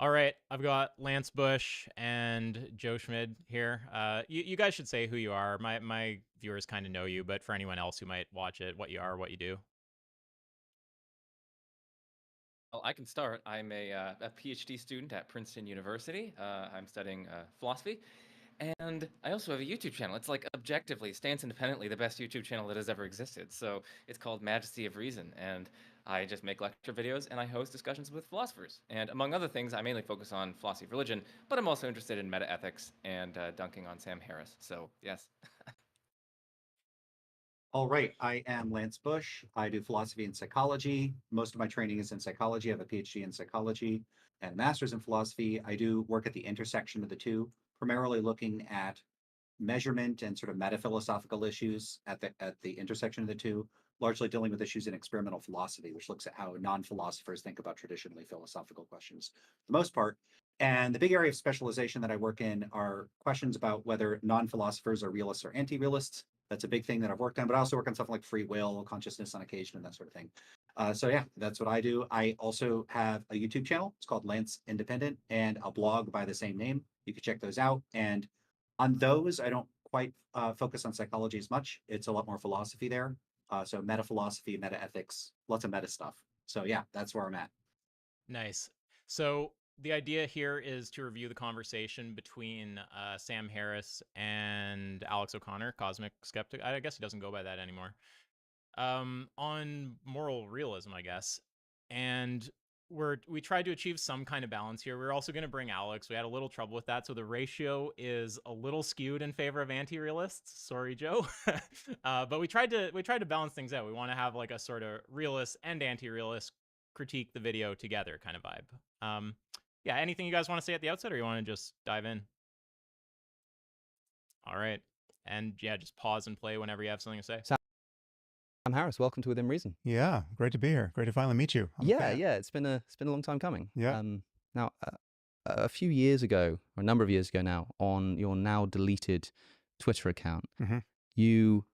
All right, I've got Lance Bush and Joe Schmid here. You guys should say who you are. My viewers kind of know you, but for anyone else who might watch it, what you are, what you do. Well, I can start. I'm a PhD student at Princeton University. I'm studying philosophy, and I also have a YouTube channel. It's like objectively, stands independently, the best YouTube channel that has ever existed. So it's called Majesty of Reason, and I just make lecture videos and I host discussions with philosophers. And among other things, I mainly focus on philosophy of religion, but I'm also interested in metaethics and dunking on Sam Harris. So yes. All right, I am Lance Bush. I do philosophy and psychology. Most of my training is in psychology. I have a PhD in psychology and master's in philosophy. I do work at the intersection of the two, primarily looking at measurement and sort of metaphilosophical issues at the intersection of the two, largely dealing with issues in experimental philosophy, which looks at how non-philosophers think about traditionally philosophical questions for the most part. And the big area of specialization that I work in are questions about whether non-philosophers are realists or anti-realists. That's a big thing that I've worked on, but I also work on stuff like free will, consciousness on occasion, and that sort of thing. So yeah, that's what I do. I also have a YouTube channel. It's called Lance Independent, and a blog by the same name. You can check those out. And on those, I don't quite focus on psychology as much. It's a lot more philosophy there. So meta philosophy, meta ethics, lots of meta stuff. So yeah, that's where I'm at. Nice. So the idea here is to review the conversation between Sam Harris and Alex O'Connor, Cosmic Skeptic. I guess he doesn't go by that anymore. On moral realism, I guess. And we tried to achieve some kind of balance here. We're also going to bring Alex. We had a little trouble with that, so the ratio is a little skewed in favor of anti-realists. Sorry, Joe. But we tried to balance things out. We want to have like a sort of realist and anti-realist critique the video together kind of vibe. Yeah, anything you guys want to say at the outset, or you want to just dive in? All right. And yeah, just pause and play whenever you have something to say. Sam Harris, welcome to Within Reason. Yeah, great to be here. Great to finally meet you. Yeah, it's been a long time coming. Yeah. Now, a few years ago, or a number of years ago now, on your now deleted Twitter account, you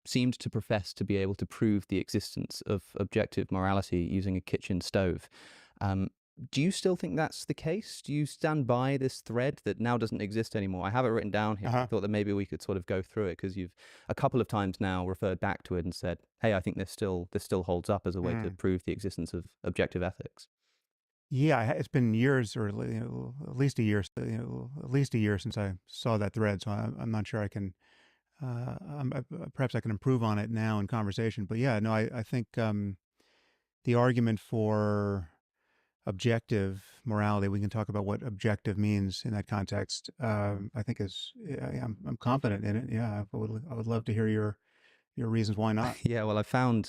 seemed to profess to be able to prove the existence of objective morality using a kitchen stove. Do you still think that's the case? Do you stand by this thread that now doesn't exist anymore? I have it written down here. I thought that maybe we could sort of go through it, because you've a couple of times now referred back to it and said, hey, I think this still holds up as a way to prove the existence of objective ethics. Yeah, it's been years, or at least a year, since I saw that thread. So I'm not sure I can. Perhaps I can improve on it now in conversation. But yeah, no, I think the argument for objective morality, we can talk about what objective means in that context. I think I'm confident in it. Yeah, I would love to hear your reasons why not. Yeah, well, I found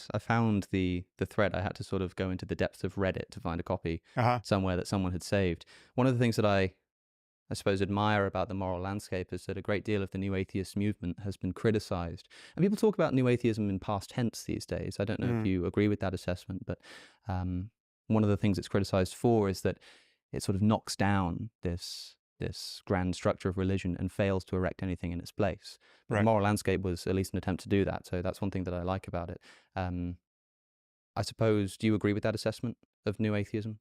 the thread. I had to sort of go into the depths of Reddit to find a copy somewhere that someone had saved. One of the things that I suppose admire about the moral landscape is that a great deal of the new atheist movement has been criticized. And people talk about new atheism in past tense these days. I don't know if you agree with that assessment, but one of the things it's criticized for is that it sort of knocks down this grand structure of religion and fails to erect anything in its place. But the moral landscape was at least an attempt to do that. So that's one thing that I like about it. I suppose, do you agree with that assessment of new atheism?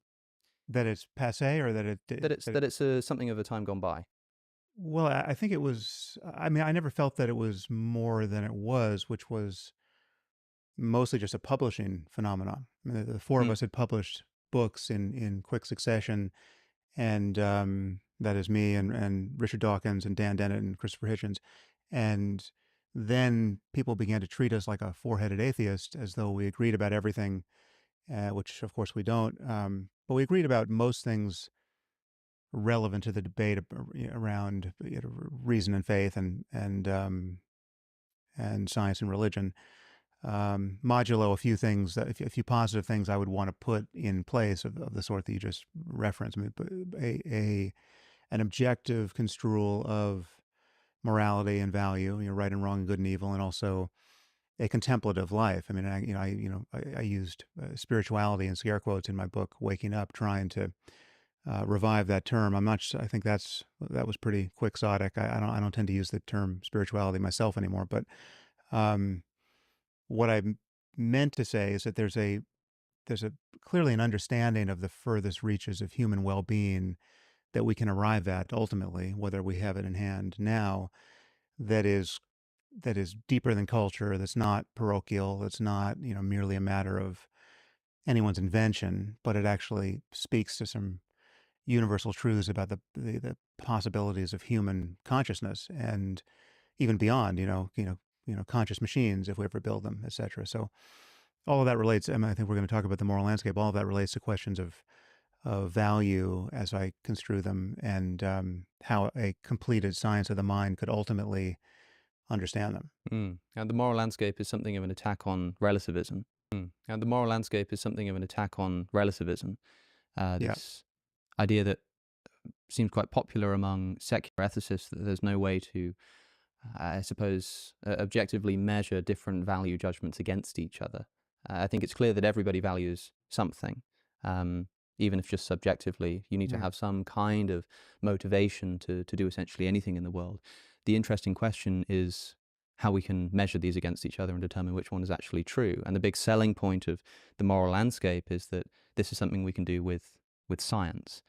That it's passé, or that it's something of a time gone by? Well, I think it was. I mean, I never felt that it was more than it was, which was mostly just a publishing phenomenon. I mean, the four of us had published books in quick succession, and that is me and Richard Dawkins and Dan Dennett and Christopher Hitchens. And then people began to treat us like a four-headed atheist, as though we agreed about everything, which of course we don't. But we agreed about most things relevant to the debate around reason and faith and science and religion. Modulo a few things, a few positive things I would want to put in place of the sort that you just referenced. I mean, an objective construal of morality and value, right and wrong and good and evil, and also a contemplative life. I mean, I used spirituality in scare quotes in my book, Waking Up, trying to revive that term. I think that was pretty quixotic. I don't tend to use the term spirituality myself anymore, but what I meant to say is that there's there's clearly an understanding of the furthest reaches of human well-being that we can arrive at ultimately, whether we have it in hand now, that is deeper than culture, that's not parochial, that's not, merely a matter of anyone's invention, but it actually speaks to some universal truths about the possibilities of human consciousness and even beyond, conscious machines if we ever build them, etc. So all of that relates. I mean, I think we're going to talk about the moral landscape. All of that relates to questions of value as I construe them, and how a completed science of the mind could ultimately understand them. And the moral landscape is something of an attack on relativism. And the moral landscape is something of an attack on relativism. This idea that seems quite popular among secular ethicists, that there's no way to, I suppose, objectively measure different value judgments against each other. I think it's clear that everybody values something, even if just subjectively. You need to have some kind of motivation to do essentially anything in the world. The interesting question is how we can measure these against each other and determine which one is actually true. And the big selling point of the moral landscape is that this is something we can do with science.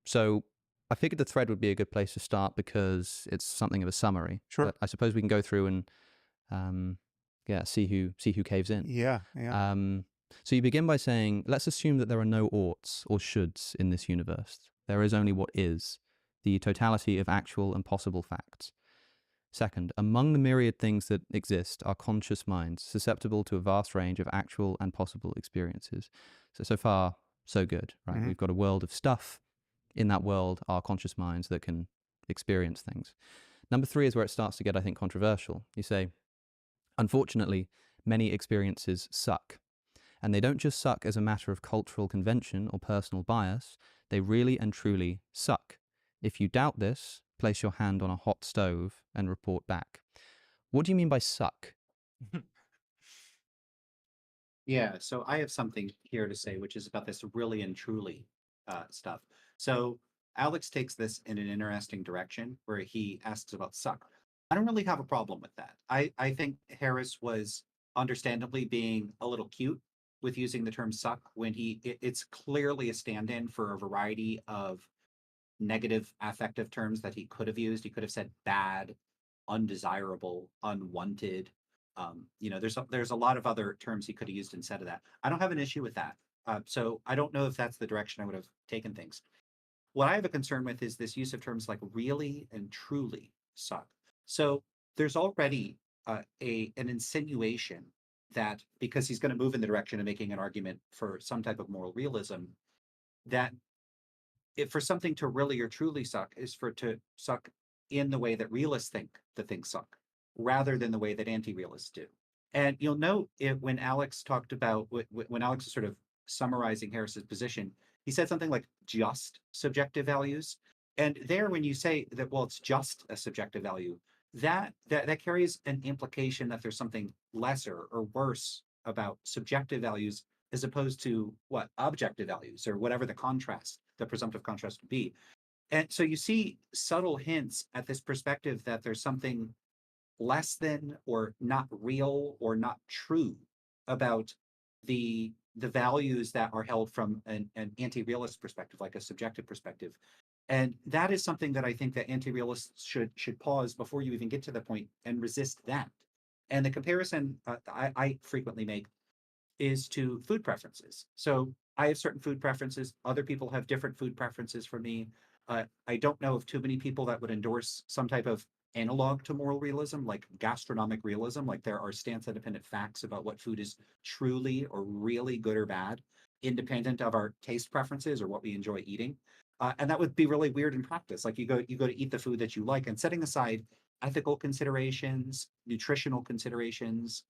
So I figured the thread would be a good place to start because it's something of a summary. Sure. But I suppose we can go through and see who caves in. Yeah. So you begin by saying, let's assume that there are no oughts or shoulds in this universe. There is only what is, the totality of actual and possible facts. Second, among the myriad things that exist are conscious minds, susceptible to a vast range of actual and possible experiences. So far, so good, right? We've got a world of stuff. In that world are conscious minds that can experience things. Number 3 is where it starts to get, I think, controversial. You say, unfortunately, many experiences suck. And they don't just suck as a matter of cultural convention or personal bias. They really and truly suck. If you doubt this, place your hand on a hot stove and report back. What do you mean by suck? Yeah, so I have something here to say, which is about this really and truly stuff. So Alex takes this in an interesting direction where he asks about suck. I don't really have a problem with that. I think Harris was understandably being a little cute with using the term suck when it's clearly a stand-in for a variety of negative affective terms that he could have used. He could have said bad, undesirable, unwanted. There's a lot of other terms he could have used instead of that. I don't have an issue with that. So I don't know if that's the direction I would have taken things. What I have a concern with is this use of terms like really and truly suck. So there's already an insinuation that because he's going to move in the direction of making an argument for some type of moral realism, that if for something to really or truly suck is for it to suck in the way that realists think that things suck, rather than the way that anti-realists do. And you'll note when Alex talked about, when Alex was sort of summarizing Harris's position, he said something like just subjective values. And there, when you say that, well, it's just a subjective value, that carries an implication that there's something lesser or worse about subjective values as opposed to what objective values or whatever the presumptive contrast would be. And so you see subtle hints at this perspective that there's something less than or not real or not true about the values that are held from an anti-realist perspective, like a subjective perspective. And that is something that I think that anti-realists should pause before you even get to the point and resist that. And the comparison I frequently make is to food preferences. So I have certain food preferences. Other people have different food preferences from me. I don't know of too many people that would endorse some type of analog to moral realism, like gastronomic realism, like there are stance-independent facts about what food is truly or really good or bad, independent of our taste preferences or what we enjoy eating. And that would be really weird in practice. Like you go to eat the food that you like, and setting aside ethical considerations, nutritional considerations,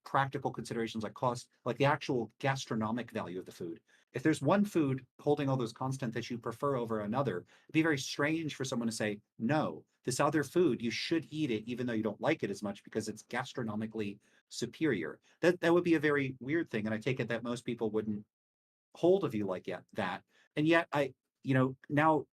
practical considerations like cost, like the actual gastronomic value of the food. If there's one food holding all those constant that you prefer over another, it'd be very strange for someone to say, no, this other food, you should eat it even though you don't like it as much because it's gastronomically superior. That would be a very weird thing. And I take it that most people wouldn't hold a view like that. And yet now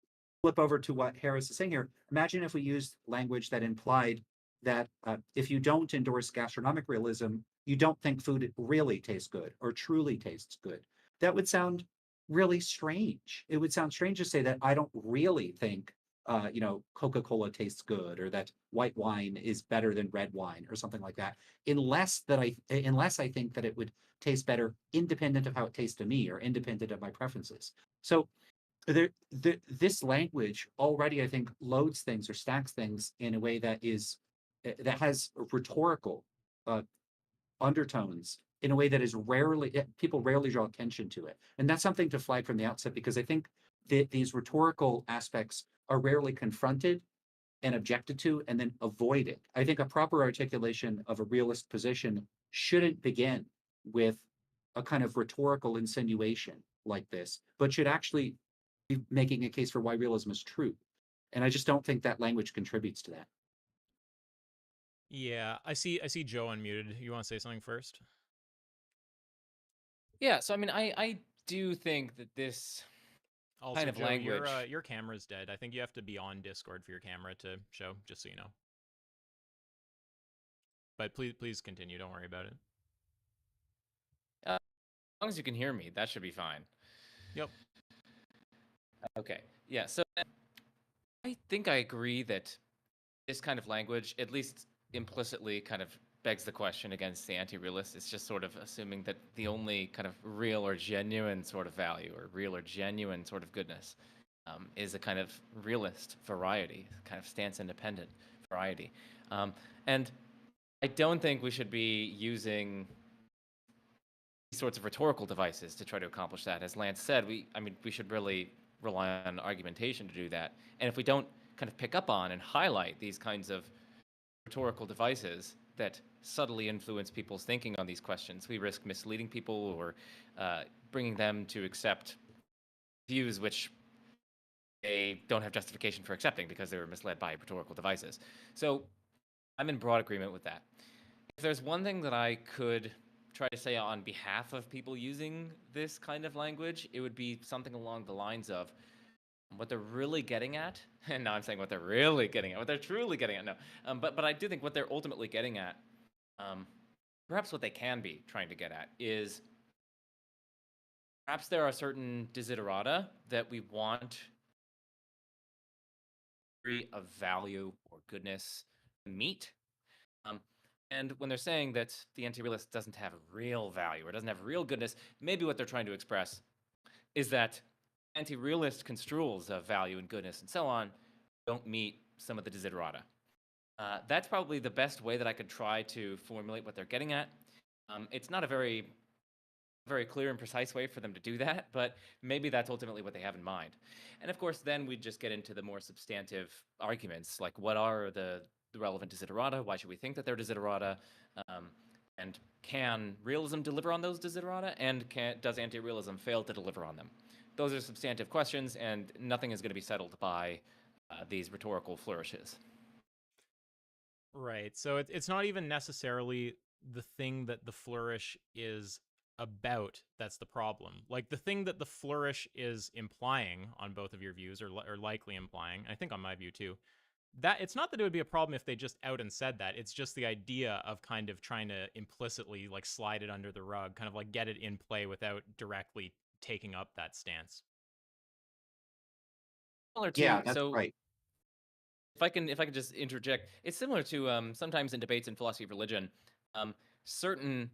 flip over to what Harris is saying here. Imagine if we used language that implied that if you don't endorse gastronomic realism, you don't think food really tastes good or truly tastes good. That would sound really strange. It would sound strange to say that I don't really think, Coca-Cola tastes good, or that white wine is better than red wine, or something like that, unless I think that it would taste better independent of how it tastes to me, or independent of my preferences. So this language already, I think, loads things or stacks things in a way that has rhetorical uh, undertones in a way that is people rarely draw attention to it, and that's something to flag from the outset, because I think that these rhetorical aspects are rarely confronted and objected to and then avoided. I think a proper articulation of a realist position shouldn't begin with a kind of rhetorical insinuation like this, but should actually be making a case for why realism is true. And I just don't think that language contributes to that. Yeah, I see Joe unmuted. You want to say something first? Yeah, so I mean, I do think that this Also, kind of Joe, language. your camera's dead. I think you have to be on Discord for your camera to show, just so you know. But please continue. Don't worry about it. As long as you can hear me, that should be fine. Yep. Okay. Yeah, so I think I agree that this kind of language, at least implicitly, kind of begs the question against the anti-realist. It's just sort of assuming that the only kind of real or genuine sort of value, or real or genuine sort of goodness, is a kind of realist variety, kind of stance-independent variety. And I don't think we should be using these sorts of rhetorical devices to try to accomplish that. As Lance said, we should really rely on argumentation to do that. And if we don't kind of pick up on and highlight these kinds of rhetorical devices that subtly influence people's thinking on these questions, we risk misleading people, or bringing them to accept views which they don't have justification for accepting because they were misled by rhetorical devices. So I'm in broad agreement with that. If there's one thing that I could try to say on behalf of people using this kind of language, it would be something along the lines of what they're really getting at. And now I'm saying what they're really getting at, what they're truly getting at. No, but I do think what they're ultimately getting at, perhaps what they can be trying to get at, is perhaps there are certain desiderata that we want of value or goodness to meet. And when they're saying that the anti-realist doesn't have real value or doesn't have real goodness, maybe what they're trying to express is that anti-realist construals of value and goodness and so on don't meet some of the desiderata. That's probably the best way that I could try to formulate what they're getting at. It's not a very clear and precise way for them to do that, but maybe that's ultimately what they have in mind. And of course, then we just get into the more substantive arguments, like what are the relevant desiderata? Why should we think that they're desiderata? And can realism deliver on those desiderata? And does anti-realism fail to deliver on them? Those are substantive questions, and nothing is going to be settled by these rhetorical flourishes. Right. So it's not even necessarily the thing that the flourish is about that's the problem. Like, the thing that the flourish is implying on both of your views, or likely implying, I think on my view too, that it's not that it would be a problem if they just out and said that. It's just the idea of kind of trying to implicitly like slide it under the rug, kind of like get it in play without directly taking up that stance. Yeah, that's right. If I can just interject, it's similar to sometimes in debates in philosophy of religion, certain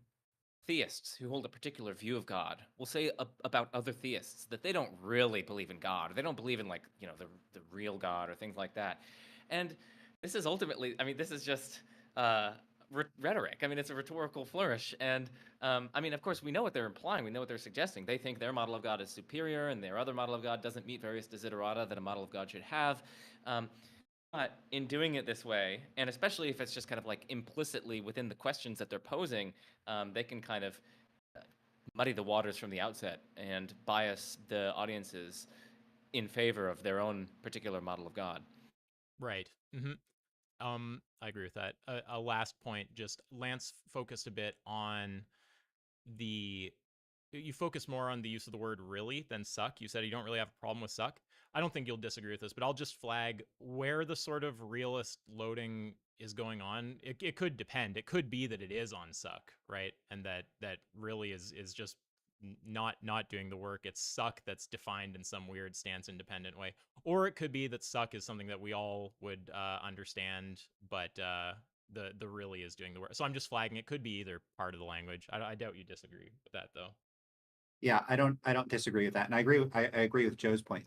theists who hold a particular view of God will say about other theists that they don't really believe in God, or they don't believe in, like, the real God or things like that. And this is ultimately, this is just rhetoric. It's a rhetorical flourish. And of course, we know what they're implying. We know what they're suggesting. They think their model of God is superior, and their other model of God doesn't meet various desiderata that a model of God should have. But in doing it this way, and especially if it's just kind of like implicitly within the questions that they're posing, they can kind of muddy the waters from the outset and bias the audiences in favor of their own particular model of God. Right. Mm-hmm. I agree with that. A last point, just Lance focused a bit on you focus more on the use of the word really than suck. You said you don't really have a problem with suck. I don't think you'll disagree with this, but I'll just flag where the sort of realist loading is going on. It could depend. It could be that it is on suck, right? And that really is just not doing the work. It's suck that's defined in some weird stance independent way. Or it could be that suck is something that we all would understand, but the really is doing the work. So I'm just flagging it could be either part of the language. I doubt you disagree with that though. Yeah, I don't disagree with that, and I agree with Joe's point.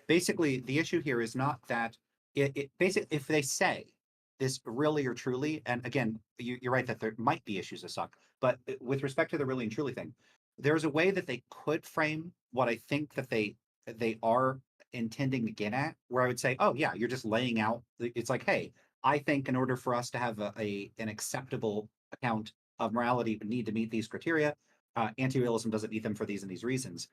Basically the issue here is not that it basically, if they say this really or truly, and again, you're right that there might be issues of suck, but with respect to the really and truly thing, there's a way that they could frame what I think that they are intending to get at, where I would say, oh yeah, you're just laying out. It's like, hey, I think in order for us to have an acceptable account of morality, we need to meet these criteria. Anti-realism doesn't meet them for these and these reasons.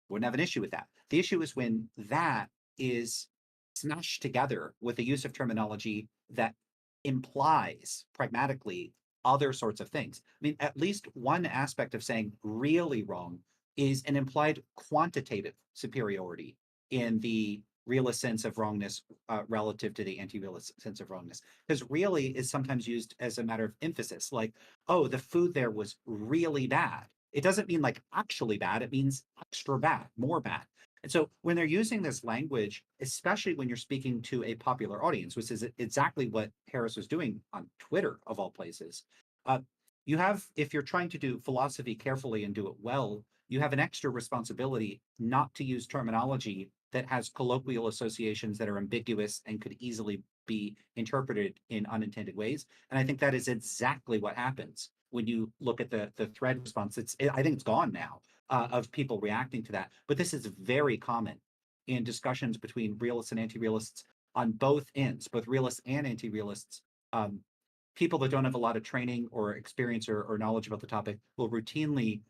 Wouldn't have an issue with that. The issue is when that is smashed together with the use of terminology that implies pragmatically other sorts of things. I mean, at least one aspect of saying really wrong is an implied quantitative superiority in the realist sense of wrongness relative to the anti-realist sense of wrongness. Because really is sometimes used as a matter of emphasis, like, oh, the food there was really bad. It doesn't mean like actually bad, it means extra bad, more bad. And so when they're using this language, especially when you're speaking to a popular audience, which is exactly what Harris was doing on Twitter, of all places, you have, if you're trying to do philosophy carefully and do it well, you have an extra responsibility not to use terminology that has colloquial associations that are ambiguous and could easily be interpreted in unintended ways. And I think that is exactly what happens when you look at the thread response. I think it's gone now of people reacting to that. But this is very common in discussions between realists and anti-realists on both ends, both realists and anti-realists. People that don't have a lot of training or experience or knowledge about the topic will routinely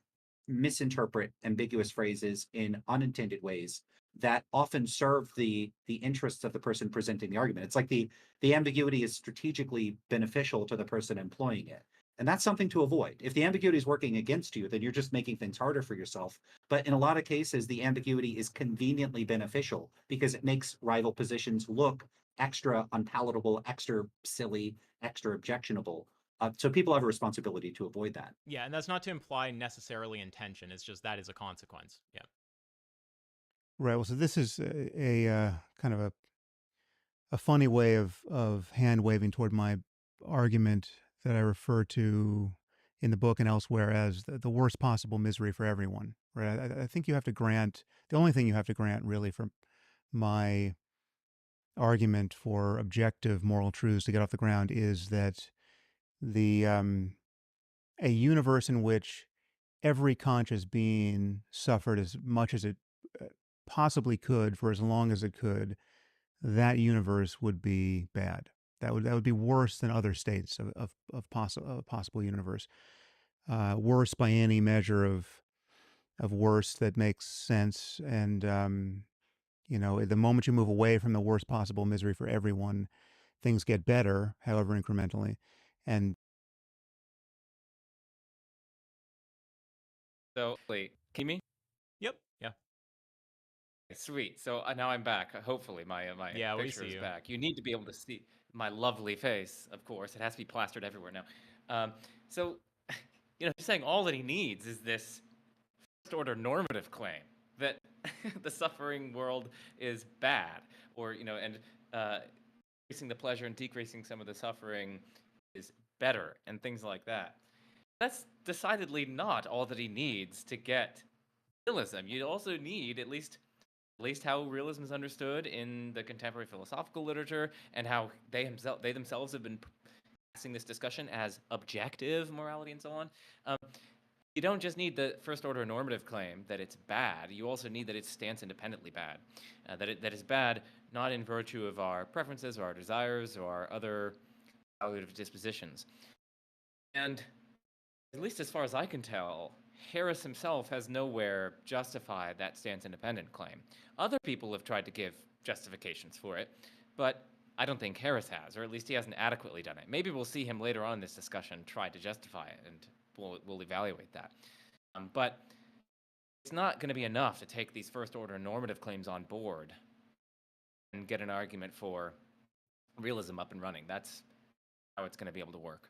misinterpret ambiguous phrases in unintended ways that often serve the interests of the person presenting the argument. It's like the ambiguity is strategically beneficial to the person employing it. And that's something to avoid. If the ambiguity is working against you, then you're just making things harder for yourself. But in a lot of cases, the ambiguity is conveniently beneficial because it makes rival positions look extra unpalatable, extra silly, extra objectionable. So people have a responsibility to avoid that. Yeah, and that's not to imply necessarily intention. It's just that is a consequence. Yeah. Right. Well, so this is a kind of a funny way of hand waving toward my argument that I refer to in the book and elsewhere as the worst possible misery for everyone. Right. I think you have to grant, the only thing you have to grant really for my argument for objective moral truths to get off the ground is that the a universe in which every conscious being suffered as much as it possibly could for as long as it could, that universe would be bad. That would be worse than other states of possible universe. Worse by any measure of worse that makes sense. And the moment you move away from the worst possible misery for everyone, things get better, however incrementally. And So wait, can you hear me? Yep. Yeah. Sweet. So now I'm back. Hopefully my Yeah, we picture see is you. back. You need to be able to see my lovely face, of course. It has to be plastered everywhere now. So, saying all that he needs is this first order normative claim that the suffering world is bad, or and increasing the pleasure and decreasing some of the suffering is better, and things like that. That's decidedly not all that he needs to get realism. You also need at least how realism is understood in the contemporary philosophical literature, and how they themselves have been passing this discussion as objective morality and so on. You don't just need the first order normative claim that it's bad. You also need that it stands independently bad, that is bad not in virtue of our preferences or our desires or our other evaluative dispositions. And at least as far as I can tell, Harris himself has nowhere justified that stance independent claim. Other people have tried to give justifications for it, but I don't think Harris has, or at least he hasn't adequately done it. Maybe we'll see him later on in this discussion try to justify it, and we'll evaluate that. But it's not going to be enough to take these first order normative claims on board get an argument for realism up and running. That's how it's going to be able to work.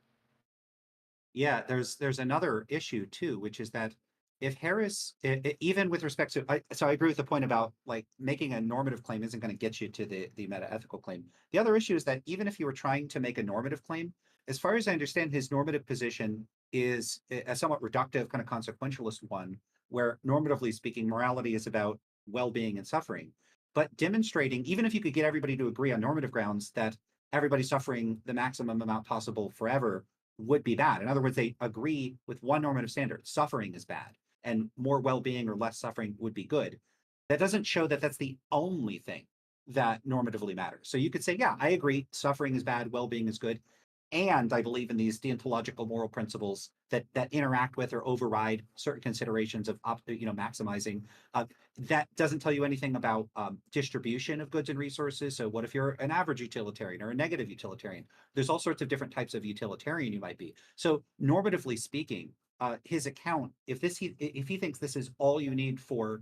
Yeah, there's another issue too, which is that if Harris, even with respect to, so I agree with the point about like making a normative claim isn't going to get you to the meta-ethical claim. The other issue is that even if you were trying to make a normative claim, as far as I understand, his normative position is a somewhat reductive, kind of consequentialist one, where normatively speaking, morality is about well-being and suffering. But demonstrating, even if you could get everybody to agree on normative grounds that everybody suffering the maximum amount possible forever would be bad. In other words, they agree with one normative standard: suffering is bad, and more well-being or less suffering would be good. That doesn't show that that's the only thing that normatively matters. So you could say, yeah, I agree, suffering is bad, well-being is good, and I believe in these deontological moral principles that interact with or override certain considerations of maximizing. That doesn't tell you anything about distribution of goods and resources. So what if you're an average utilitarian or a negative utilitarian? There's all sorts of different types of utilitarian you might be. So normatively speaking, his account, if he thinks this is all you need for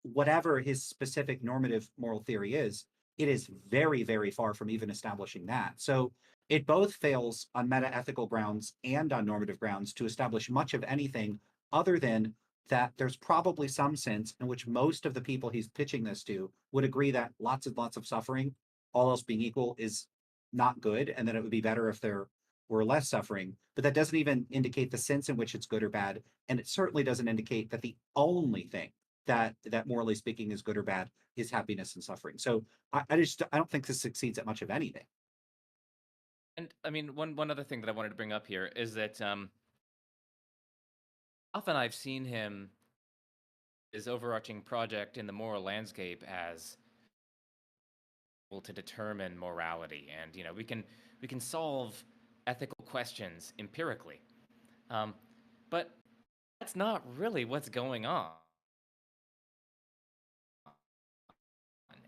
whatever his specific normative moral theory is, it is very, very far from even establishing that. So it both fails on meta-ethical grounds and on normative grounds to establish much of anything other than that there's probably some sense in which most of the people he's pitching this to would agree that lots and lots of suffering, all else being equal, is not good, and that it would be better if there were less suffering. But that doesn't even indicate the sense in which it's good or bad, and it certainly doesn't indicate that the only thing that morally speaking is good or bad is happiness and suffering. So I don't think this succeeds at much of anything. And I mean, one other thing that I wanted to bring up here is that often I've seen his overarching project in the moral landscape as able to determine morality, and we can solve ethical questions empirically, but that's not really what's going on.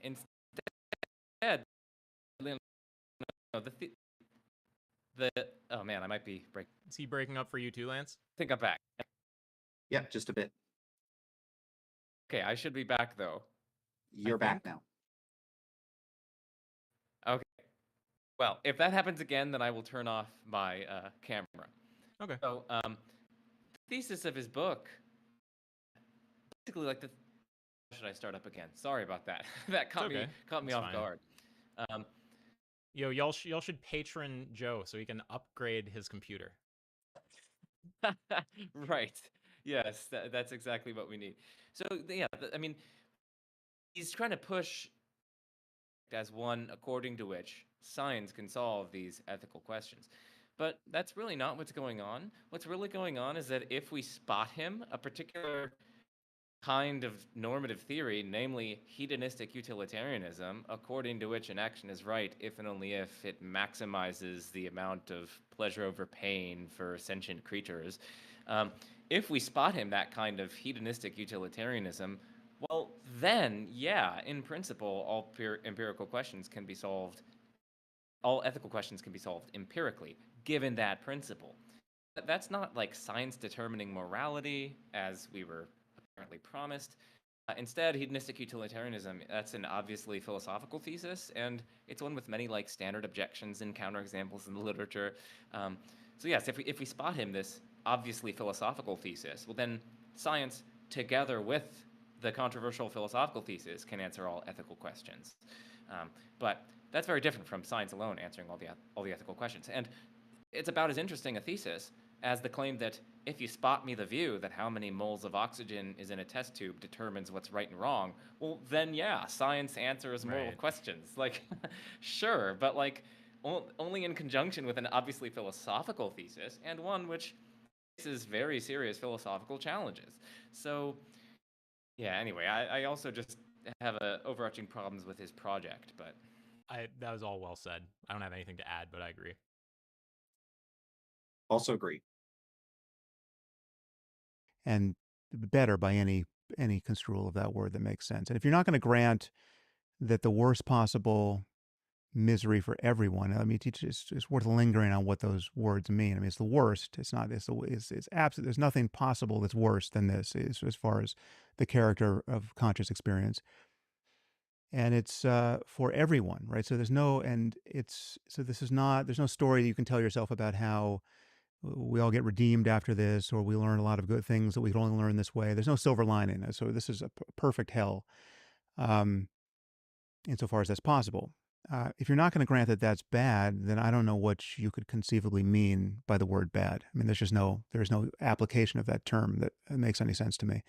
Instead, the oh man, I might be breaking. Is he breaking up for you too, Lance? I think I'm back. Yeah, just a bit. Okay, I should be back though. You're back now. Okay. Well, if that happens again, then I will turn off my camera. Okay. So, the thesis of his book, basically, like should I start up again? Sorry about that. That caught me off guard. Yo, y'all should patron Joe so he can upgrade his computer. Right. Yes, that's exactly what we need. So yeah, I mean, he's trying to push as one according to which science can solve these ethical questions. But that's really not what's going on. What's really going on is that if we spot him, a particular kind of normative theory, namely hedonistic utilitarianism, according to which an action is right if and only if it maximizes the amount of pleasure over pain for sentient creatures. If we spot him that kind of hedonistic utilitarianism, well, then, yeah, in principle, all empirical questions can be solved, all ethical questions can be solved empirically, given that principle. That's not like science determining morality, as we were apparently promised. Instead, hedonistic utilitarianism, that's an obviously philosophical thesis, and it's one with many like standard objections and counterexamples in the literature. So yes, if we spot him this obviously philosophical thesis, well then science, together with the controversial philosophical thesis, can answer all ethical questions. But that's very different from science alone answering all the ethical questions. And it's about as interesting a thesis as the claim that if you spot me the view that how many moles of oxygen is in a test tube determines what's right and wrong, well, then yeah, science answers moral questions. Like, sure, but like only in conjunction with an obviously philosophical thesis, and one which faces very serious philosophical challenges. So, yeah, anyway, I also just have overarching problems with his project, but... That was all well said. I don't have anything to add, but I agree. Also agree. And better by any construal of that word that makes sense. And if you're not going to grant that the worst possible misery for everyone, I mean, it's worth lingering on what those words mean. I mean, it's the worst. It's not. It's absolute. There's nothing possible that's worse than this, as far as the character of conscious experience. and it's for everyone, right? So there's no, this is not, there's no story you can tell yourself about how we all get redeemed after this, or we learn a lot of good things that we can only learn this way. There's no silver lining. So this is a perfect hell, insofar as that's possible. If you're not going to grant that that's bad, then I don't know what you could conceivably mean by the word bad. I mean, there's no application of that term that makes any sense to me.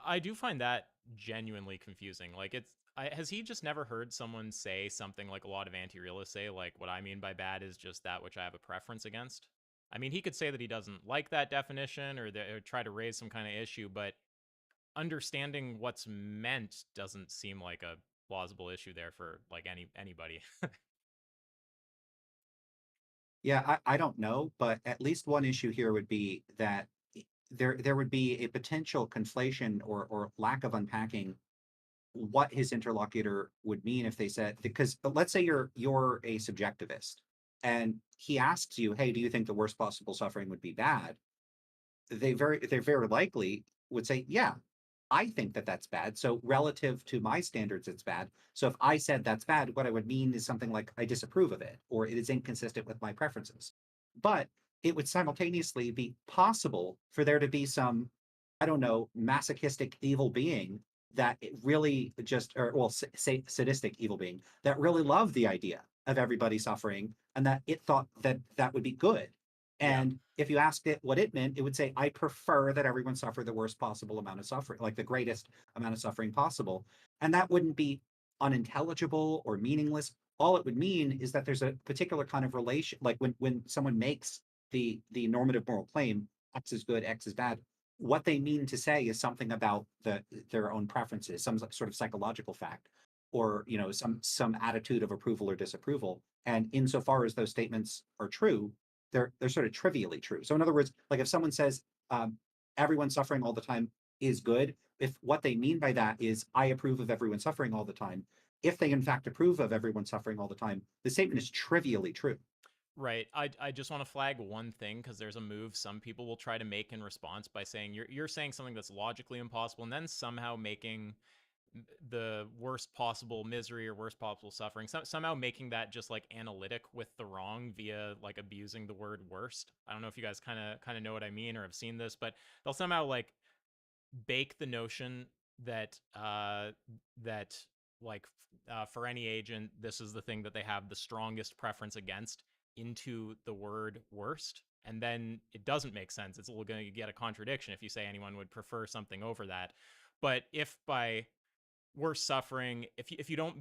I do find that genuinely confusing. Like, has he just never heard someone say something like a lot of anti-realists say, like, what I mean by bad is just that which I have a preference against? I mean, he could say that he doesn't like that definition or try to raise some kind of issue, but understanding what's meant doesn't seem like a plausible issue there for like anybody. Yeah, I don't know, but at least one issue here would be that there would be a potential conflation or lack of unpacking what his interlocutor would mean if they said, because let's say you're a subjectivist and he asks you, hey, do you think the worst possible suffering would be bad? They very likely would say, yeah, I think that that's bad. So relative to my standards, it's bad. So if I said that's bad, what I would mean is something like I disapprove of it, or it is inconsistent with my preferences. But it would simultaneously be possible for there to be some, I don't know, masochistic evil being that it really just, or well, say sadistic evil being that really loved the idea of everybody suffering and that it thought that that would be good. And if you asked it what it meant, it would say, I prefer that everyone suffer the worst possible amount of suffering, like the greatest amount of suffering possible. And that wouldn't be unintelligible or meaningless. All it would mean is that there's a particular kind of relation, like when someone makes the normative moral claim, X is good, X is bad, what they mean to say is something about their own preferences, some sort of psychological fact, or some attitude of approval or disapproval. And insofar as those statements are true, they're sort of trivially true. So in other words, like if someone says everyone suffering all the time is good, if what they mean by that is I approve of everyone suffering all the time, if they in fact approve of everyone suffering all the time, the statement is trivially true. Right. I just want to flag one thing because there's a move some people will try to make in response by saying you're saying something that's logically impossible and then somehow making the worst possible misery or worst possible suffering, somehow making that just like analytic with the wrong via like abusing the word worst. I don't know if you guys kind of know what I mean or have seen this, but they'll somehow like bake the notion that for any agent, this is the thing that they have the strongest preference against into the word worst. And then it doesn't make sense. It's going to get a contradiction if you say anyone would prefer something over that. But if by worst suffering, if you don't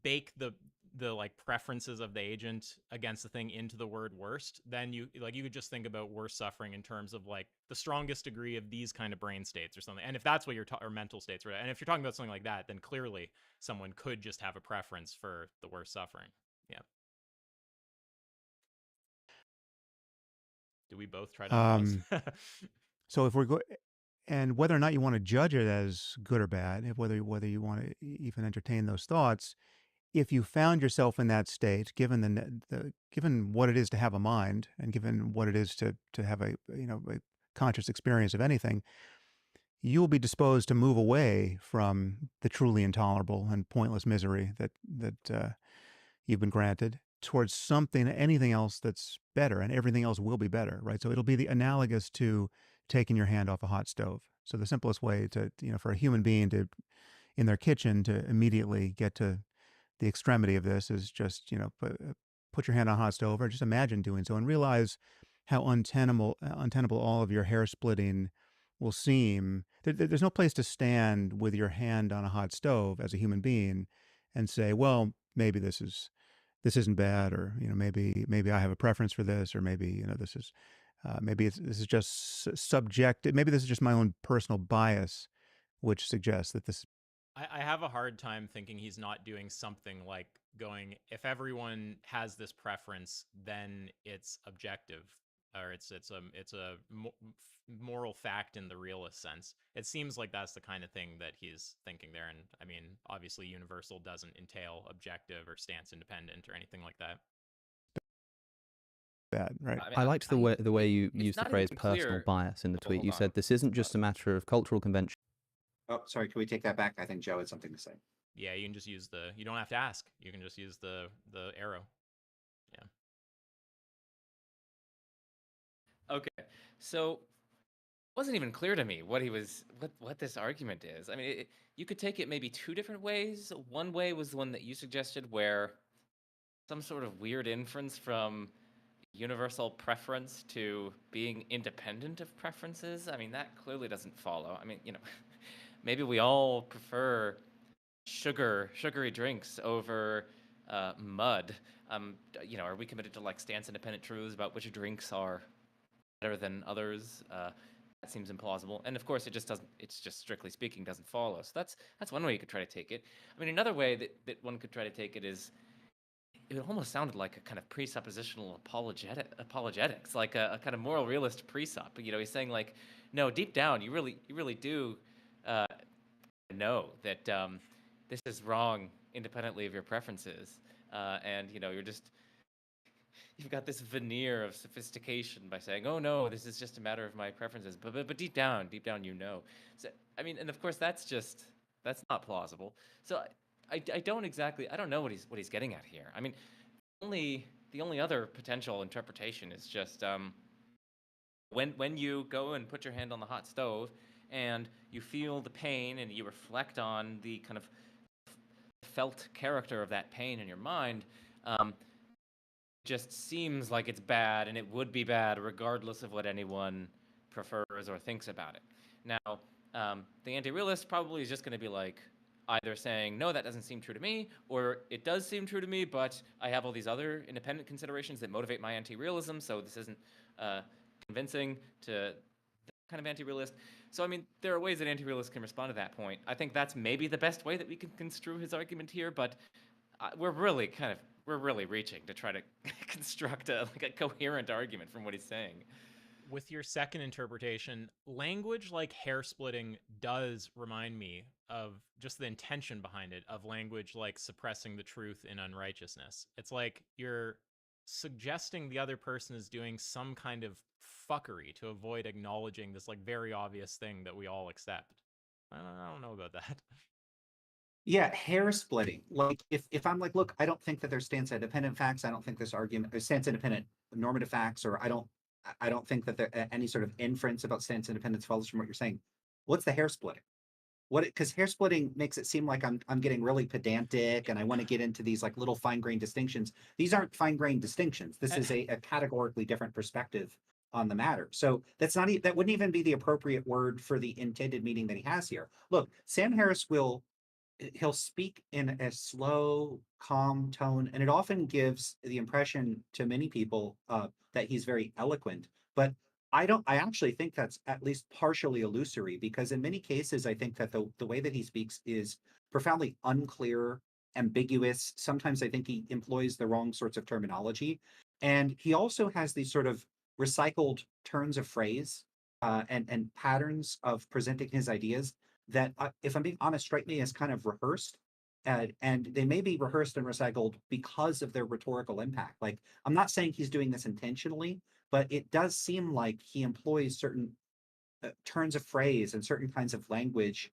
bake the like preferences of the agent against the thing into the word worst, then you could just think about worst suffering in terms of like the strongest degree of these kind of brain states or something. And if that's what you're or mental states, right? And if you're talking about something like that, then clearly someone could just have a preference for the worst suffering. Yeah. Do we both try to pause? So if we're going, and whether or not you want to judge it as good or bad, whether you want to even entertain those thoughts, if you found yourself in that state, given given what it is to have a mind, and given what it is to have a conscious experience of anything, you will be disposed to move away from the truly intolerable and pointless misery that you've been granted towards anything else that's better, and everything else will be better, right? So it'll be the analogous to taking your hand off a hot stove. So the simplest way to, for a human being to, in their kitchen, to immediately get to the extremity of this is just, put your hand on a hot stove, or just imagine doing so and realize how untenable all of your hair splitting will seem. There's no place to stand with your hand on a hot stove as a human being and say, well, maybe this isn't bad, or maybe I have a preference for this, or maybe this is this is just subjective. Maybe this is just my own personal bias, which suggests that this. I have a hard time thinking he's not doing something like going, if everyone has this preference, then it's objective, or it's a moral fact in the realist sense. It seems like that's the kind of thing that he's thinking there. And I mean, obviously universal doesn't entail objective or stance independent or anything like that. Bad, right? I liked the way you used the phrase personal bias in the tweet. You said this isn't just a matter of cultural convention. Oh, sorry. Can we take that back? I think Joe had something to say. Yeah, you can just use you don't have to ask. You can just use the arrow. Yeah. Okay, so it wasn't even clear to me what this argument is. I mean, you could take it maybe two different ways. One way was the one that you suggested, where some sort of weird inference from universal preference to being independent of preferences. I mean, that clearly doesn't follow. I mean, maybe we all prefer sugary drinks over mud. Are we committed to like stance independent truths about which drinks are better than others? That seems implausible. And of course, it just doesn't. It's just strictly speaking doesn't follow. So that's one way you could try to take it. I mean, another way that one could try to take it is, it almost sounded like a kind of presuppositional apologetics, like a kind of moral realist presup. He's saying like, no, deep down, you really do know that this is wrong independently of your preferences, and you've got this veneer of sophistication by saying, oh no, this is just a matter of my preferences, but deep down, So I mean, and of course that's not plausible. So I don't know what he's getting at here. I mean, the only other potential interpretation is just when you go and put your hand on the hot stove and you feel the pain and you reflect on the kind of felt character of that pain in your mind, just seems like it's bad, and it would be bad regardless of what anyone prefers or thinks about it. Now, the anti-realist probably is just going to be like, either saying, no, that doesn't seem true to me, or it does seem true to me, but I have all these other independent considerations that motivate my anti-realism, so this isn't convincing to that kind of anti-realist. So, I mean, there are ways that anti-realists can respond to that point. I think that's maybe the best way that we can construe his argument here, but we're really reaching to try to construct a coherent argument from what he's saying. With your second interpretation, language like hair splitting does remind me of just the intention behind it, of language like suppressing the truth in unrighteousness. It's like you're suggesting the other person is doing some kind of fuckery to avoid acknowledging this like very obvious thing that we all accept. I don't know about that. Yeah, hair splitting. Like if I'm like, look, I don't think that there's stance independent facts. I don't think this argument or stance independent normative facts, or I don't think that there any sort of inference about stance independence follows from what you're saying. What's the hair splitting? Because hair splitting makes it seem like I'm getting really pedantic and I want to get into these like little fine-grained distinctions. These aren't fine-grained distinctions. This is a categorically different perspective on the matter. So that wouldn't even be the appropriate word for the intended meaning that he has here. Look, Sam Harris he'll speak in a slow, calm tone, and it often gives the impression to many people that he's very eloquent. But I actually think that's at least partially illusory, because in many cases, I think that the way that he speaks is profoundly unclear, ambiguous. Sometimes I think he employs the wrong sorts of terminology. And he also has these sort of recycled turns of phrase and patterns of presenting his ideas that, if I'm being honest, strike me as kind of rehearsed. And they may be rehearsed and recycled because of their rhetorical impact. Like, I'm not saying he's doing this intentionally, but it does seem like he employs certain turns of phrase and certain kinds of language,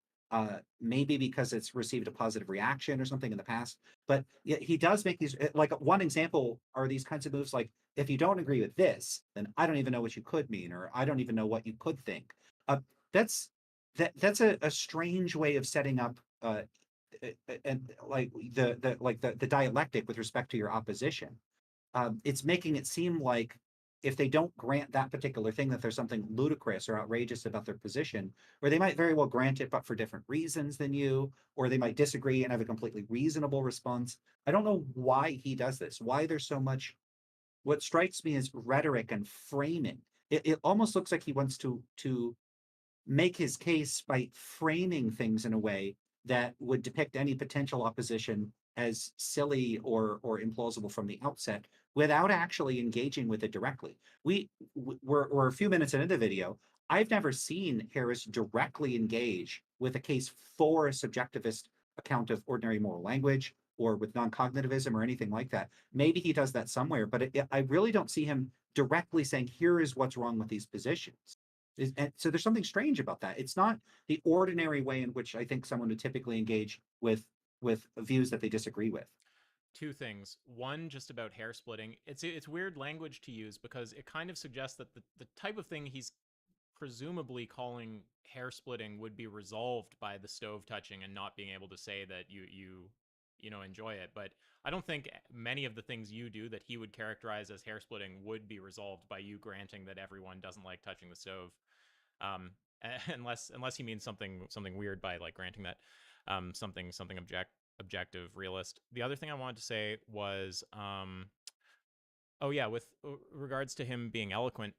maybe because it's received a positive reaction or something in the past. But he does make these, like one example are these kinds of moves like, if you don't agree with this, then I don't even know what you could mean, or I don't even know what you could think. That's a strange way of setting up and like the dialectic with respect to your opposition. It's making it seem like if they don't grant that particular thing, that there's something ludicrous or outrageous about their position, or they might very well grant it, but for different reasons than you, or they might disagree and have a completely reasonable response. I don't know why he does this, why there's so much. What strikes me is rhetoric and framing. It almost looks like he wants to make his case by framing things in a way that would depict any potential opposition as silly or implausible from the outset, without actually engaging with it directly. We're a few minutes into the video. I've never seen Harris directly engage with a case for a subjectivist account of ordinary moral language, or with non-cognitivism or anything like that. Maybe he does that somewhere, but I really don't see him directly saying, here is what's wrong with these positions. And so there's something strange about that. It's not the ordinary way in which I think someone would typically engage with with views that they disagree with. Two things. One, just about hair splitting. It's weird language to use because it kind of suggests that the type of thing he's presumably calling hair splitting would be resolved by the stove touching and not being able to say that you know, enjoy it. But I don't think many of the things you do that he would characterize as hair splitting would be resolved by you granting that everyone doesn't like touching the stove. Um, unless he means something weird by like granting that something objective, realist. The other thing I wanted to say was oh yeah, with regards to him being eloquent,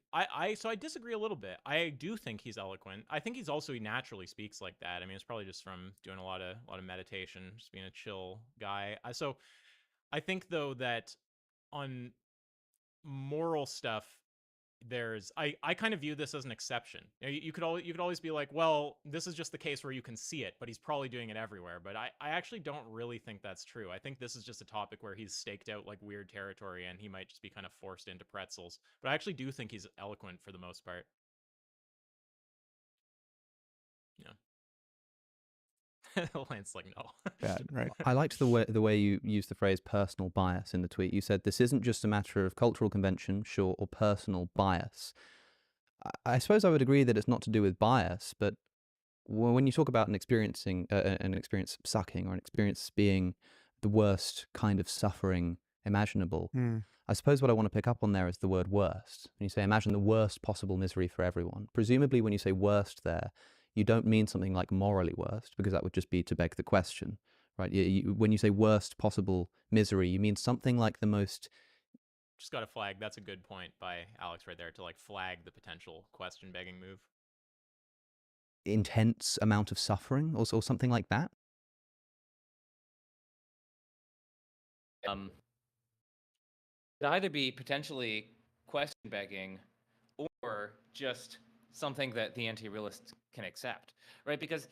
so I disagree a little bit. I do think he's eloquent. I think he naturally speaks like that. I mean, it's probably just from doing a lot of meditation, just being a chill guy. So I think though that on moral stuff, I kind of view this as an exception. You could always be like, well, this is just the case where you can see it, but he's probably doing it everywhere. But I actually don't really think that's true. I think this is just a topic where he's staked out like weird territory and he might just be kind of forced into pretzels. But I actually do think he's eloquent for the most part. Yeah. Lance like no. Bad, right? I liked the way you used the phrase personal bias in the tweet. You said this isn't just a matter of cultural convention, sure, or personal bias. I suppose I would agree that it's not to do with bias, but when you talk about an experience sucking or an experience being the worst kind of suffering imaginable, I suppose what I want to pick up on there is the word worst. When you say imagine the worst possible misery for everyone, presumably when you say worst there, you don't mean something like morally worst, because that would just be to beg the question, right? When you say worst possible misery, you mean something like the most... Just got to flag. That's a good point by Alex right there, to like flag the potential question begging move. Intense amount of suffering or something like that? It'd either be potentially question begging or just something that the anti-realist can accept, right? Because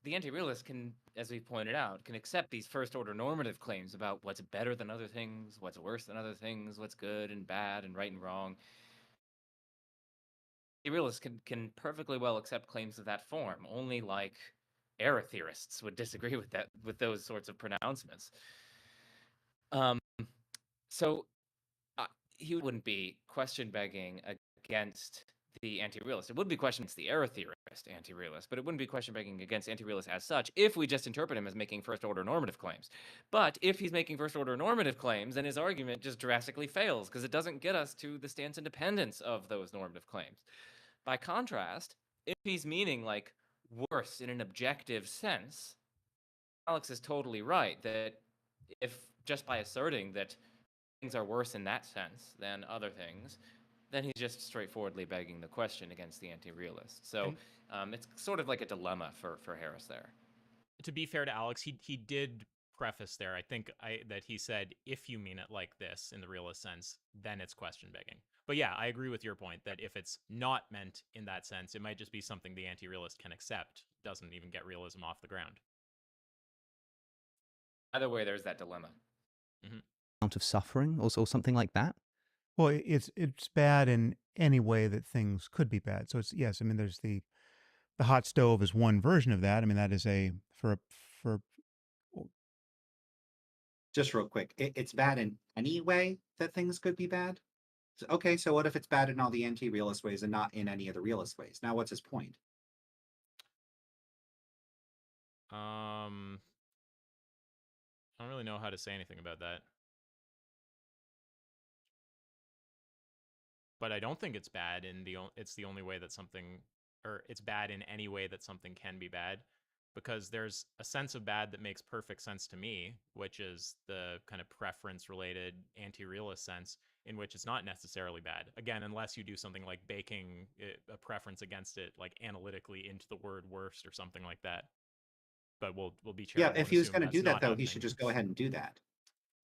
the anti-realist can, as we pointed out, can accept these first-order normative claims about what's better than other things, what's worse than other things, what's good and bad and right and wrong. Anti-realists can perfectly well accept claims of that form. Only like error theorists would disagree with those sorts of pronouncements. So he wouldn't be question begging against the anti-realist. It would be question against the error theorist anti-realist, but it wouldn't be question begging against anti-realist as such if we just interpret him as making first order normative claims. But if he's making first order normative claims, then his argument just drastically fails because it doesn't get us to the stance independence of those normative claims. By contrast, if he's meaning like worse in an objective sense, Alex is totally right that if just by asserting that things are worse in that sense than other things, then he's just straightforwardly begging the question against the anti-realist. So it's sort of like a dilemma for Harris there. To be fair to Alex, he did preface there, I think that he said, if you mean it like this in the realist sense, then it's question begging. But yeah, I agree with your point that if it's not meant in that sense, it might just be something the anti-realist can accept. Doesn't even get realism off the ground. Either way, there's that dilemma. Amount of suffering or something like that? Well, it's bad in any way that things could be bad. So it's, yes, I mean, there's the hot stove is one version of that. I mean, that is for just real quick, it's bad in any way that things could be bad. Okay, so what if it's bad in all the anti-realist ways and not in any of the realist ways? Now, what's his point? I don't really know how to say anything about that. But I don't think it's bad it's the only way that something, or it's bad in any way that something can be bad, because there's a sense of bad that makes perfect sense to me, which is the kind of preference-related anti-realist sense, in which it's not necessarily bad. Again, unless you do something like baking a preference against it, like analytically into the word worst or something like that. But we'll be charitable. Yeah, if he was going to do that, though, he should just go ahead and do that.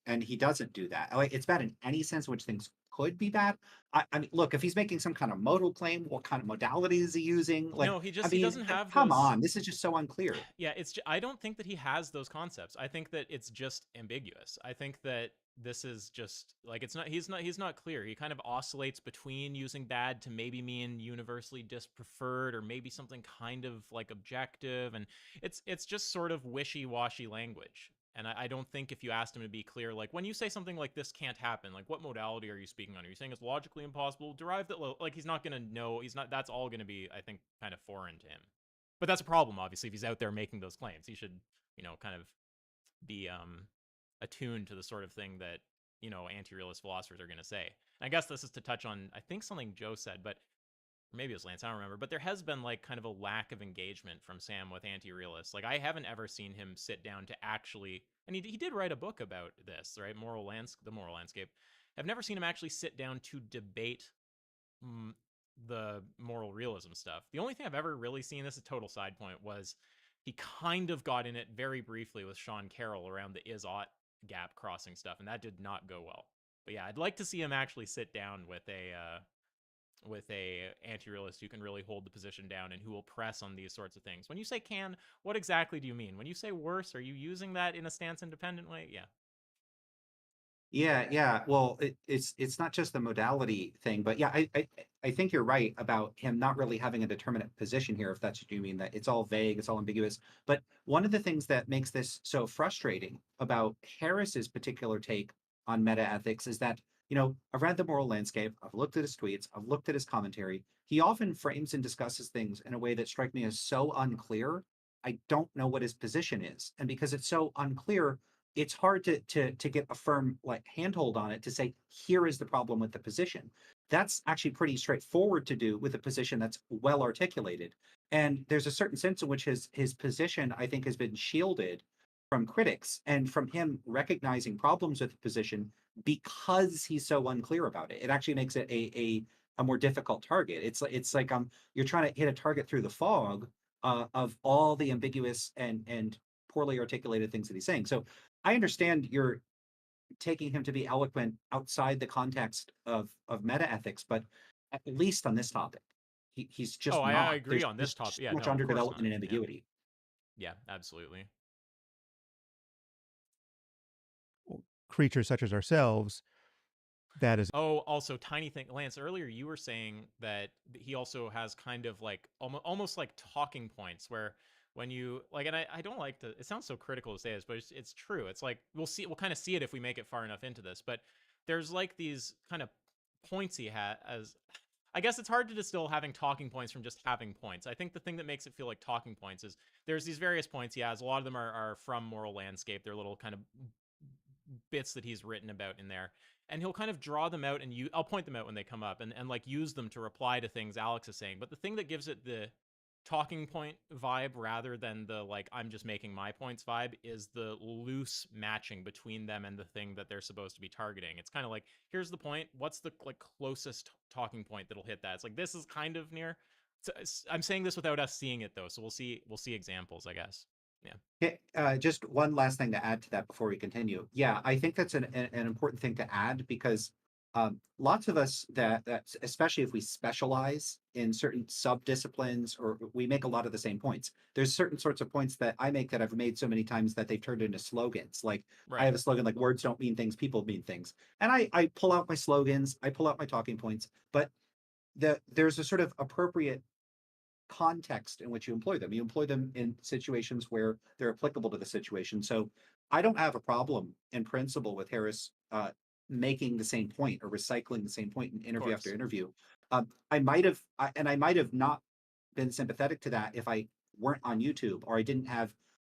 And he doesn't do that. Like, it's bad in any sense in which things could be bad. I mean, look, if he's making some kind of modal claim, what kind of modality is he using? Like, No, he I mean, doesn't have come those. on, this is just so unclear. Yeah, I don't think that he has those concepts. I think that it's just ambiguous. I think that this is just like he's not clear. He kind of oscillates between using bad to maybe mean universally dispreferred or maybe something kind of like objective, and it's just sort of wishy-washy language. And I don't think if you asked him to be clear, like when you say something like this can't happen, like what modality are you speaking on? Are you saying it's logically impossible? Derive that, like he's not gonna know. He's not. That's all gonna be, I think, kind of foreign to him. But that's a problem, obviously, if he's out there making those claims. He should, kind of be attuned to the sort of thing that, anti-realist philosophers are going to say. And I guess this is to touch on, I think, something Joe said, but maybe it was Lance, I don't remember. But there has been like kind of a lack of engagement from Sam with anti-realists. Like I haven't ever seen him sit down to actually, and he did write a book about this, right? The moral landscape. I've never seen him actually sit down to debate the moral realism stuff. The only thing I've ever really seen, this is a total side point, was he kind of got in it very briefly with Sean Carroll around the is-ought gap crossing stuff, and that did not go well. But yeah, I'd like to see him actually sit down with a anti-realist who can really hold the position down and who will press on these sorts of things. When you say can, what exactly do you mean? When you say worse, are you using that in a stance-independent way? Yeah. Yeah. Well, it's not just the modality thing, but yeah, I think you're right about him not really having a determinate position here, if that's what you mean, that it's all vague, it's all ambiguous. But one of the things that makes this so frustrating about Harris's particular take on meta ethics is that, I've read the moral landscape, I've looked at his tweets, I've looked at his commentary. He often frames and discusses things in a way that strike me as so unclear. I don't know what his position is. And because it's so unclear, it's hard to get a firm like handhold on it to say, here is the problem with the position. That's actually pretty straightforward to do with a position that's well articulated. And there's a certain sense in which his position, I think, has been shielded from critics and from him recognizing problems with the position because he's so unclear about it. It actually makes it a more difficult target. It's like you're trying to hit a target through the fog of all the ambiguous and poorly articulated things that he's saying. So I understand you're taking him to be eloquent outside the context of meta ethics, but at least on this topic, he's just I not. agree on this There's topic. too Yeah, much no, of course not. underdevelopment and ambiguity. Yeah, absolutely. Creatures such as ourselves, that is. Oh, also tiny thing, Lance. Earlier, you were saying that he also has kind of like almost like talking points where when you like, and I don't like to. It sounds so critical to say this, but it's true. It's like we'll kind of see it if we make it far enough into this. But there's like these kind of points he has. I guess it's hard to distill having talking points from just having points. I think the thing that makes it feel like talking points is there's these various points he has. A lot of them are from Moral Landscape. They're little kind of bits that he's written about in there, and he'll kind of draw them out, and I'll point them out when they come up, and like use them to reply to things Alex is saying. But the thing that gives it the talking point vibe rather than the like I'm just making my points vibe is the loose matching between them and the thing that they're supposed to be targeting. It's kind of like, here's the point, what's the like closest talking point that'll hit that? It's like, this is kind of near. So, I'm saying this without us seeing it though, so we'll see examples, I guess. Yeah. Just one last thing to add to that before we continue. Yeah, I think that's an important thing to add because lots of us that especially if we specialize in certain sub-disciplines or we make a lot of the same points. There's certain sorts of points that I make that I've made so many times that they've turned into slogans. Like Right. I have a slogan like words don't mean things, people mean things. And I pull out my slogans, I pull out my talking points, but there's a sort of appropriate context in which you employ them. You employ them in situations where they're applicable to the situation. So I don't have a problem in principle with Harris making the same point or recycling the same point in interview after interview. I might have not been sympathetic to that if I weren't on YouTube or I didn't have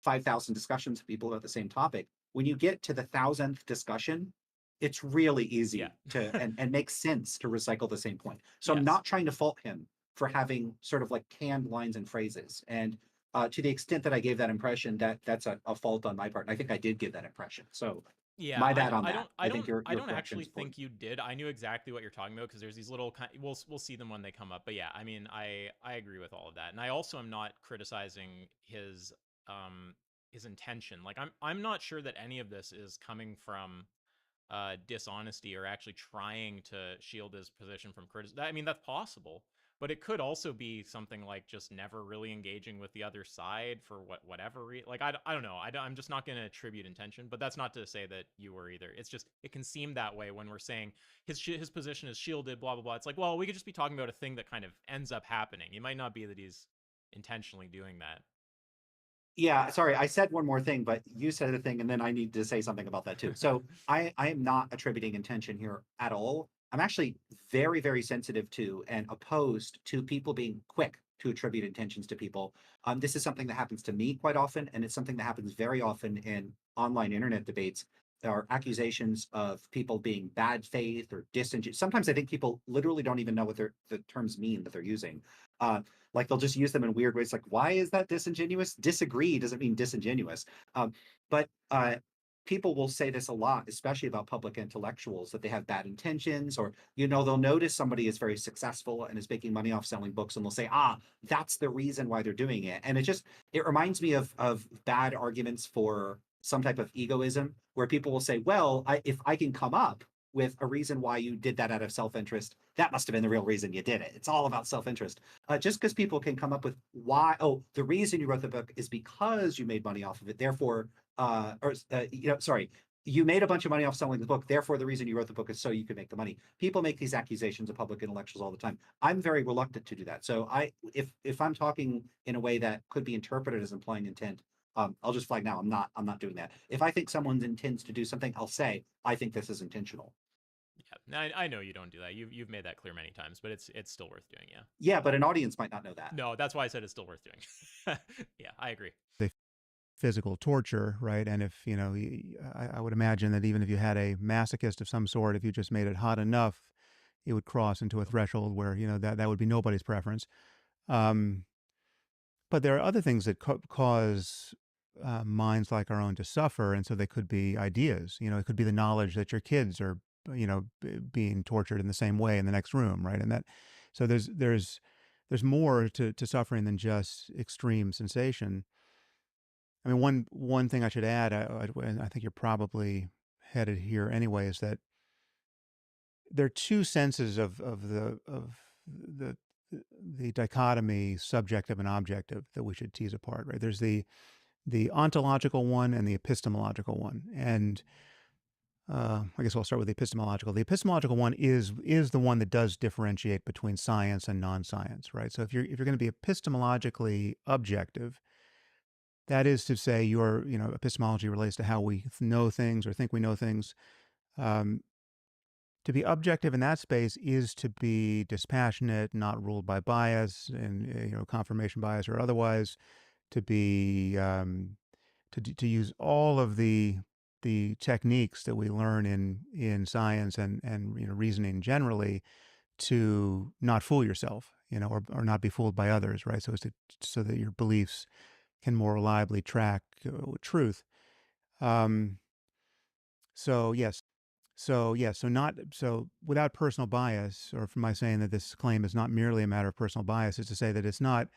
5,000 discussions with people about the same topic. When you get to the 1,000th discussion, it's really easy to and makes sense to recycle the same point. So I'm not trying to fault him for having sort of like canned lines and phrases. And to the extent that I gave that impression, that's a fault on my part. And I think I did give that impression. So yeah, my bad on that. I think don't actually think you did. I knew exactly what you're talking about because there's these little we'll see them when they come up. But yeah, I mean, I agree with all of that. And I also am not criticizing his intention. Like I'm not sure that any of this is coming from dishonesty or actually trying to shield his position from criticism. I mean, that's possible, but it could also be something like just never really engaging with the other side for whatever reason. Like, I don't know. I'm just not going to attribute intention, but that's not to say that you were either. It's just, it can seem that way when we're saying his position is shielded, blah, blah, blah. It's like, well, we could just be talking about a thing that kind of ends up happening. It might not be that he's intentionally doing that. Yeah, sorry, I said one more thing, but you said a thing, and then I need to say something about that too. So I am not attributing intention here at all. I'm actually very, very sensitive to and opposed to people being quick to attribute intentions to people. This is something that happens to me quite often, and it's something that happens very often in online internet debates. There are accusations of people being bad faith or disingenuous. Sometimes I think people literally don't even know what the terms mean that they're using. Like they'll just use them in weird ways. Like, why is that disingenuous? Disagree doesn't mean disingenuous. But people will say this a lot, especially about public intellectuals, that they have bad intentions, or they'll notice somebody is very successful and is making money off selling books, and they'll say, that's the reason why they're doing it. And it reminds me of bad arguments for some type of egoism, where people will say, well, if I can come up with a reason why you did that out of self-interest, that must have been the real reason you did it. It's all about self-interest. Just because people can come up with the reason you wrote the book is because you made money off of it. Therefore, you made a bunch of money off selling the book. Therefore, the reason you wrote the book is so you could make the money. People make these accusations of public intellectuals all the time. I'm very reluctant to do that. So if I'm talking in a way that could be interpreted as implying intent, I'll just flag now. I'm not doing that. If I think someone intends to do something, I'll say, I think this is intentional. Yeah, I know you don't do that. You've made that clear many times, but it's still worth doing. Yeah. Yeah, but an audience might not know that. No, that's why I said it's still worth doing. Yeah, I agree. Physical torture, right? And if I would imagine that even if you had a masochist of some sort, if you just made it hot enough, it would cross into a threshold where that would be nobody's preference. But there are other things that cause minds like our own to suffer, and so they could be ideas. It could be the knowledge that your kids are being tortured in the same way in the next room, right? And so there's more to suffering than just extreme sensation. I mean, one thing I should add, I think you're probably headed here anyway, is that there are two senses of the dichotomy, subjective and objective, that we should tease apart, right? There's the ontological one and the epistemological one, and I guess I'll start with the epistemological. The epistemological one is the one that does differentiate between science and non-science, right? So if you're going to be epistemologically objective, that is to say, your epistemology relates to how we know things or think we know things. To be objective in that space is to be dispassionate, not ruled by bias and confirmation bias or otherwise. To be to use all of the techniques that we learn in science and reasoning generally, to not fool yourself, or not be fooled by others, right? So that your beliefs can more reliably track truth. So without personal bias, or from my saying that this claim is not merely a matter of personal bias, is to say that it's not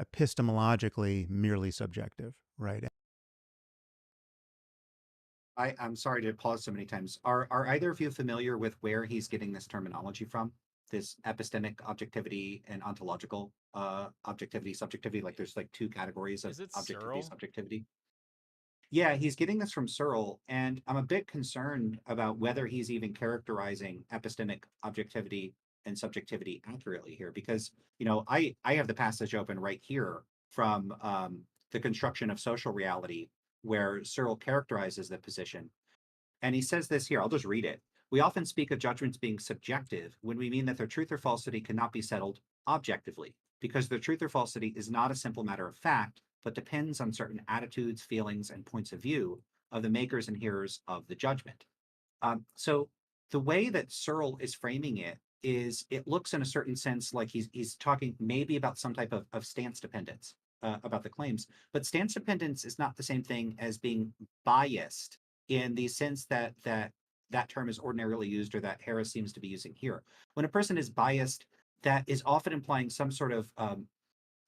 epistemologically merely subjective, right? I'm sorry to pause so many times. Are either of you familiar with where he's getting this terminology from? This epistemic objectivity and ontological objectivity, subjectivity. Like there's like two categories of objectivity, subjectivity. Yeah, he's getting this from Searle, and I'm a bit concerned about whether he's even characterizing epistemic objectivity and subjectivity accurately here, because I have the passage open right here from The Construction of Social Reality, where Searle characterizes the position. And he says this here, I'll just read it. We often speak of judgments being subjective when we mean that their truth or falsity cannot be settled objectively, because their truth or falsity is not a simple matter of fact, but depends on certain attitudes, feelings, and points of view of the makers and hearers of the judgment. So the way that Searle is framing it is, it looks in a certain sense like he's talking maybe about some type of stance dependence about the claims, but stance dependence is not the same thing as being biased in the sense that term is ordinarily used, or that Harris seems to be using here. When a person is biased, that is often implying some sort of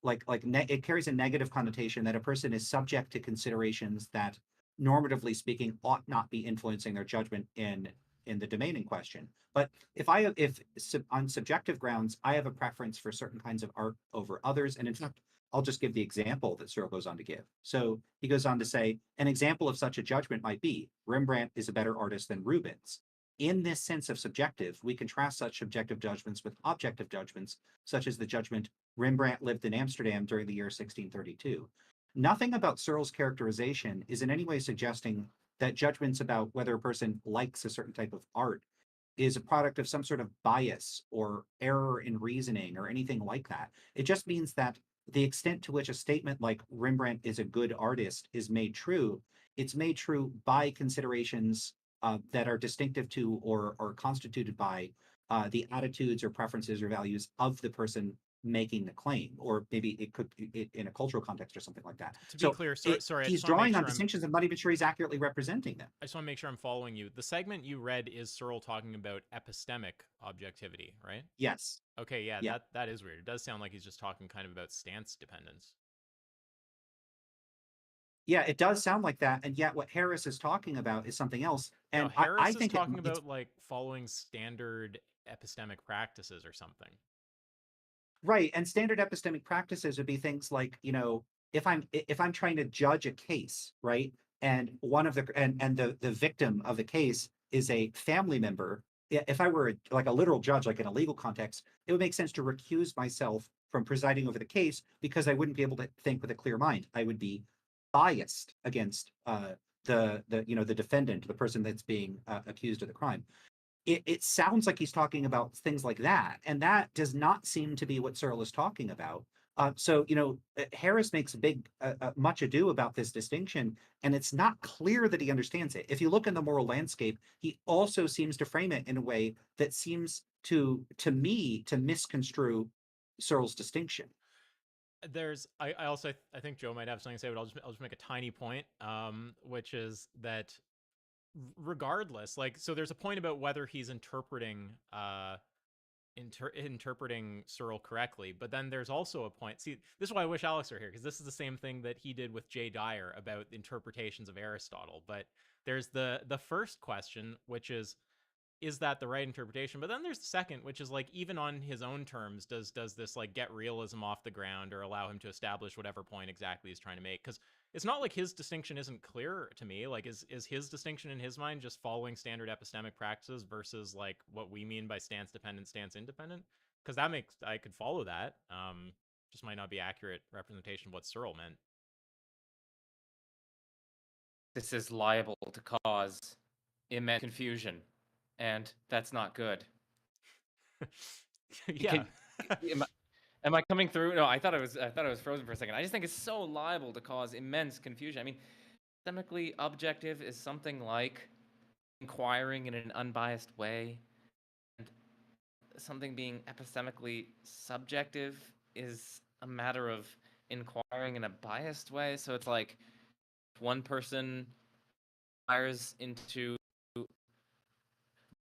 it carries a negative connotation, that a person is subject to considerations that, normatively speaking, ought not be influencing their judgment in in the domain in question. But if on subjective grounds, I have a preference for certain kinds of art over others, and in fact, I'll just give the example that Searle goes on to give. So he goes on to say, an example of such a judgment might be Rembrandt is a better artist than Rubens. In this sense of subjective, we contrast such subjective judgments with objective judgments, such as the judgment Rembrandt lived in Amsterdam during the year 1632. Nothing about Searle's characterization is in any way suggesting that judgments about whether a person likes a certain type of art is a product of some sort of bias or error in reasoning or anything like that. It just means that the extent to which a statement like Rembrandt is a good artist is made true, it's made true by considerations that are distinctive to or constituted by the attitudes or preferences or values of the person making the claim, or maybe it could be in a cultural context or something like that. To be clear, sorry, he's drawing on distinctions. I'm not even sure he's accurately representing them. I just want to make sure I'm following you. The segment you read is Searle talking about epistemic objectivity, right? Yes. Okay, yeah. That is weird. It does sound like he's just talking kind of about stance dependence. Yeah, it does sound like that, and yet what Harris is talking about is something else. And no, Harris I think is talking about like following standard epistemic practices or something. Right, and standard epistemic practices would be things like, if I'm trying to judge a case, right, and one of the victim of the case is a family member. If I were like a literal judge, like in a legal context, it would make sense to recuse myself from presiding over the case because I wouldn't be able to think with a clear mind. I would be biased against the defendant, the person that's being accused of the crime. It sounds like he's talking about things like that, and that does not seem to be what Searle is talking about. So Harris makes much ado about this distinction, and it's not clear that he understands it. If you look in the moral landscape, he also seems to frame it in a way that seems to me to misconstrue Searle's distinction. I think Joe might have something to say, but I'll just make a tiny point, which is that regardless, so there's a point about whether he's interpreting Searle correctly, but then there's also a point. See, this is why I wish Alex were here, because this is the same thing that he did with Jay Dyer about interpretations of Aristotle. But there's the first question, which is that the right interpretation? But then there's the second, which is like, even on his own terms, does this like get realism off the ground or allow him to establish whatever point exactly he's trying to make? Because it's not like his distinction isn't clear to me. Like, is his distinction in his mind just following standard epistemic practices versus like what we mean by stance dependent, stance independent? Because I could follow that. Just might not be accurate representation of what Searle meant. This is liable to cause immense confusion, and that's not good. Yeah. Am I coming through? No, I thought I was frozen for a second. I just think it's so liable to cause immense confusion. I mean, epistemic objective is something like inquiring in an unbiased way, and something being epistemically subjective is a matter of inquiring in a biased way. So it's like one person inquires into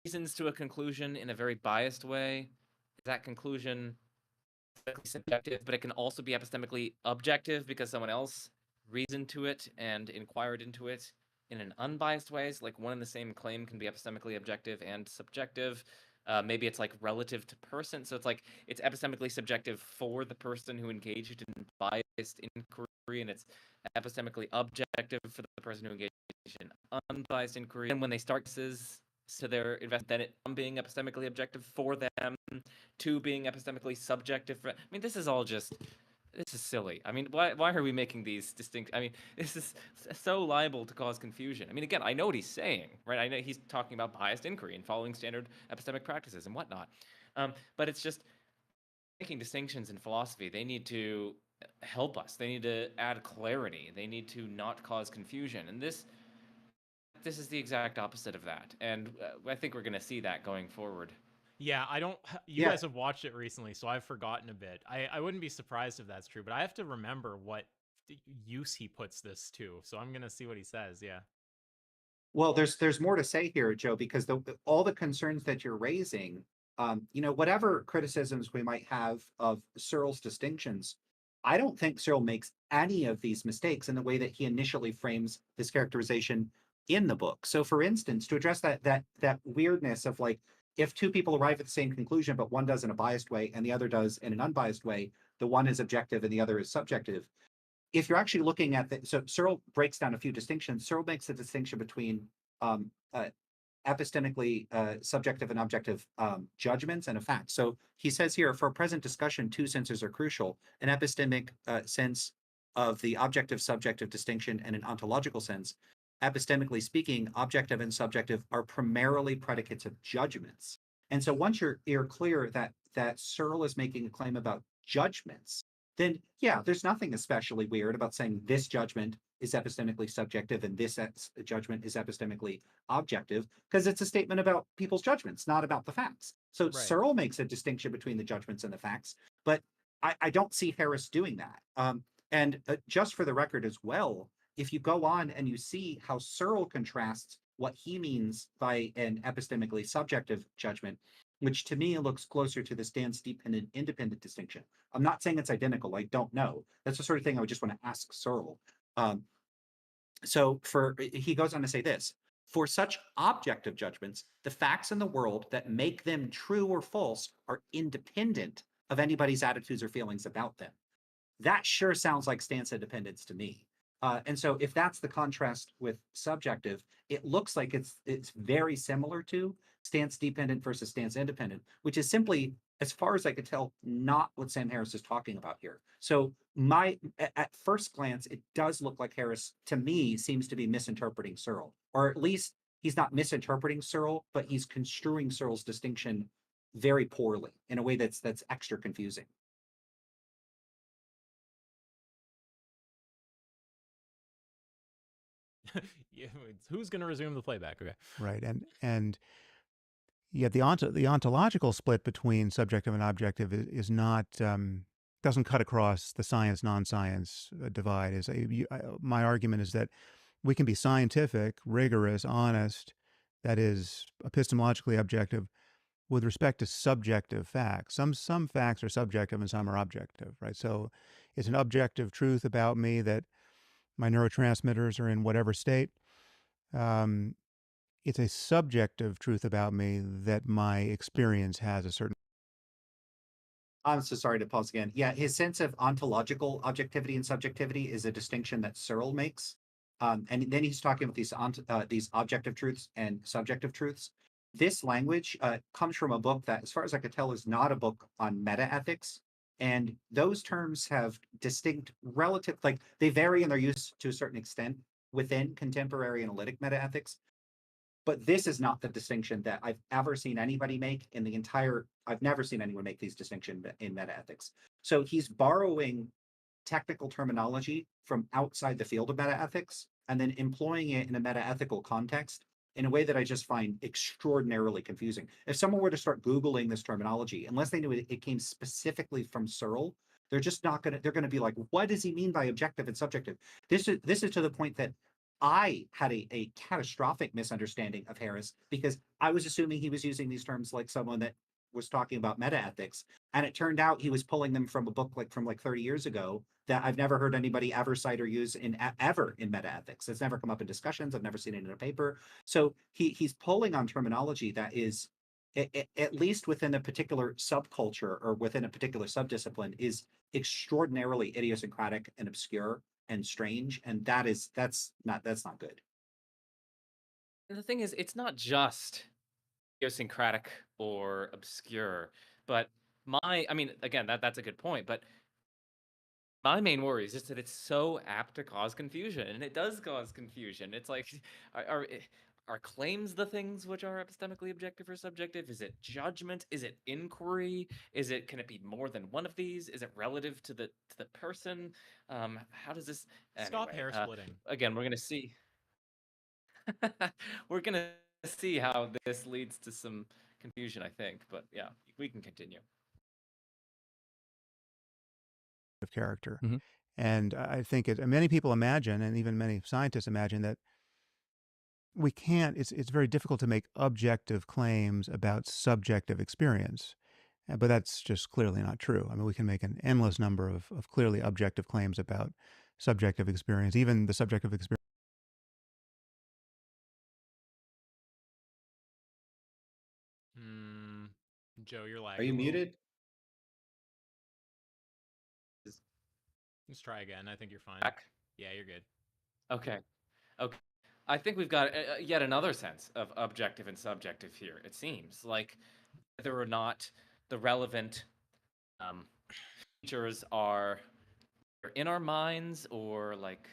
reasons to a conclusion in a very biased way. That conclusion is subjective, but it can also be epistemically objective because someone else reasoned to it and inquired into it in an unbiased way. So like one and the same claim can be epistemically objective and subjective. Maybe it's like relative to person. So it's like it's epistemically subjective for the person who engaged in biased inquiry, and it's epistemically objective for the person who engaged in unbiased inquiry. And when they start to their investment, then it from being epistemically objective for them to being epistemically subjective. I mean, this is silly. I mean, why are we making these distinct? I mean, this is so liable to cause confusion. I mean, again, I know what he's saying, right? I know he's talking about biased inquiry and following standard epistemic practices and whatnot. But it's just making distinctions in philosophy. They need to help us. They need to add clarity. They need to not cause confusion. And this is the exact opposite of that. And I think we're going to see that going forward. Yeah, you guys have watched it recently, so I've forgotten a bit. I wouldn't be surprised if that's true, but I have to remember what use he puts this to. So I'm going to see what he says. Yeah. Well, there's more to say here, Joe, because all the concerns that you're raising, whatever criticisms we might have of Searle's distinctions, I don't think Searle makes any of these mistakes in the way that he initially frames this characterization in the book. So for instance, to address that weirdness of like, if two people arrive at the same conclusion, but one does in a biased way and the other does in an unbiased way, the one is objective and the other is subjective. If you're actually looking at so Searle breaks down a few distinctions. Searle makes a distinction between um, epistemically subjective and objective judgments and a fact. So he says here, for present discussion, two senses are crucial: an epistemic sense of the objective-subjective distinction and an ontological sense. Epistemically speaking, objective and subjective are primarily predicates of judgments. And so once you're clear that Searle is making a claim about judgments, then yeah, there's nothing especially weird about saying this judgment is epistemically subjective and this judgment is epistemically objective, because it's a statement about people's judgments, not about the facts. So Right. Searle makes a distinction between the judgments and the facts, but I don't see Harris doing that. And just for the record as well, if you go on and you see how Searle contrasts what he means by an epistemically subjective judgment, which to me looks closer to the stance-dependent independent distinction. I'm not saying it's identical. I don't know. That's the sort of thing I would just want to ask Searle. So he goes on to say this: for such objective judgments, the facts in the world that make them true or false are independent of anybody's attitudes or feelings about them. That sure sounds like stance independence to me. And so if that's the contrast with subjective, it looks like it's very similar to stance dependent versus stance independent, which is simply, as far as I could tell, not what Sam Harris is talking about here. So at first glance, it does look like Harris, to me, seems to be misinterpreting Searle, or at least he's not misinterpreting Searle, but he's construing Searle's distinction very poorly in a way that's extra confusing. Yeah, who's going to resume the playback? Okay. Right. And yeah, the ontological split between subjective and objective is not doesn't cut across the science non-science divide. My argument is that we can be scientific, rigorous, honest, that is epistemologically objective, with respect to subjective facts. Some facts are subjective and some are objective, right? So it's an objective truth about me that my neurotransmitters are in whatever state. It's a subjective truth about me that my experience has a certain. I'm so sorry to pause again. Yeah, his sense of ontological objectivity and subjectivity is a distinction that Searle makes. And then he's talking about these objective truths and subjective truths. This language comes from a book that, as far as I could tell, is not a book on meta-ethics. And those terms have distinct relative, like they vary in their use to a certain extent within contemporary analytic meta-ethics. But this is not the distinction that I've ever seen anybody make in the entire, I've never seen anyone make these distinctions in meta-ethics. So he's borrowing technical terminology from outside the field of meta-ethics and then employing it in a meta-ethical context in a way that I just find extraordinarily confusing. If someone were to start Googling this terminology, unless they knew it came specifically from Searle, they're just not going to, they're going to be like, what does he mean by objective and subjective? This is to the point that I had a catastrophic misunderstanding of Harris because I was assuming he was using these terms like someone that was talking about meta-ethics. And it turned out he was pulling them from a book from 30 years ago that I've never heard anybody ever cite or use ever in meta-ethics. It's never come up in discussions. I've never seen it in a paper. So he's pulling on terminology that is, at least within a particular subculture or within a particular subdiscipline, is extraordinarily idiosyncratic and obscure and strange, and that's not good. And the thing is, it's not just idiosyncratic or obscure, but I mean, again, that's a good point, but my main worry is just that it's so apt to cause confusion, and it does cause confusion. It's like, are claims the things which are epistemically objective or subjective? Is it judgment? Is it inquiry? Can it be more than one of these? Is it relative to the person? How does this Stop anyway, hair splitting? Again, we're gonna see. We're gonna see how this leads to some confusion, I think. But yeah, we can continue. Of character. Mhm. And I think many people imagine, and even many scientists imagine, that we can't, it's very difficult to make objective claims about subjective experience. But that's just clearly not true. I mean, we can make an endless number of clearly objective claims about subjective experience, even the subjective experience Joe, you're Are lagging you a little. muted? Let's try again. I think you're fine. Back. Yeah, you're good. Okay. Okay. I think we've got yet another sense of objective and subjective here. It seems like whether or not the relevant features are in our minds or like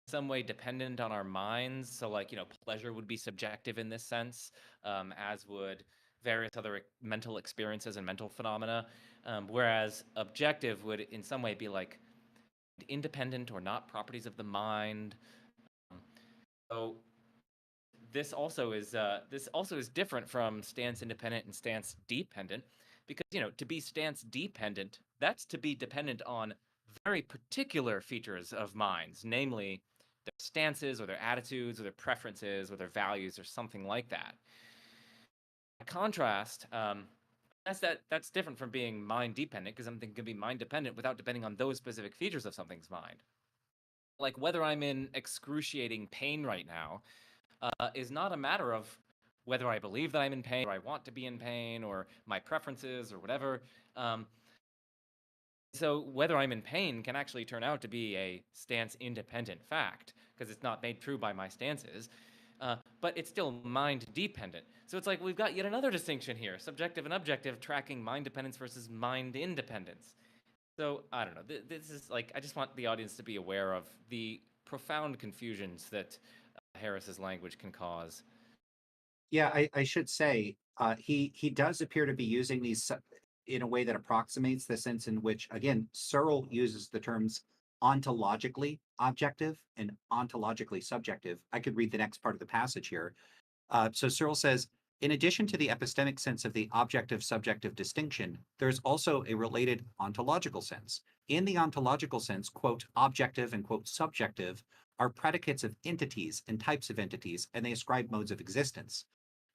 some way dependent on our minds. So like, pleasure would be subjective in this sense, as would various other mental experiences and mental phenomena. Whereas objective would in some way be like independent or not properties of the mind. So this also is different from stance independent and stance dependent, because to be stance dependent, that's to be dependent on very particular features of minds, namely their stances or their attitudes or their preferences or their values or something like that. By contrast, that's different from being mind dependent, because something can be mind dependent without depending on those specific features of something's mind. Like whether I'm in excruciating pain right now is not a matter of whether I believe that I'm in pain or I want to be in pain or my preferences or whatever. So whether I'm in pain can actually turn out to be a stance independent fact, because it's not made true by my stances, but it's still mind dependent. So it's like we've got yet another distinction here, subjective and objective, tracking mind dependence versus mind independence. So I don't know, this is like, I just want the audience to be aware of the profound confusions that Harris's language can cause. Yeah, I should say he does appear to be using these in a way that approximates the sense in which, again, Searle uses the terms ontologically objective and ontologically subjective. I could read the next part of the passage here. So Searle says, in addition to the epistemic sense of the objective-subjective distinction, there's also a related ontological sense. In the ontological sense, quote, objective and quote, subjective are predicates of entities and types of entities, and they ascribe modes of existence.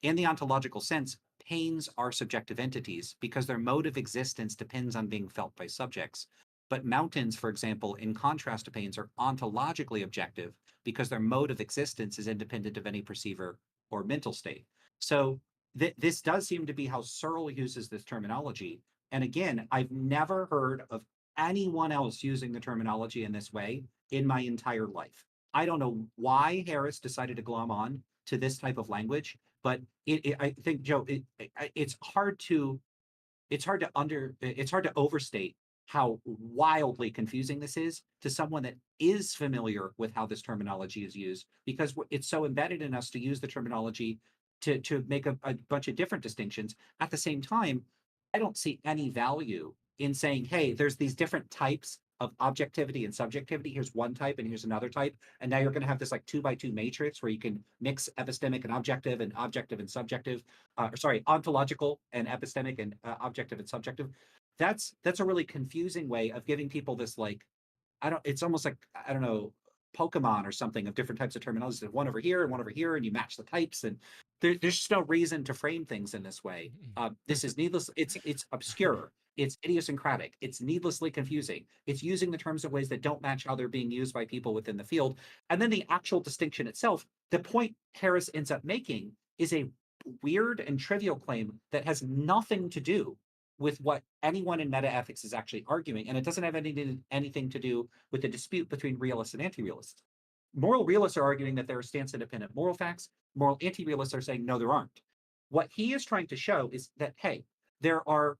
In the ontological sense, pains are subjective entities because their mode of existence depends on being felt by subjects. But mountains, for example, in contrast to pains, are ontologically objective because their mode of existence is independent of any perceiver or mental state. So this does seem to be how Searle uses this terminology. And again, I've never heard of anyone else using the terminology in this way in my entire life. I don't know why Harris decided to glom on to this type of language, but I think, Joe, it's hard to overstate how wildly confusing this is to someone that is familiar with how this terminology is used, because it's so embedded in us to use the terminology to make a bunch of different distinctions. At the same time, I don't see any value in saying, hey, there's these different types of objectivity and subjectivity. Here's one type and here's another type. And now you're going to have this like 2x2 matrix where you can mix epistemic and objective and subjective, ontological and epistemic and objective and subjective. That's a really confusing way of giving people this like, it's almost like, I don't know, Pokemon or something of different types of terminology, one over here and one over here, and you match the types. And there's just no reason to frame things in this way. This is needless. It's obscure. It's idiosyncratic. It's needlessly confusing. It's using the terms in ways that don't match how they're being used by people within the field. And then the actual distinction itself, the point Harris ends up making is a weird and trivial claim that has nothing to do with what anyone in metaethics is actually arguing. And it doesn't have anything to do with the dispute between realists and anti-realists. Moral realists are arguing that there are stance-independent moral facts. Moral anti-realists are saying, no, there aren't. What he is trying to show is that, hey, there are,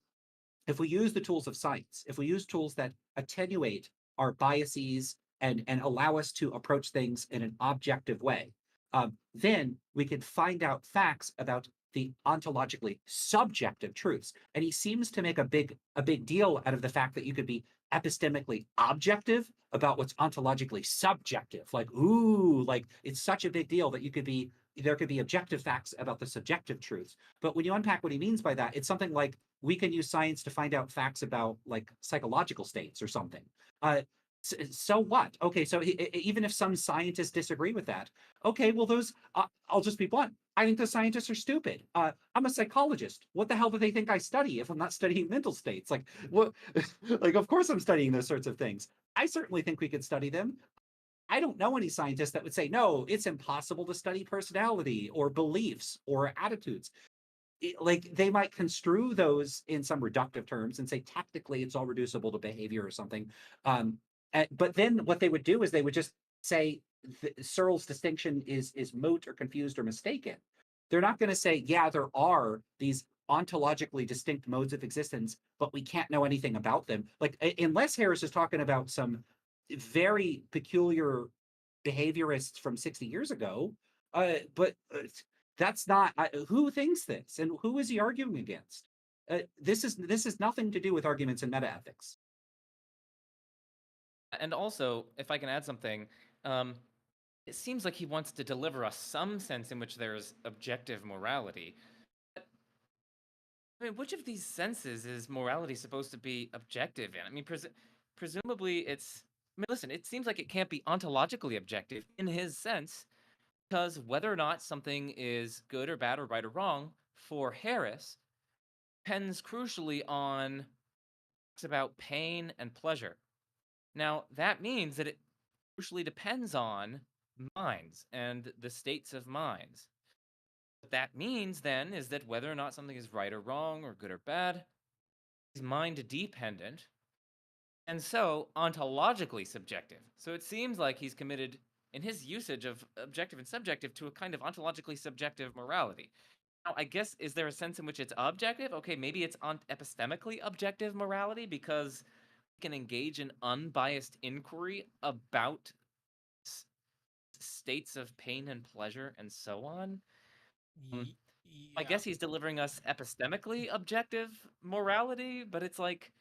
if we use the tools of science, if we use tools that attenuate our biases and allow us to approach things in an objective way, then we can find out facts about the ontologically subjective truths. And he seems to make a big deal out of the fact that you could be epistemically objective about what's ontologically subjective. Like, ooh, like it's such a big deal that there could be objective facts about the subjective truths. But when you unpack what he means by that, it's something like we can use science to find out facts about like psychological states or something. So what? Okay, so even if some scientists disagree with that, okay, well, those, I'll just be blunt. I think those scientists are stupid. I'm a psychologist. What the hell do they think I study if I'm not studying mental states? Like, what? Like, of course I'm studying those sorts of things. I certainly think we could study them. I don't know any scientist that would say, no, it's impossible to study personality or beliefs or attitudes. like they might construe those in some reductive terms and say technically it's all reducible to behavior or something. But then what they would do is they would just say Searle's distinction is moot or confused or mistaken. They're not going to say, yeah, there are these ontologically distinct modes of existence, but we can't know anything about them. Like, unless Harris is talking about some very peculiar behaviorists from 60 years ago, but that's not who thinks this, and who is he arguing against? This is nothing to do with arguments in metaethics. And also, if I can add something, it seems like he wants to deliver us some sense in which there is objective morality. I mean, which of these senses is morality supposed to be objective in? I mean, presumably it's... I mean, listen, it seems like it can't be ontologically objective in his sense, because whether or not something is good or bad or right or wrong for Harris depends crucially on it's about pain and pleasure. Now, that means that it crucially depends on minds and the states of minds. What that means then is that whether or not something is right or wrong or good or bad is mind dependent, and so ontologically subjective. So it seems like he's committed in his usage of objective and subjective to a kind of ontologically subjective morality. Now, I guess, is there a sense in which it's objective? Okay, maybe it's epistemically objective morality because we can engage in unbiased inquiry about states of pain and pleasure and so on. I guess he's delivering us epistemically objective morality, but it's like,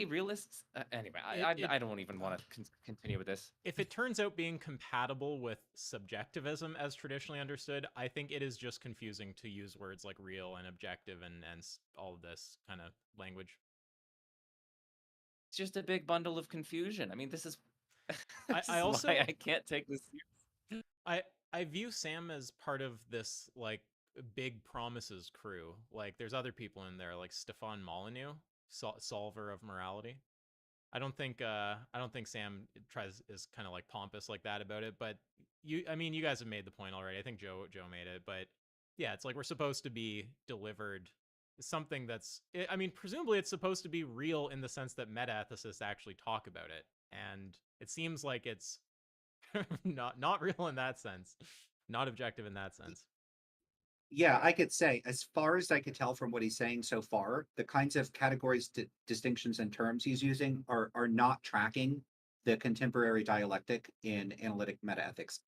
realists anyway. I don't even want to continue with this. If it turns out being compatible with subjectivism as traditionally understood, I think it is just confusing to use words like real and objective and all of this kind of language. It's just a big bundle of confusion. I mean, this is I also why I can't take this seriously. I view Sam as part of this like big promises crew. Like there's other people in there like Stefan Molyneux, solver of morality. I don't think Sam is kind of like pompous like that about it, but you guys have made the point already. I think Joe made it, but yeah, it's like we're supposed to be delivered something that's, I mean, presumably it's supposed to be real in the sense that meta-ethicists actually talk about it, and it seems like it's not real in that sense, not objective in that sense. Yeah, I could say, as far as I could tell from what he's saying so far, the kinds of categories, distinctions, and terms he's using are not tracking the contemporary dialectic in analytic metaethics.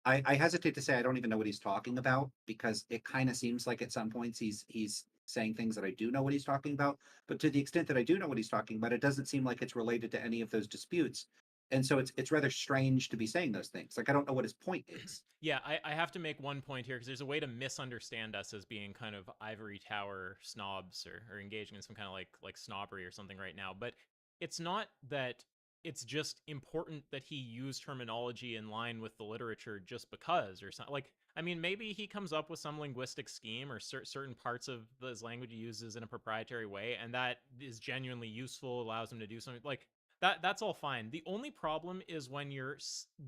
I hesitate to say I don't even know what he's talking about, because it kind of seems like at some points he's saying things that I do know what he's talking about, but to the extent that I do know what he's talking about, it doesn't seem like it's related to any of those disputes. And so it's rather strange to be saying those things. Like, I don't know what his point is. Yeah, I have to make one point here, because there's a way to misunderstand us as being kind of ivory tower snobs or engaging in some kind of like snobbery or something right now. But it's not that. It's just important that he use terminology in line with the literature just because, or something. Like, I mean, maybe he comes up with some linguistic scheme or certain parts of his language he uses in a proprietary way, and that is genuinely useful, allows him to do something like that's all fine. The only problem is when you're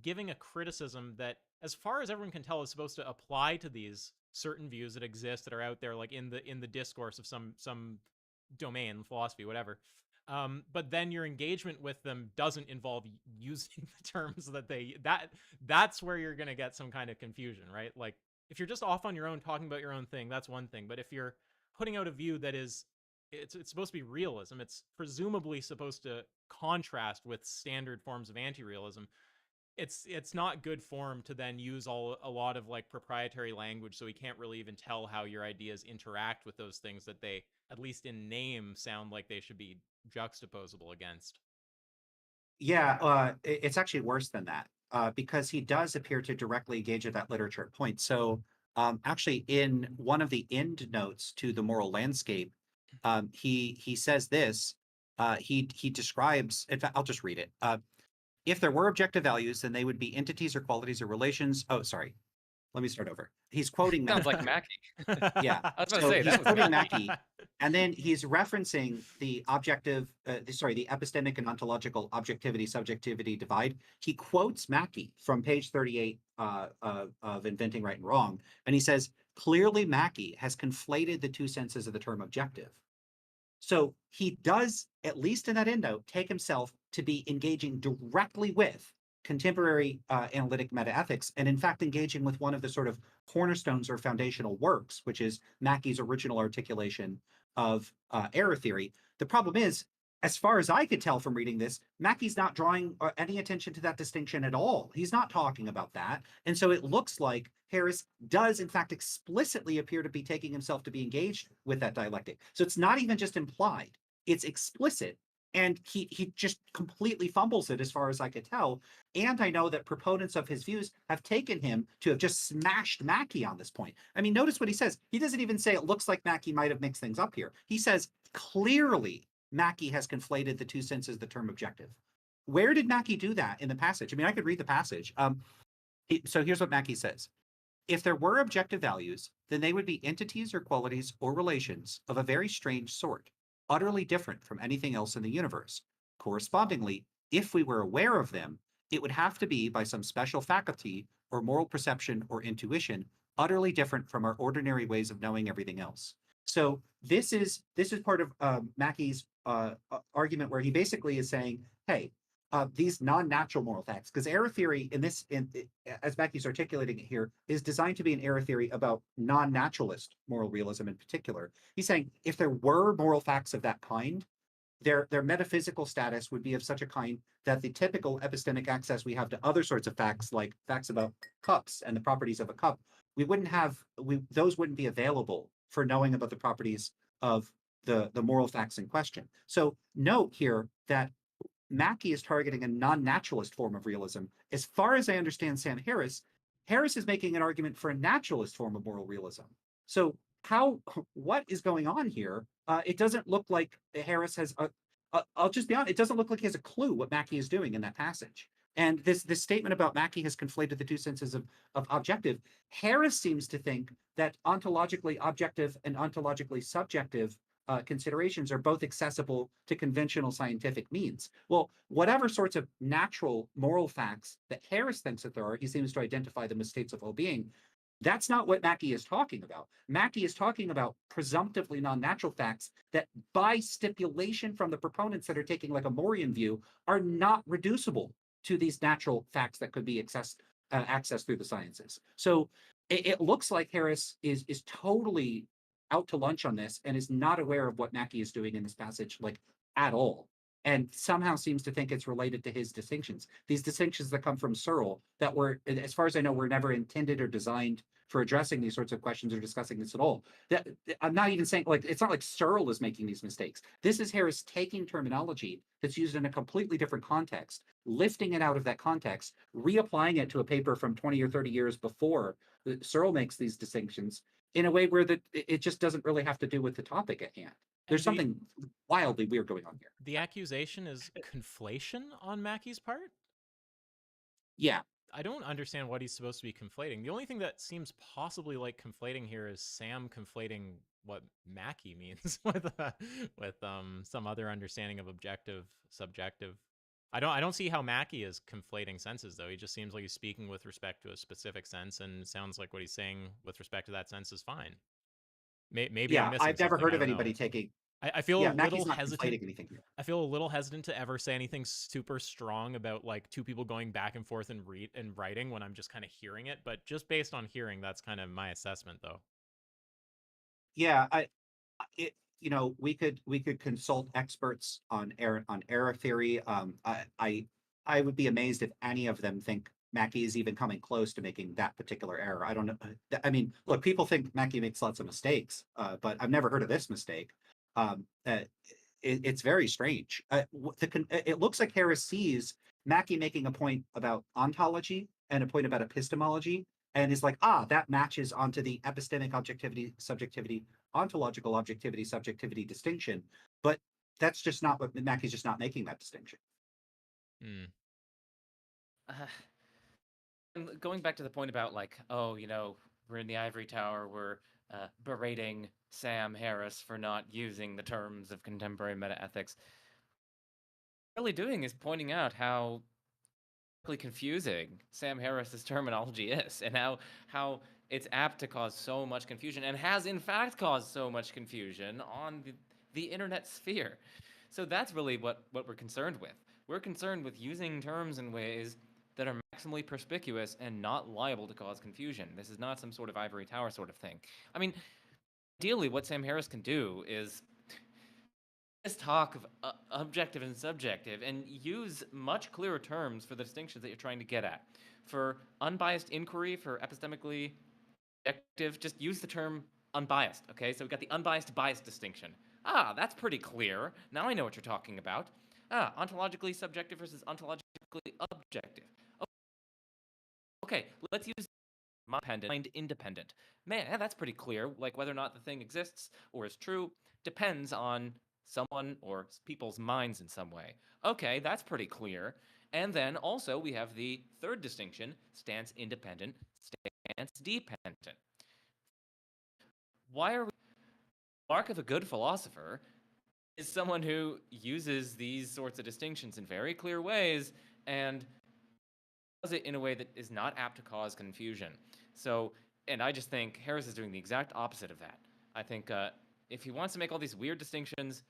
giving a criticism that, as far as everyone can tell, is supposed to apply to these certain views that exist, that are out there, like in the discourse of some domain, philosophy, whatever. But then your engagement with them doesn't involve using the terms that's where you're going to get some kind of confusion, right? Like, if you're just off on your own talking about your own thing, that's one thing. But if you're putting out a view that is, it's supposed to be realism, it's presumably supposed to contrast with standard forms of anti-realism, it's not good form to then use a lot of like proprietary language, so we can't really even tell how your ideas interact with those things that they, at least in name, sound like they should be juxtaposable against. Yeah, it's actually worse than that, because he does appear to directly engage at that literature point. So actually, in one of the end notes to The Moral Landscape, he says this. He describes, in fact, I'll just read it. If there were objective values, then they would be entities or qualities or relations. Oh, sorry. Let me start over. He's quoting Sounds like Mackey. Yeah. I was going to say, he's that was quoting Mackey. Mackey, and then he's referencing the objective, the epistemic and ontological objectivity-subjectivity divide. He quotes Mackey from page 38 of Inventing Right and Wrong, and he says, clearly Mackey has conflated the two senses of the term objective. So he does, at least in that endnote, take himself to be engaging directly with contemporary analytic metaethics, and in fact engaging with one of the sort of cornerstones or foundational works, which is Mackey's original articulation of error theory. The problem is, as far as I could tell from reading this, Mackey's not drawing any attention to that distinction at all. He's not talking about that. And so it looks like Harris does, in fact, explicitly appear to be taking himself to be engaged with that dialectic. So it's not even just implied, it's explicit. And he just completely fumbles it as far as I could tell. And I know that proponents of his views have taken him to have just smashed Mackey on this point. I mean, notice what he says. He doesn't even say it looks like Mackey might have mixed things up here. He says clearly Mackey has conflated the two senses of the term objective. Where did Mackey do that in the passage? I mean, I could read the passage. So here's what Mackey says. If there were objective values, then they would be entities or qualities or relations of a very strange sort, utterly different from anything else in the universe. Correspondingly, if we were aware of them, it would have to be by some special faculty or moral perception or intuition, utterly different from our ordinary ways of knowing everything else. So this is part of Mackey's argument, where he basically is saying, hey, these non-natural moral facts, because error theory as Mackey's articulating it here, is designed to be an error theory about non-naturalist moral realism in particular. He's saying if there were moral facts of that kind, their metaphysical status would be of such a kind that the typical epistemic access we have to other sorts of facts, like facts about cups and the properties of a cup, those wouldn't be available for knowing about the properties of the moral facts in question. So note here that Mackey is targeting a non-naturalist form of realism. As far as I understand Sam Harris is making an argument for a naturalist form of moral realism. So what is going on here? It doesn't look like Harris has, I'll just be honest, it doesn't look like he has a clue what Mackey is doing in that passage. And this statement about Mackey has conflated the two senses of objective, Harris seems to think that ontologically objective and ontologically subjective considerations are both accessible to conventional scientific means. Well, whatever sorts of natural moral facts that Harris thinks that there are, he seems to identify them as states of well-being. That's not what Mackey is talking about. Mackey is talking about presumptively non-natural facts that, by stipulation from the proponents that are taking like a Morean view, are not reducible to these natural facts that could be accessed through the sciences. So it looks like Harris is totally out to lunch on this and is not aware of what Mackey is doing in this passage, like, at all, and somehow seems to think it's related to his distinctions. These distinctions that come from Searle that were, as far as I know, were never intended or designed for addressing these sorts of questions or discussing this at all. That I'm not even saying, like, it's not like Searle is making these mistakes. This is Harris taking terminology that's used in a completely different context, lifting it out of that context, reapplying it to a paper from 20 or 30 years before Searle makes these distinctions, in a way where it just doesn't really have to do with the topic at hand. There's something wildly weird going on here. The accusation is conflation on Mackey's part? Yeah. I don't understand what he's supposed to be conflating. The only thing that seems possibly like conflating here is Sam conflating what Mackey means with some other understanding of objective, subjective. I don't see how Mackey is conflating senses, though. He just seems like he's speaking with respect to a specific sense, and sounds like what he's saying with respect to that sense is fine. Maybe I'm missing I've never something. heard of anybody taking. I feel a little hesitant. I feel a little hesitant to ever say anything super strong about like two people going back and forth and writing when I'm just kind of hearing it. But just based on hearing, that's kind of my assessment, though. Yeah, we could consult experts on error theory. I would be amazed if any of them think Mackey is even coming close to making that particular error. I don't know. I mean, look, people think Mackey makes lots of mistakes, but I've never heard of this mistake. It's very strange. It looks like Harris sees Mackey making a point about ontology and a point about epistemology, and is like, that matches onto the epistemic objectivity, subjectivity, ontological objectivity, subjectivity distinction. But that's just not what Mackey's just not making that distinction. Going back to the point about like, we're in the ivory tower, we're berating Sam Harris for not using the terms of contemporary metaethics. What really doing is pointing out how confusing Sam Harris's terminology is, and how it's apt to cause so much confusion, and has in fact caused so much confusion on the internet sphere. So that's really what we're concerned with. We're concerned with using terms in ways that are maximally perspicuous and not liable to cause confusion. This is not some sort of ivory tower sort of thing. I mean, ideally, what Sam Harris can do is just talk of objective and subjective and use much clearer terms for the distinctions that you're trying to get at. For unbiased inquiry, for epistemically objective, just use the term unbiased, okay? So we've got the unbiased biased distinction. Ah, that's pretty clear. Now I know what you're talking about. Ah, ontologically subjective versus ontologically objective. Okay, let's use mind independent. Man, that's pretty clear. Like whether or not the thing exists or is true depends on someone or people's minds in some way. Okay, that's pretty clear. And then also we have the third distinction, stance independent, stance dependent. Why are we... Mark of a good philosopher is someone who uses these sorts of distinctions in very clear ways and does it in a way that is not apt to cause confusion. So, and I just think Harris is doing the exact opposite of that. I think if he wants to make all these weird distinctions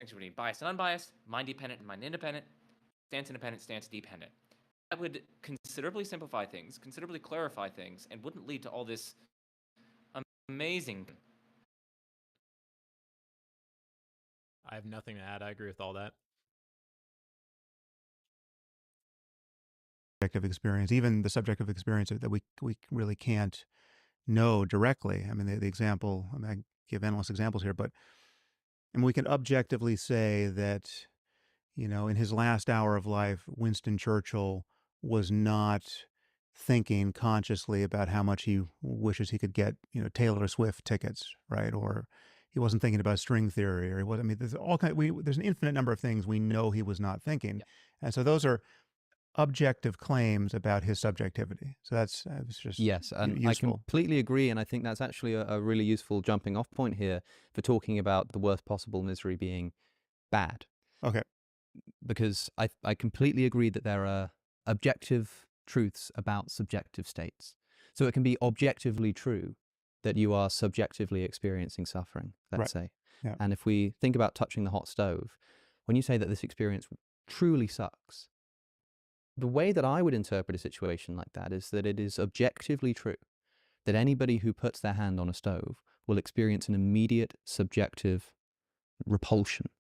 between biased and unbiased, mind dependent and mind independent, stance independent, stance dependent, that would considerably simplify things, considerably clarify things, and wouldn't lead to all this amazing... I have nothing to add. I agree with all that. Subjective experience, even the subjective experience that we really can't know directly. I mean, the example, I mean, I give endless examples here, but we can objectively say that, you know, in his last hour of life, Winston Churchill was not thinking consciously about how much he wishes he could get, you know, Taylor Swift tickets, right? Or he wasn't thinking about string theory, or he was. I mean, there's all there's an infinite number of things we know he was not thinking, and so those are objective claims about his subjectivity. So that's it's just yes, and useful. I completely agree, and I think that's actually a really useful jumping off point here for talking about the worst possible misery being bad. Okay. Because I completely agree that there are objective truths about subjective states. So it can be objectively true that you are subjectively experiencing suffering, let's say. Yeah. And if we think about touching the hot stove, when you say that this experience truly sucks, the way that I would interpret a situation like that is that it is objectively true that anybody who puts their hand on a stove will experience an immediate subjective repulsion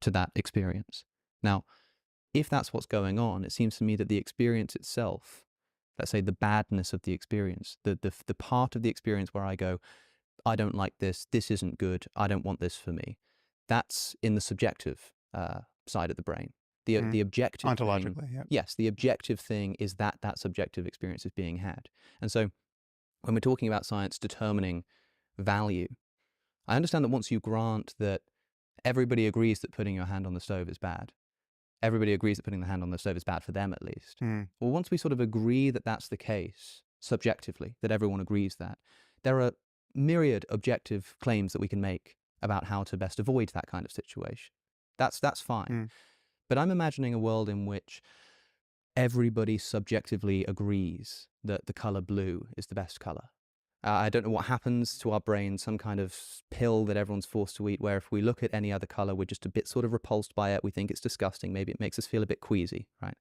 to that experience. Now, if that's what's going on, it seems to me that the experience itself, let's say the badness of the experience, the part of the experience where I go, I don't like this, this isn't good, I don't want this for me, that's in the subjective side of the brain. The objective ontologically, thing, yeah. Yes, the objective thing is that subjective experience is being had. And so when we're talking about science determining value, I understand that once you grant that everybody agrees that putting your hand on the stove is bad, everybody agrees that putting the hand on the stove is bad for them at least. Well, once we sort of agree that that's the case, subjectively, that everyone agrees that, there are myriad objective claims that we can make about how to best avoid that kind of situation. That's fine. But I'm imagining a world in which everybody subjectively agrees that the color blue is the best color. I don't know what happens to our brain, some kind of pill that everyone's forced to eat, where if we look at any other color, we're just a bit sort of repulsed by it. We think it's disgusting. Maybe it makes us feel a bit queasy, right?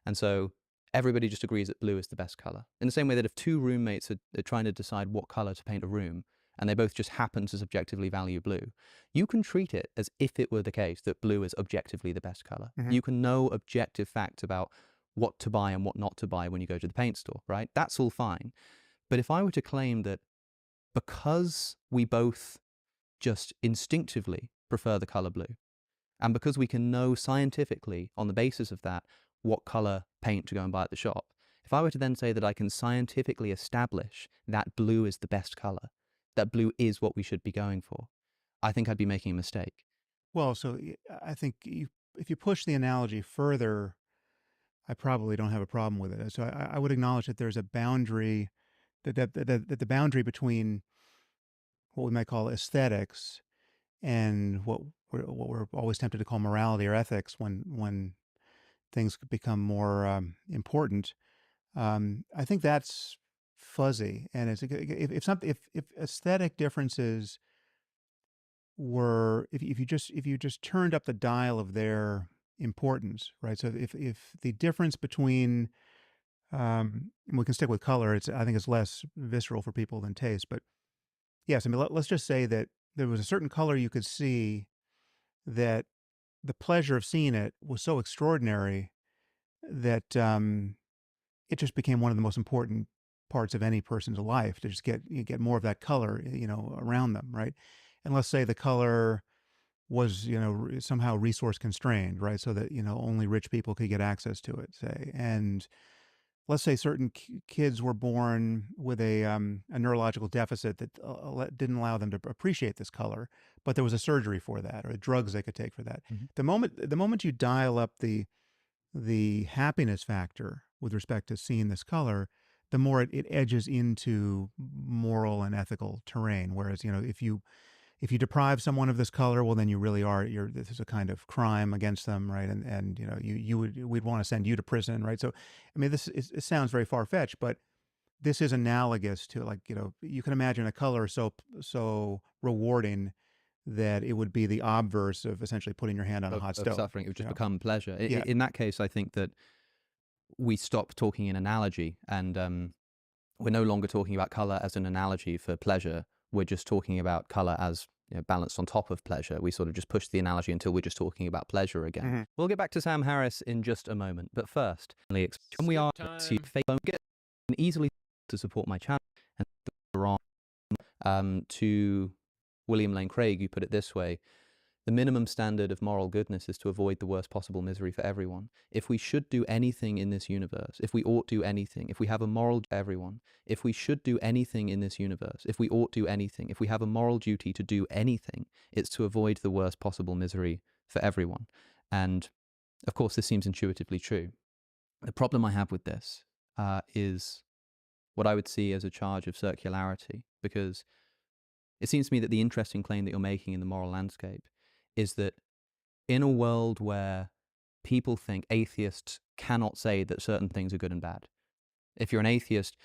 And so everybody just agrees that blue is the best color. In the same way that if two roommates are trying to decide what color to paint a room, and they both just happen to subjectively value blue, you can treat it as if it were the case that blue is objectively the best color. You can know objective facts about what to buy and what not to buy when you go to the paint store, right? That's all fine. But if I were to claim that because we both just instinctively prefer the color blue, and because we can know scientifically on the basis of that what color paint to go and buy at the shop, if I were to then say that I can scientifically establish that blue is the best color, that blue is what we should be going for, I think I'd be making a mistake. Well, so I think if you push the analogy further, I probably don't have a problem with it. So I would acknowledge that there's a boundary, that the boundary between what we might call aesthetics and what we're always tempted to call morality or ethics when things become more important. I think that's fuzzy. And if aesthetic differences were, if you just turned up the dial of their importance, right? So if the difference between, and we can stick with color, I think it's less visceral for people than taste, but yes, I mean, let's just say that there was a certain color you could see that the pleasure of seeing it was so extraordinary that it just became one of the most important parts of any person's life to just get more of that color, around them, right? And let's say the color was, somehow resource constrained, right? So that, only rich people could get access to it, say. And let's say certain kids were born with a neurological deficit that didn't allow them to appreciate this color, but there was a surgery for that or drugs they could take for that. Mhm. The moment you dial up the happiness factor with respect to seeing this color, the more it edges into moral and ethical terrain. Whereas, if you deprive someone of this color, well, then you really this is a kind of crime against them, right? And we'd want to send you to prison, right? So, I mean, it sounds very far fetched, but this is analogous to, like, you can imagine a color so rewarding that it would be the obverse of essentially putting your hand on a hot stove. Suffering. It would just you know? become pleasure. Yeah. In that case, I think that we stop talking in analogy, and we're no longer talking about color as an analogy for pleasure. We're just talking about color as balanced on top of pleasure. We sort of just push the analogy until we're just talking about pleasure again. Mhm. We'll get back to Sam Harris in just a moment, but first, when we are to get easily to support my channel, and to William Lane Craig, who put it this way: the minimum standard of moral goodness is to avoid the worst possible misery for everyone. If we should do anything in this universe, if we ought do anything, if we have a moral everyone, if we should do anything in this universe, if we ought do anything, if we have a moral duty to do anything, it's to avoid the worst possible misery for everyone. And of course, this seems intuitively true. The problem I have with this is what I would see as a charge of circularity, because it seems to me that the interesting claim that you're making in the moral landscape is that in a world where people think atheists cannot say that certain things are good and bad, if you're an atheist,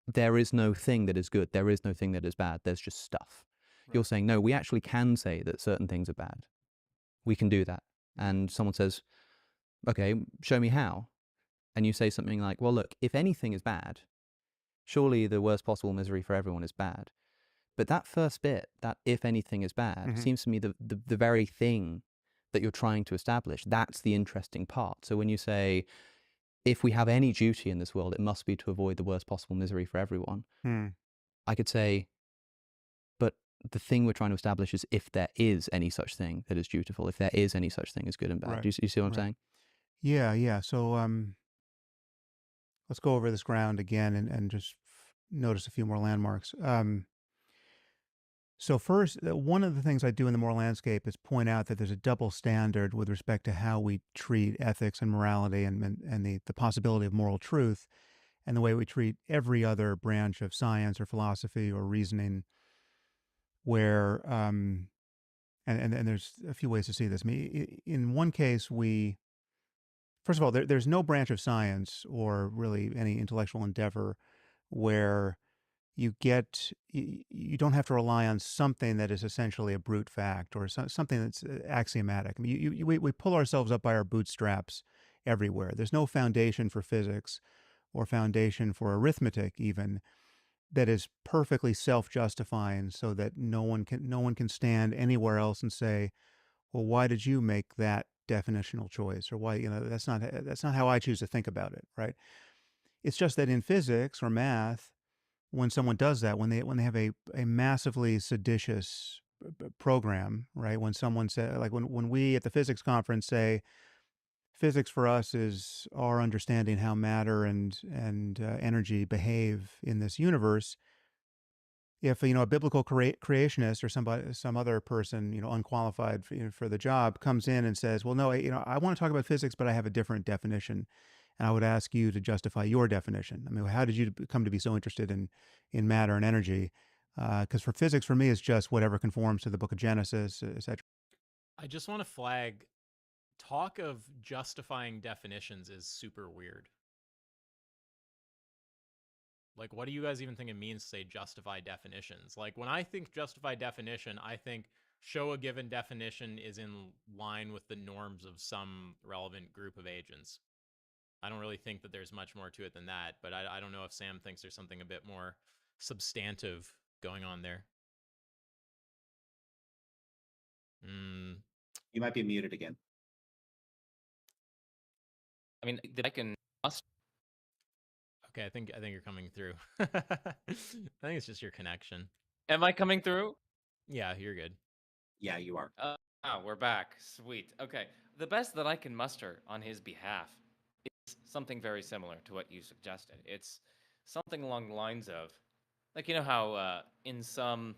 there is no thing that is good, there is no thing that is bad, there's just stuff. Right. You're saying, no, we actually can say that certain things are bad. We can do that. And someone says, okay, show me how. And you say something like, well, look, if anything is bad, surely the worst possible misery for everyone is bad. But that first bit, that if anything is bad, seems to me the very thing that you're trying to establish. That's the interesting part. So when you say, if we have any duty in this world, it must be to avoid the worst possible misery for everyone. I could say, but the thing we're trying to establish is if there is any such thing that is dutiful, if there is any such thing as good and bad. Right. Do you see what I'm saying? Yeah. So let's go over this ground again and just notice a few more landmarks. So first, one of the things I do in the moral landscape is point out that there's a double standard with respect to how we treat ethics and morality and the possibility of moral truth, and the way we treat every other branch of science or philosophy or reasoning, where, and there's a few ways to see this. I mean, in one case, first of all, there's no branch of science or really any intellectual endeavor where you don't have to rely on something that is essentially a brute fact or something that's axiomatic. I mean, we pull ourselves up by our bootstraps everywhere. There's no foundation for physics or foundation for arithmetic even that is perfectly self-justifying, so that no one can stand anywhere else and say, well, why did you make that definitional choice? Or why, that's not how I choose to think about it, right? It's just that in physics or math, when someone does that, when they have a massively seditious program, right? When someone says, like when we at the physics conference say, physics for us is our understanding how matter and energy behave in this universe. If a biblical creationist or some other person unqualified for the job comes in and says, well, no, I want to talk about physics, but I have a different definition, and I would ask you to justify your definition. I mean, how did you come to be so interested in matter and energy? Because for physics, for me, it's just whatever conforms to the book of Genesis, etc. I just want to flag, talk of justifying definitions is super weird. Like, what do you guys even think it means to say justify definitions? Like, when I think justify definition, I think show a given definition is in line with the norms of some relevant group of agents. I don't really think that there's much more to it than that, but I don't know if Sam thinks there's something a bit more substantive going on there. You might be muted again. I mean, I can. Okay, I think you're coming through. I think it's just your connection. Am I coming through? Yeah, you're good. Yeah, you are. We're back. Sweet. Okay. The best that I can muster on his behalf is something very similar to what you suggested. It's something along the lines of, like, you know how in some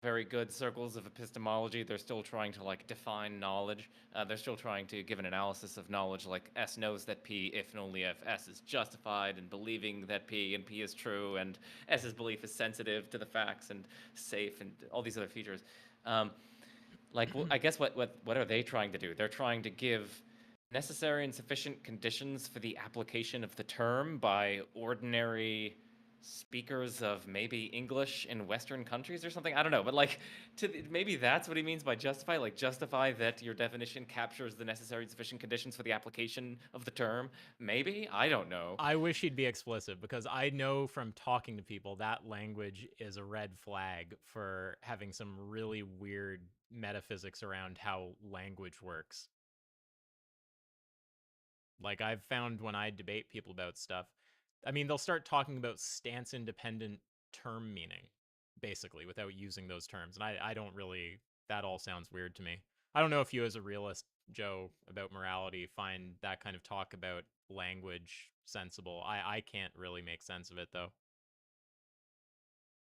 very good circles of epistemology, they're still trying to like define knowledge. They're still trying to give an analysis of knowledge, like S knows that P if and only if S is justified in believing that P and P is true, and S's belief is sensitive to the facts and safe and all these other features. I guess what are they trying to do? They're trying to give necessary and sufficient conditions for the application of the term by ordinary speakers of maybe English in Western countries or something. I don't know, but like, maybe that's what he means by justify. Like, justify that your definition captures the necessary and sufficient conditions for the application of the term. Maybe, I don't know. I wish he'd be explicit, because I know from talking to people that language is a red flag for having some really weird metaphysics around how language works. Like, I've found when I debate people about stuff, I mean, they'll start talking about stance-independent term meaning, basically, without using those terms. And I don't really, that all sounds weird to me. I don't know if you, as a realist, Joe, about morality, find that kind of talk about language sensible. I can't really make sense of it, though.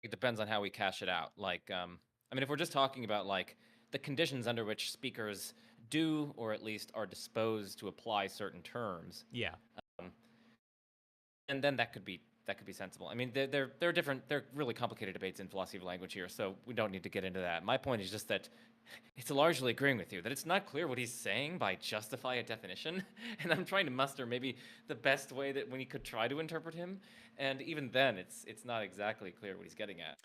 It depends on how we cash it out. Like, I mean, if we're just talking about, like, the conditions under which speakers do, or at least are disposed to apply certain terms. Yeah. And then that could be sensible. I mean, they're different. They're really complicated debates in philosophy of language here, so we don't need to get into that. My point is just that it's largely agreeing with you that it's not clear what he's saying by justify a definition, and I'm trying to muster maybe the best way that when he could try to interpret him, and even then, it's not exactly clear what he's getting at.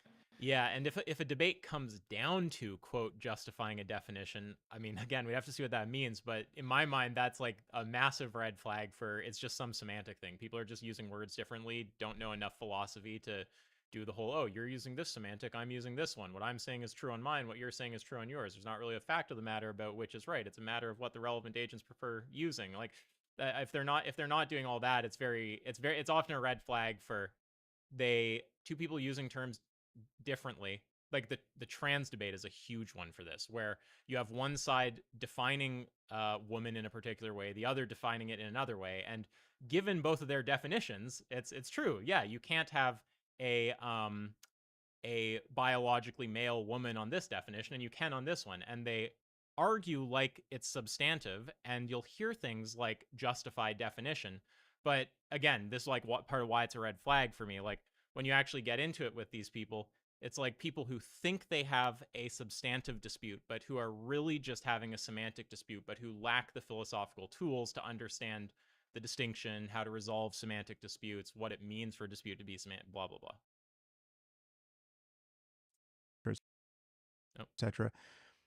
Yeah, and if a debate comes down to, quote, justifying a definition, I mean, again, we have to see what that means, but in my mind, that's like a massive red flag for it's just some semantic thing. People are just using words differently, don't know enough philosophy to do the whole, oh, you're using this semantic, I'm using this one. What I'm saying is true on mine, what you're saying is true on yours. There's not really a fact of the matter about which is right. It's a matter of what the relevant agents prefer using. Like, if they're not doing all that, it's often a red flag for two people using terms differently. Like the trans debate is a huge one for this, where you have one side defining woman in a particular way, the other defining it in another way, and given both of their definitions, it's true. Yeah, you can't have a biologically male woman on this definition, and you can on this one, and they argue like it's substantive, and you'll hear things like justified definition. But again, this is like what part of why it's a red flag for me. Like, when you actually get into it with these people, it's like people who think they have a substantive dispute, but who are really just having a semantic dispute, but who lack the philosophical tools to understand the distinction, how to resolve semantic disputes, what it means for a dispute to be semantic, blah, blah, blah. Etc.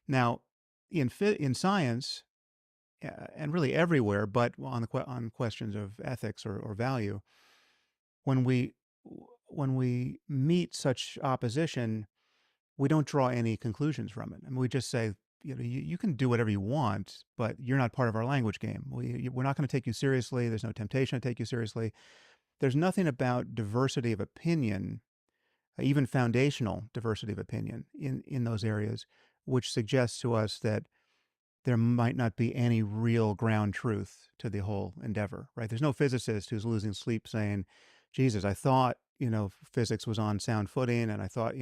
Now, in science, and really everywhere, but on questions of ethics or value, when we meet such opposition, we don't draw any conclusions from it. I mean, we just say, you can do whatever you want, but you're not part of our language game. We're not going to take you seriously. There's no temptation to take you seriously. There's nothing about diversity of opinion, even foundational diversity of opinion in those areas, which suggests to us that there might not be any real ground truth to the whole endeavor, right? There's no physicist who's losing sleep saying, Jesus, I thought, physics was on sound footing, and I thought,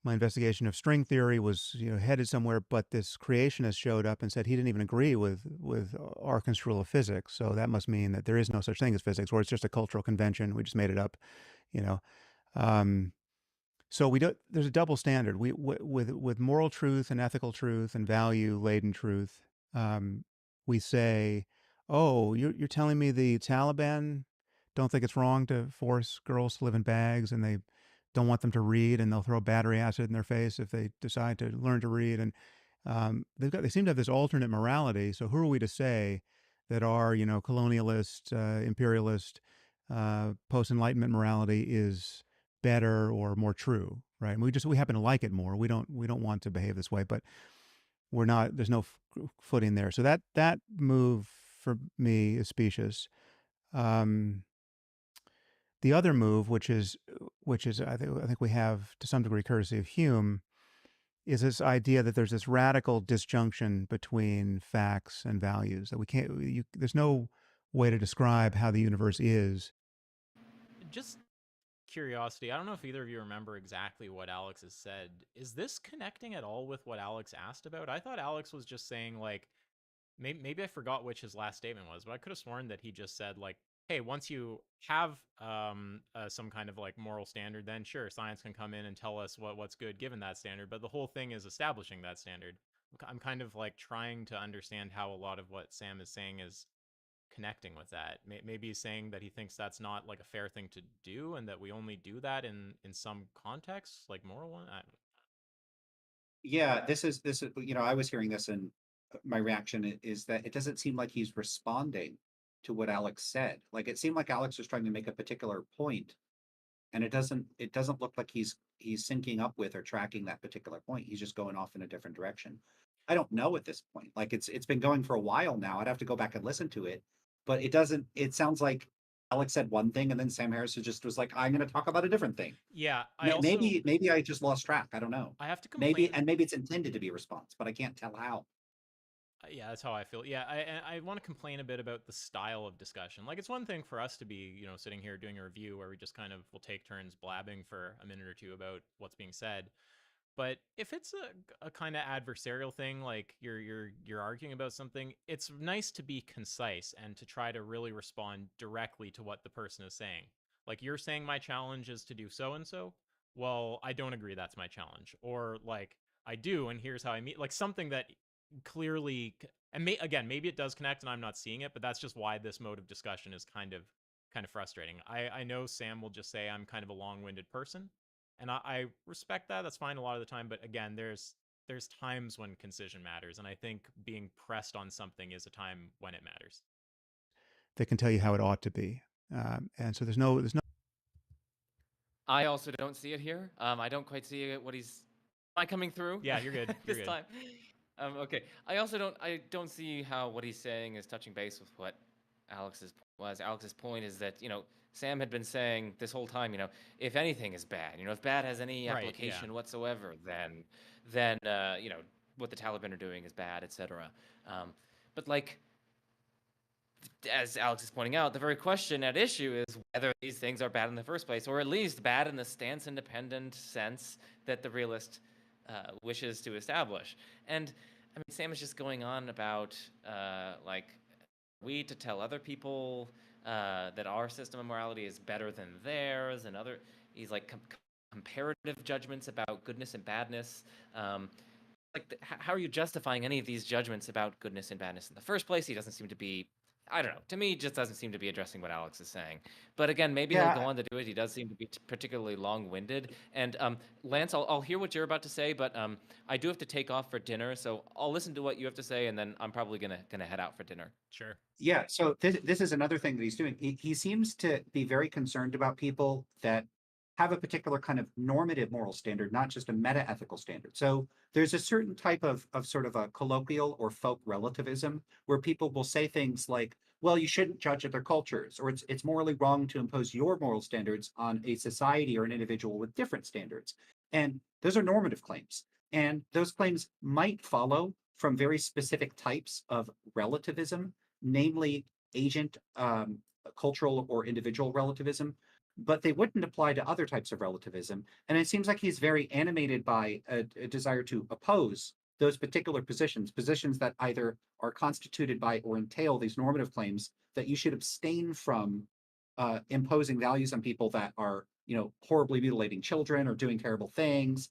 my investigation of string theory was, headed somewhere, but this creationist showed up and said he didn't even agree with our construal of physics. So that must mean that there is no such thing as physics, or it's just a cultural convention. We just made it up, So there's a double standard. With moral truth and ethical truth and value-laden truth, we say, oh, you're telling me the Taliban don't think it's wrong to force girls to live in bags, and they don't want them to read, and they'll throw battery acid in their face if they decide to learn to read. And they seem to have this alternate morality. So who are we to say that our colonialist, imperialist, post-enlightenment morality is better or more true, right? And we happen to like it more. We don't want to behave this way, but we're not. There's no footing there. So that move for me is specious. The other move, which is I think we have to some degree courtesy of Hume, is this idea that there's this radical disjunction between facts and values, that we can't. There's no way to describe how the universe is. Just curiosity, I don't know if either of you remember exactly what Alex has said. Is this connecting at all with what Alex asked about? I thought Alex was just saying, like, maybe I forgot which his last statement was, but I could have sworn that he just said, like, hey, once you have some kind of like moral standard, then sure, science can come in and tell us what's good given that standard. But the whole thing is establishing that standard. I'm kind of like trying to understand how a lot of what Sam is saying is connecting with that. Maybe he's saying that he thinks that's not like a fair thing to do, and that we only do that in some contexts, like moral one. Yeah, this is I was hearing this, and my reaction is that it doesn't seem like he's responding to what Alex said. Like, it seemed like Alex was trying to make a particular point, and it doesn't look like he's syncing up with or tracking that particular point. He's just going off in a different direction. I don't know at this point. Like, it's been going for a while now. I'd have to go back and listen to it, but it sounds like Alex said one thing, and then Sam Harris just was like, I'm going to talk about a different thing. Yeah, maybe I just lost track. I don't know. I have to complain. Maybe it's intended to be a response, but I can't tell how. Yeah, that's how I feel. Yeah, I want to complain a bit about the style of discussion. Like, it's one thing for us to be, sitting here doing a review where we just kind of will take turns blabbing for a minute or two about what's being said. But if it's a kind of adversarial thing, like you're arguing about something, it's nice to be concise and to try to really respond directly to what the person is saying. Like, you're saying my challenge is to do so and so. Well, I don't agree that's my challenge. Or like, I do, and here's how I meet. Like, something that clearly, and maybe it does connect and I'm not seeing it, but that's just why this mode of discussion is kind of frustrating. I know Sam will just say I'm kind of a long-winded person, and I respect that. That's fine a lot of the time, but again, there's times when concision matters, and I think being pressed on something is a time when it matters. They can tell you how it ought to be, and so there's no. I also don't see it here. I don't quite see what he's. Am I coming through? Yeah, you're good. You're this good. time. Okay. I don't see how what he's saying is touching base with what Alex's was. Alex's point is that, Sam had been saying this whole time, if anything is bad, if bad has any application whatsoever, then what the Taliban are doing is bad, etc. But like, as Alex is pointing out, the very question at issue is whether these things are bad in the first place, or at least bad in the stance-independent sense that the realist wishes to establish. And I mean, Sam is just going on about we to tell other people that our system of morality is better than theirs, and he's like comparative judgments about goodness and badness. How are you justifying any of these judgments about goodness and badness in the first place? He doesn't seem to be. I don't know. To me, it just doesn't seem to be addressing what Alex is saying. But again, maybe he'll go on to do it. He does seem to be particularly long-winded. And Lance, I'll hear what you're about to say, but I do have to take off for dinner, so I'll listen to what you have to say, and then I'm probably gonna head out for dinner. Sure. Yeah. So this is another thing that he's doing. He seems to be very concerned about people that have a particular kind of normative moral standard, not just a meta-ethical standard. So there's a certain type of sort of a colloquial or folk relativism where people will say things like, well, you shouldn't judge other cultures, or it's morally wrong to impose your moral standards on a society or an individual with different standards. And those are normative claims. And those claims might follow from very specific types of relativism, namely agent, cultural or individual relativism, but they wouldn't apply to other types of relativism. And it seems like he's very animated by a desire to oppose those particular positions that either are constituted by or entail these normative claims that you should abstain from imposing values on people that are, horribly mutilating children or doing terrible things.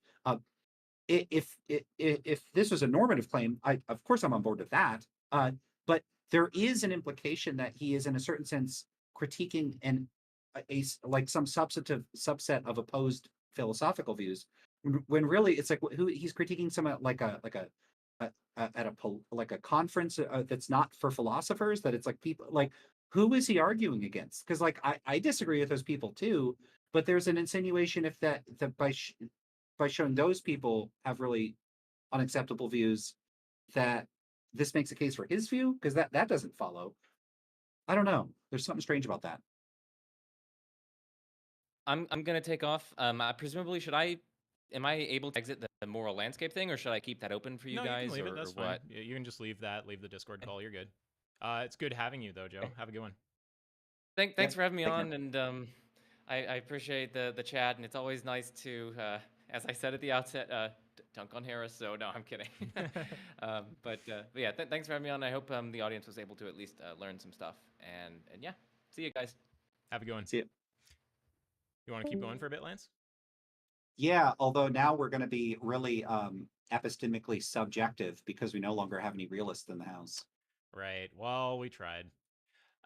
If this was a normative claim, of course I'm on board with that. But there is an implication that he is, in a certain sense, critiquing like some substantive subset of opposed philosophical views, when really it's like who he's critiquing some at like a conference that's not for philosophers, that it's like people like, who is he arguing against? Because like I disagree with those people too, but there's an insinuation if that by showing those people have really unacceptable views, that this makes a case for his view, because that doesn't follow. I don't know. There's something strange about that. I'm gonna take off. Presumably, am I able to exit the moral landscape thing, or should I keep that open for you No, guys, you can leave it. or That's fine. what? You can just leave the Discord call. You're good. It's good having you though, Joe. Okay. Have a good one. Thanks for having me Take care. on, and I appreciate the chat, and it's always nice to, as I said at the outset, dunk on Harris. So no, I'm kidding. But yeah, thanks for having me on. I hope the audience was able to at least learn some stuff, and yeah, see you guys. Have a good one. See you. You want to keep going for a bit, Lance? Yeah, although now we're going to be really epistemically subjective because we no longer have any realists in the house. Right. Well, we tried.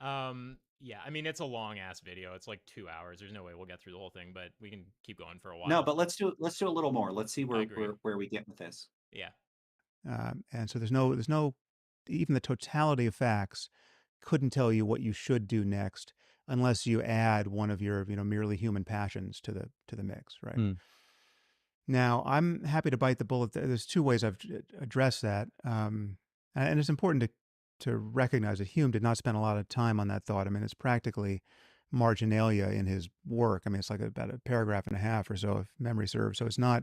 Yeah, I mean, it's a long ass video. It's like 2 hours. There's no way we'll get through the whole thing, but we can keep going for a while. No, but let's do a little more. Let's see I agree. where we get with this. Yeah. And so there's no even the totality of facts couldn't tell you what you should do next unless you add one of your merely human passions to the mix, right? Mm. Now, I'm happy to bite the bullet. There's two ways I've addressed that, and it's important to recognize that Hume did not spend a lot of time on that thought. I mean, it's practically marginalia in his work. I mean, it's like about a paragraph and a half or so, if memory serves. So it's not,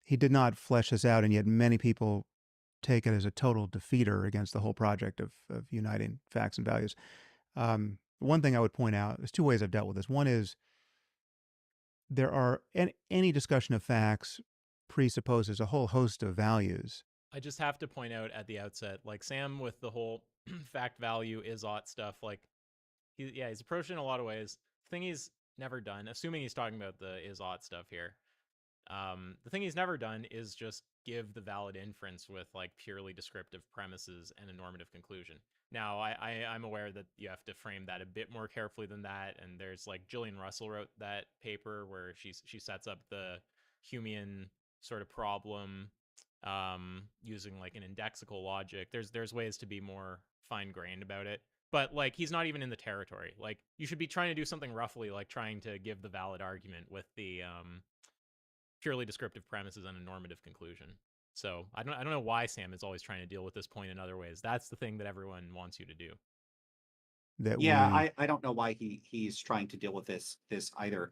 he did not flesh this out, and yet many people take it as a total defeater against the whole project of uniting facts and values. One thing I would point out, there's two ways I've dealt with this. One is there are any discussion of facts presupposes a whole host of values. I just have to point out at the outset, like Sam with the whole fact value is ought stuff, like he's approached it in a lot of ways. The thing he's never done, assuming he's talking about the is ought stuff here, the thing he's never done is just give the valid inference with like purely descriptive premises and a normative conclusion. Now, I'm aware that you have to frame that a bit more carefully than that, and there's like Gillian Russell wrote that paper where she sets up the Humean sort of problem using like an indexical logic. There's ways to be more fine-grained about it, but like he's not even in the territory. Like you should be trying to do something roughly like trying to give the valid argument with the purely descriptive premises and a normative conclusion. So I don't know why Sam is always trying to deal with this point in other ways. That's the thing that everyone wants you to do. I don't know why he's trying to deal with this either.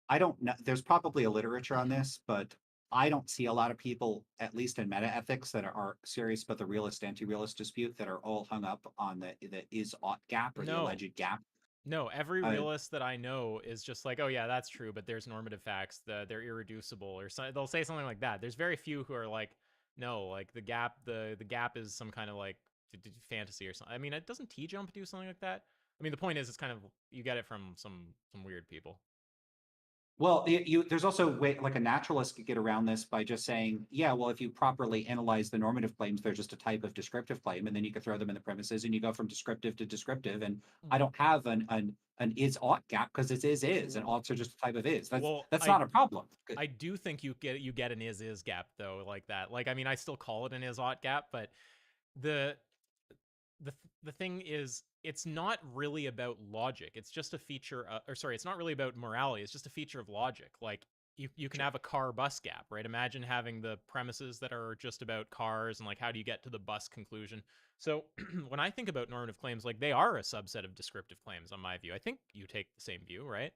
I don't know. There's probably a literature on this, but I don't see a lot of people, at least in metaethics, that are serious about the realist anti-realist dispute, that are all hung up on the is ought gap or the alleged gap. No, every realist that I know is just like, oh yeah, that's true, but there's normative facts, they're irreducible, or they'll say something like that. There's very few who are like, no, like the gap is some kind of like fantasy or something. I mean, doesn't T-Jump do something like that? I mean, the point is, it's kind of, you get it from some weird people. Well, there's also a way, like a naturalist could get around this by just saying, yeah, well, if you properly analyze the normative claims, they're just a type of descriptive claim, and then you could throw them in the premises, and you go from descriptive to descriptive. And I don't have an is ought gap because it's is, and oughts are just a type of is. That's not a problem. I do think you get an is gap though, like that. Like, I mean, I still call it an is ought gap, but the thing is, it's not really about logic. It's just a feature it's not really about morality. It's just a feature of logic. Like you can have a car bus gap, right? Imagine having the premises that are just about cars and like how do you get to the bus conclusion. So when I think about normative claims, like they are a subset of descriptive claims on my view. I think you take the same view, right?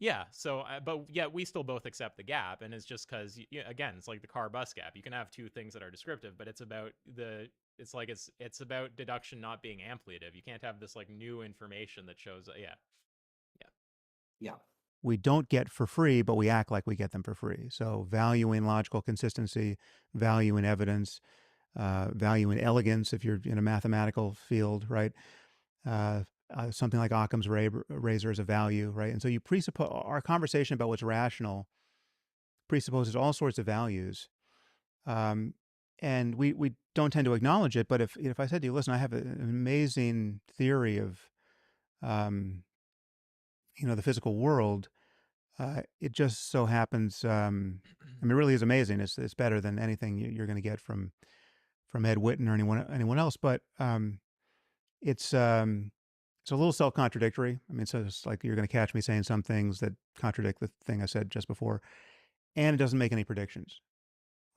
Yeah. So, but yeah, we still both accept the gap, and it's just because, again, it's like the car bus gap. You can have two things that are descriptive, but it's about it's about deduction not being ampliative. You can't have this like new information that shows. Yeah. We don't get for free, but we act like we get them for free. So value in logical consistency, value in evidence, value in elegance if you're in a mathematical field, right? Something like Occam's razor is a value, right? And so you presuppose our conversation about what's rational presupposes all sorts of values, and we don't tend to acknowledge it. But if I said to you, listen, I have an amazing theory of the physical world, it just so happens. I mean, it really is amazing. It's better than anything you're going to get from Ed Witten or anyone else. But it's a little self-contradictory. I mean, so it's like you're going to catch me saying some things that contradict the thing I said just before, and it doesn't make any predictions.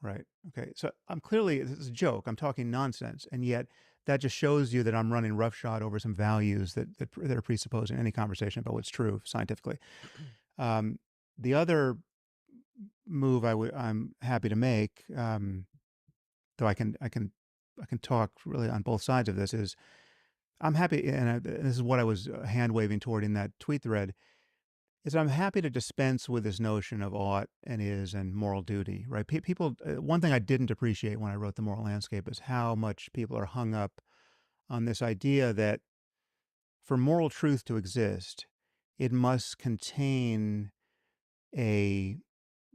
Right. Okay. So this is a joke. I'm talking nonsense, and yet that just shows you that I'm running roughshod over some values that are presupposed in any conversation about what's true scientifically. The other move I'm happy to make, though I can talk really on both sides of this, is I'm happy, and this is what I was hand waving toward in that tweet thread, is I'm happy to dispense with this notion of ought and is and moral duty, right? People, one thing I didn't appreciate when I wrote The Moral Landscape is how much people are hung up on this idea that for moral truth to exist, it must contain the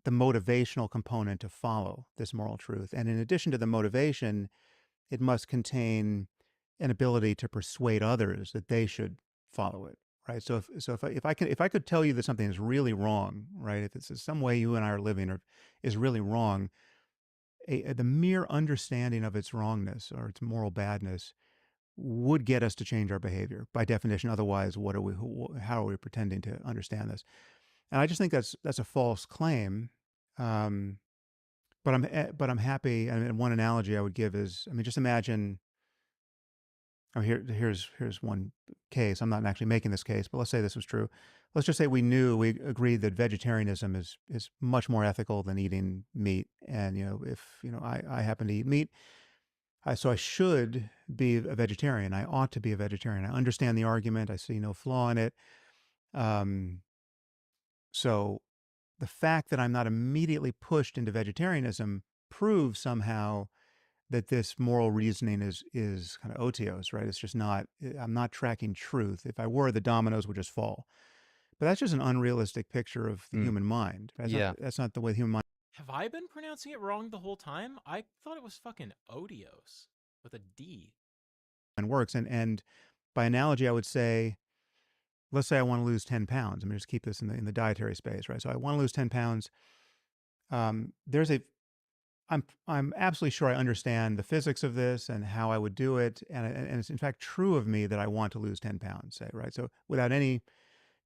motivational component to follow this moral truth. And in addition to the motivation, it must contain an ability to persuade others that they should follow it. Right. So if I could tell you that something is really wrong, right? If it's some way you and I are living is really wrong, the mere understanding of its wrongness or its moral badness would get us to change our behavior by definition. Otherwise, how are we pretending to understand this? And I just think that's a false claim. But I'm happy. I mean, one analogy I would give is, I mean, just imagine. Oh, here's one case. I'm not actually making this case, but let's say this was true. Let's just say we agreed that vegetarianism is much more ethical than eating meat. And if I happen to eat meat, so I should be a vegetarian. I ought to be a vegetarian. I understand the argument. I see no flaw in it. So the fact that I'm not immediately pushed into vegetarianism proves somehow that this moral reasoning is kind of otiose, right? It's just not, I'm not tracking truth. If I were, the dominoes would just fall. But that's just an unrealistic picture of the human mind. That's not the way the human mind. Have I been pronouncing it wrong the whole time? I thought it was fucking odios with a D. Works. And by analogy, I would say, let's say I want to lose 10 pounds. I mean, just keep this in the dietary space, right? So I want to lose 10 pounds. I'm absolutely sure I understand the physics of this and how I would do it. And it's in fact true of me that I want to lose 10 pounds, say, right? So without any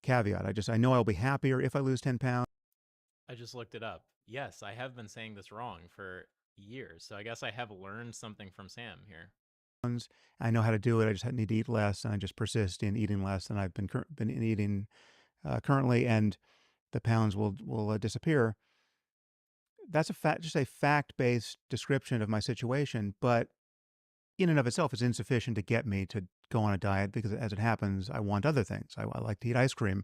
caveat, I know I'll be happier if I lose 10 pounds. I just looked it up. Yes, I have been saying this wrong for years. So I guess I have learned something from Sam here. I know how to do it. I just need to eat less, and I just persist in eating less than I've been eating currently, and the pounds will disappear. That's just a fact-based description of my situation, but in and of itself is insufficient to get me to go on a diet because, as it happens, I want other things. I like to eat ice cream,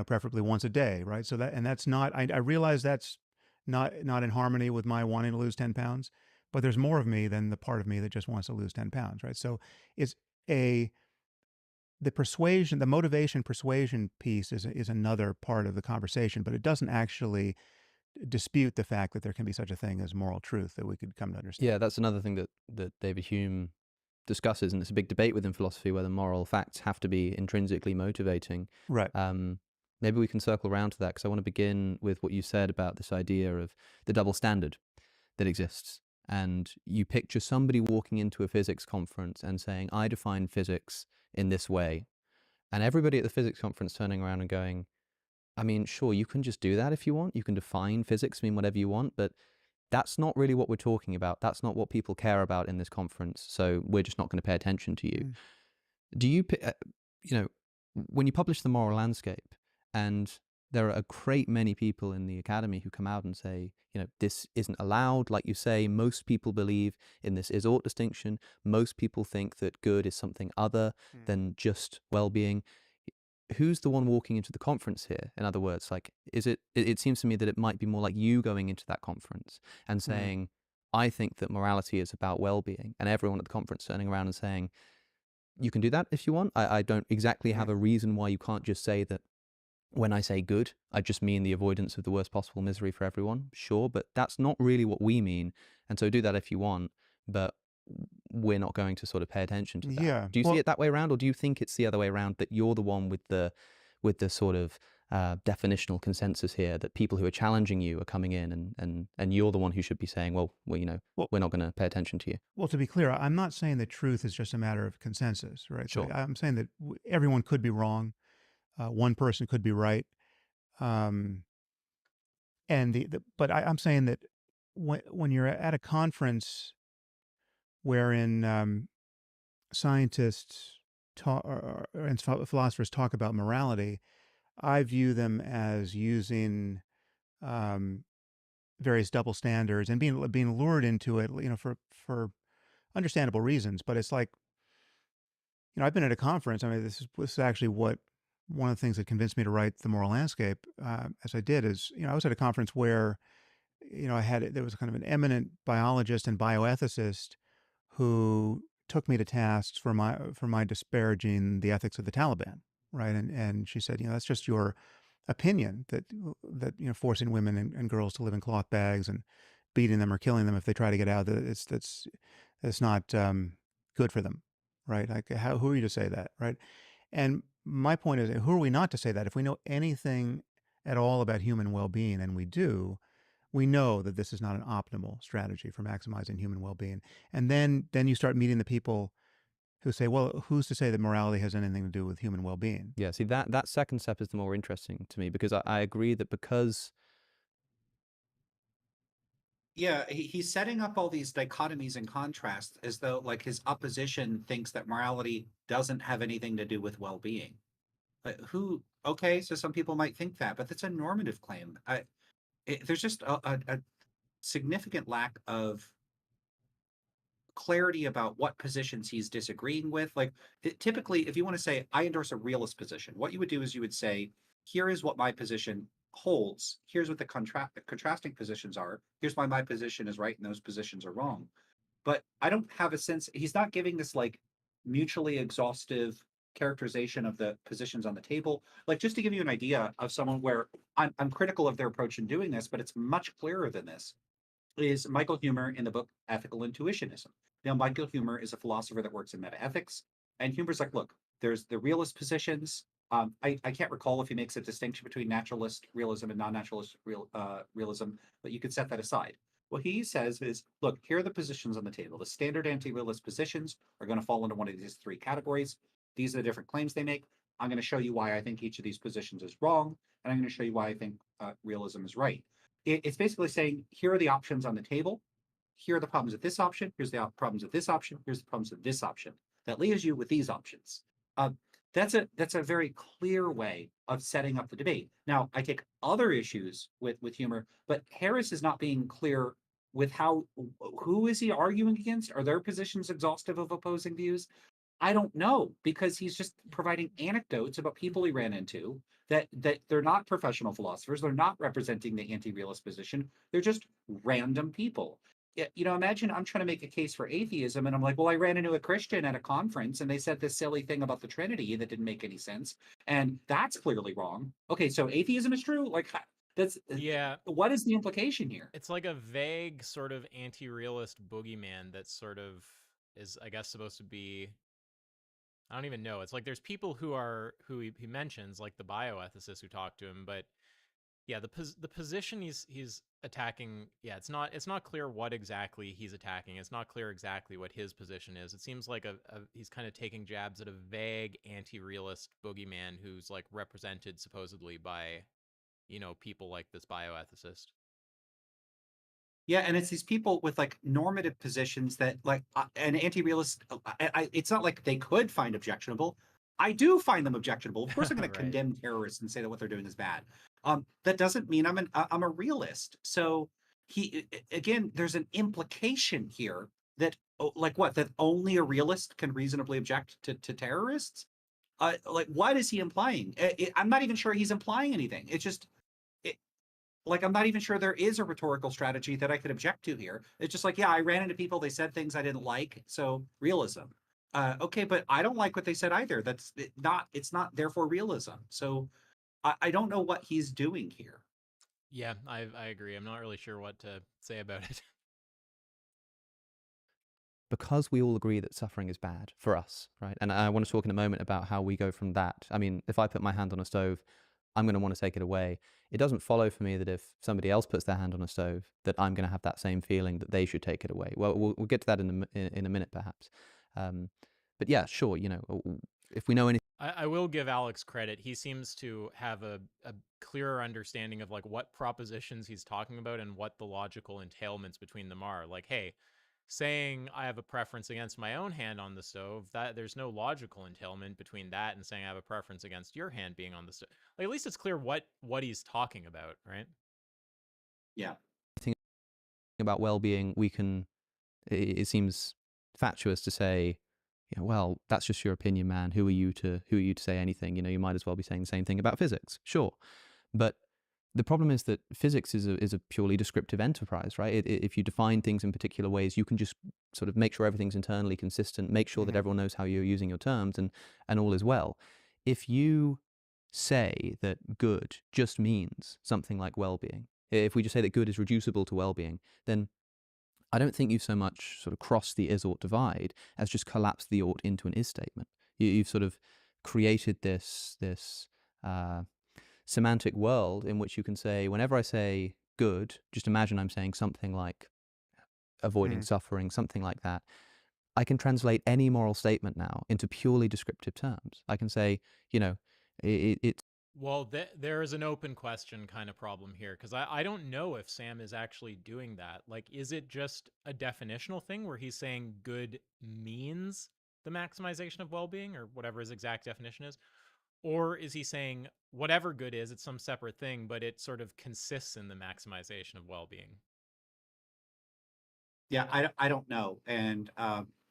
preferably once a day, right? So that's not. I realize that's not in harmony with my wanting to lose 10 pounds, but there's more of me than the part of me that just wants to lose 10 pounds, right? So the motivation persuasion piece is another part of the conversation, but it doesn't actually dispute the fact that there can be such a thing as moral truth that we could come to understand. Yeah, that's another thing that David Hume discusses, and it's a big debate within philosophy whether moral facts have to be intrinsically motivating. Right. Maybe we can circle around to that, because I want to begin with what you said about this idea of the double standard that exists. And you picture somebody walking into a physics conference and saying, I define physics in this way. And everybody at the physics conference turning around and going, I mean, sure, you can just do that if you want. You can define physics, mean whatever you want, but that's not really what we're talking about. That's not what people care about in this conference. So we're just not going to pay attention to you. Do you, when you publish The Moral Landscape, and there are a great many people in the academy who come out and say, this isn't allowed. Like you say, most people believe in this is-ought distinction. Most people think that good is something other than just well-being. Who's the one walking into the conference here? In other words, like, it seems to me that it might be more like you going into that conference and saying, I think that morality is about well-being, and everyone at the conference turning around and saying, you can do that if you want. I don't exactly have a reason why you can't just say that when I say good, I just mean the avoidance of the worst possible misery for everyone. Sure, but that's not really what we mean. And so do that if you want. But we're not going to sort of pay attention to that. Yeah. Do you see it that way around, or do you think it's the other way around, that you're the one with the sort of definitional consensus here, that people who are challenging you are coming in and you're the one who should be saying, well, you know, we're not going to pay attention to you? Well, to be clear, I'm not saying that truth is just a matter of consensus, right? So Sure. I'm saying that everyone could be wrong. One person could be right. Um, and but I'm saying that when you're at a conference wherein scientists talk and philosophers talk about morality, I view them as using various double standards and being lured into it, you know, for understandable reasons. But it's like, you know, I've been at a conference. I mean, this is actually what one of the things that convinced me to write The Moral Landscape, as I did, is, you know, I was at a conference where, you know, there was kind of an eminent biologist and bioethicist who took me to task for my disparaging the ethics of the Taliban, right? And she said, you know, that's just your opinion, that you know, forcing women and girls to live in cloth bags and beating them or killing them if they try to get out, that's not good for them, right? Like, who are you to say that, right? And my point is, who are we not to say that? If we know anything at all about human well-being, and we do, we know that this is not an optimal strategy for maximizing human well-being. And then you start meeting the people who say, well, who's to say that morality has anything to do with human well-being? Yeah, see, that second step is the more interesting to me, because I agree that because... Yeah, he's setting up all these dichotomies and contrasts as though, like, his opposition thinks that morality doesn't have anything to do with well-being. Okay, so some people might think that, but that's a normative claim. There's just a significant lack of clarity about what positions he's disagreeing with. Like, typically, if you want to say, I endorse a realist position, what you would do is you would say, here is what my position holds. Here's what the contrasting positions are. Here's why my position is right and those positions are wrong. But I don't have a sense, he's not giving this like mutually exhaustive characterization of the positions on the table. Like, just to give you an idea of someone where I'm critical of their approach in doing this, but it's much clearer than this, is Michael Huemer in the book Ethical Intuitionism. Now, Michael Huemer is a philosopher that works in metaethics, and Huemer's like, look, there's the realist positions. I can't recall if he makes a distinction between naturalist realism and non-naturalist realism, but you could set that aside. What he says is, look, here are the positions on the table. The standard anti-realist positions are going to fall into one of these three categories. These are the different claims they make. I'm going to show you why I think each of these positions is wrong, and I'm going to show you why I think realism is right. It's basically saying, here are the options on the table. Here are the problems with this option. Here's the problems with this option. Here's the problems with this option. That leaves you with these options. That's a very clear way of setting up the debate. Now, I take other issues with Huemer, but Harris is not being clear with who is he arguing against? Are their positions exhaustive of opposing views? I don't know, because he's just providing anecdotes about people he ran into that they're not professional philosophers. They're not representing the anti-realist position. They're just random people. You know, imagine I'm trying to make a case for atheism, and I'm like, well, I ran into a Christian at a conference, and they said this silly thing about the Trinity that didn't make any sense, and that's clearly wrong. Okay, so atheism is true? Like, yeah. What is the implication here? It's like a vague sort of anti-realist boogeyman that sort of is, I guess, supposed to be... I don't even know. It's like there's people who he mentions, like the bioethicists who talk to him, but yeah, the position he's attacking, yeah, it's not clear what exactly he's attacking. It's not clear exactly what his position is. It seems like he's kind of taking jabs at a vague anti-realist boogeyman who's like represented supposedly by, you know, people like this bioethicist. Yeah, and it's these people with like normative positions that, like, an anti-realist. It's not like they could find objectionable. I do find them objectionable. Of course, I'm going to Right. condemn terrorists and say that what they're doing is bad. That doesn't mean I'm a realist. So again, there's an implication here that, like, what, that only a realist can reasonably object to terrorists. Like, what is he implying? I'm not even sure he's implying anything. It's just. Like, I'm not even sure there is a rhetorical strategy that I could object to here. It's just like, yeah, I ran into people, they said things I didn't like, so realism. Okay, but I don't like what they said either. It's not therefore realism. So I don't know what he's doing here. Yeah, I agree. I'm not really sure what to say about it. because we all agree that suffering is bad for us, right? And I want to talk in a moment about how we go from that. I mean, if I put my hand on a stove, I'm going to want to take it away. It doesn't follow for me that if somebody else puts their hand on a stove, that I'm going to have that same feeling that they should take it away. Well, we'll get to that in a minute, perhaps. But yeah, sure. If we know anything. I will give Alex credit. He seems to have a clearer understanding of like what propositions he's talking about and what the logical entailments between them are. Like, hey, saying I have a preference against my own hand on the stove, that there's no logical entailment between that and saying I have a preference against your hand being on the stove. Like, at least it's clear what he's talking about, right? Yeah. Think about well-being, it seems fatuous to say, well, that's just your opinion, man. Who are you to say anything? You might as well be saying the same thing about physics, sure. But the problem is that physics is a purely descriptive enterprise, right? If you define things in particular ways, you can just sort of make sure everything's internally consistent, make sure that everyone knows how you're using your terms, and all is well. If you say that good just means something like well-being, if we just say that good is reducible to well-being, then I don't think you've so much sort of crossed the is-ought divide as just collapsed the ought into an is statement. You've sort of created this semantic world in which you can say, whenever I say good, just imagine I'm saying something like avoiding suffering, something like that. I can translate any moral statement now into purely descriptive terms. I can say, it's... Well, there is an open question kind of problem here, because I don't know if Sam is actually doing that. Like, is it just a definitional thing where he's saying good means the maximization of well-being, or whatever his exact definition is? Or is he saying whatever good is, it's some separate thing, but it sort of consists in the maximization of well-being? Yeah, I don't know. And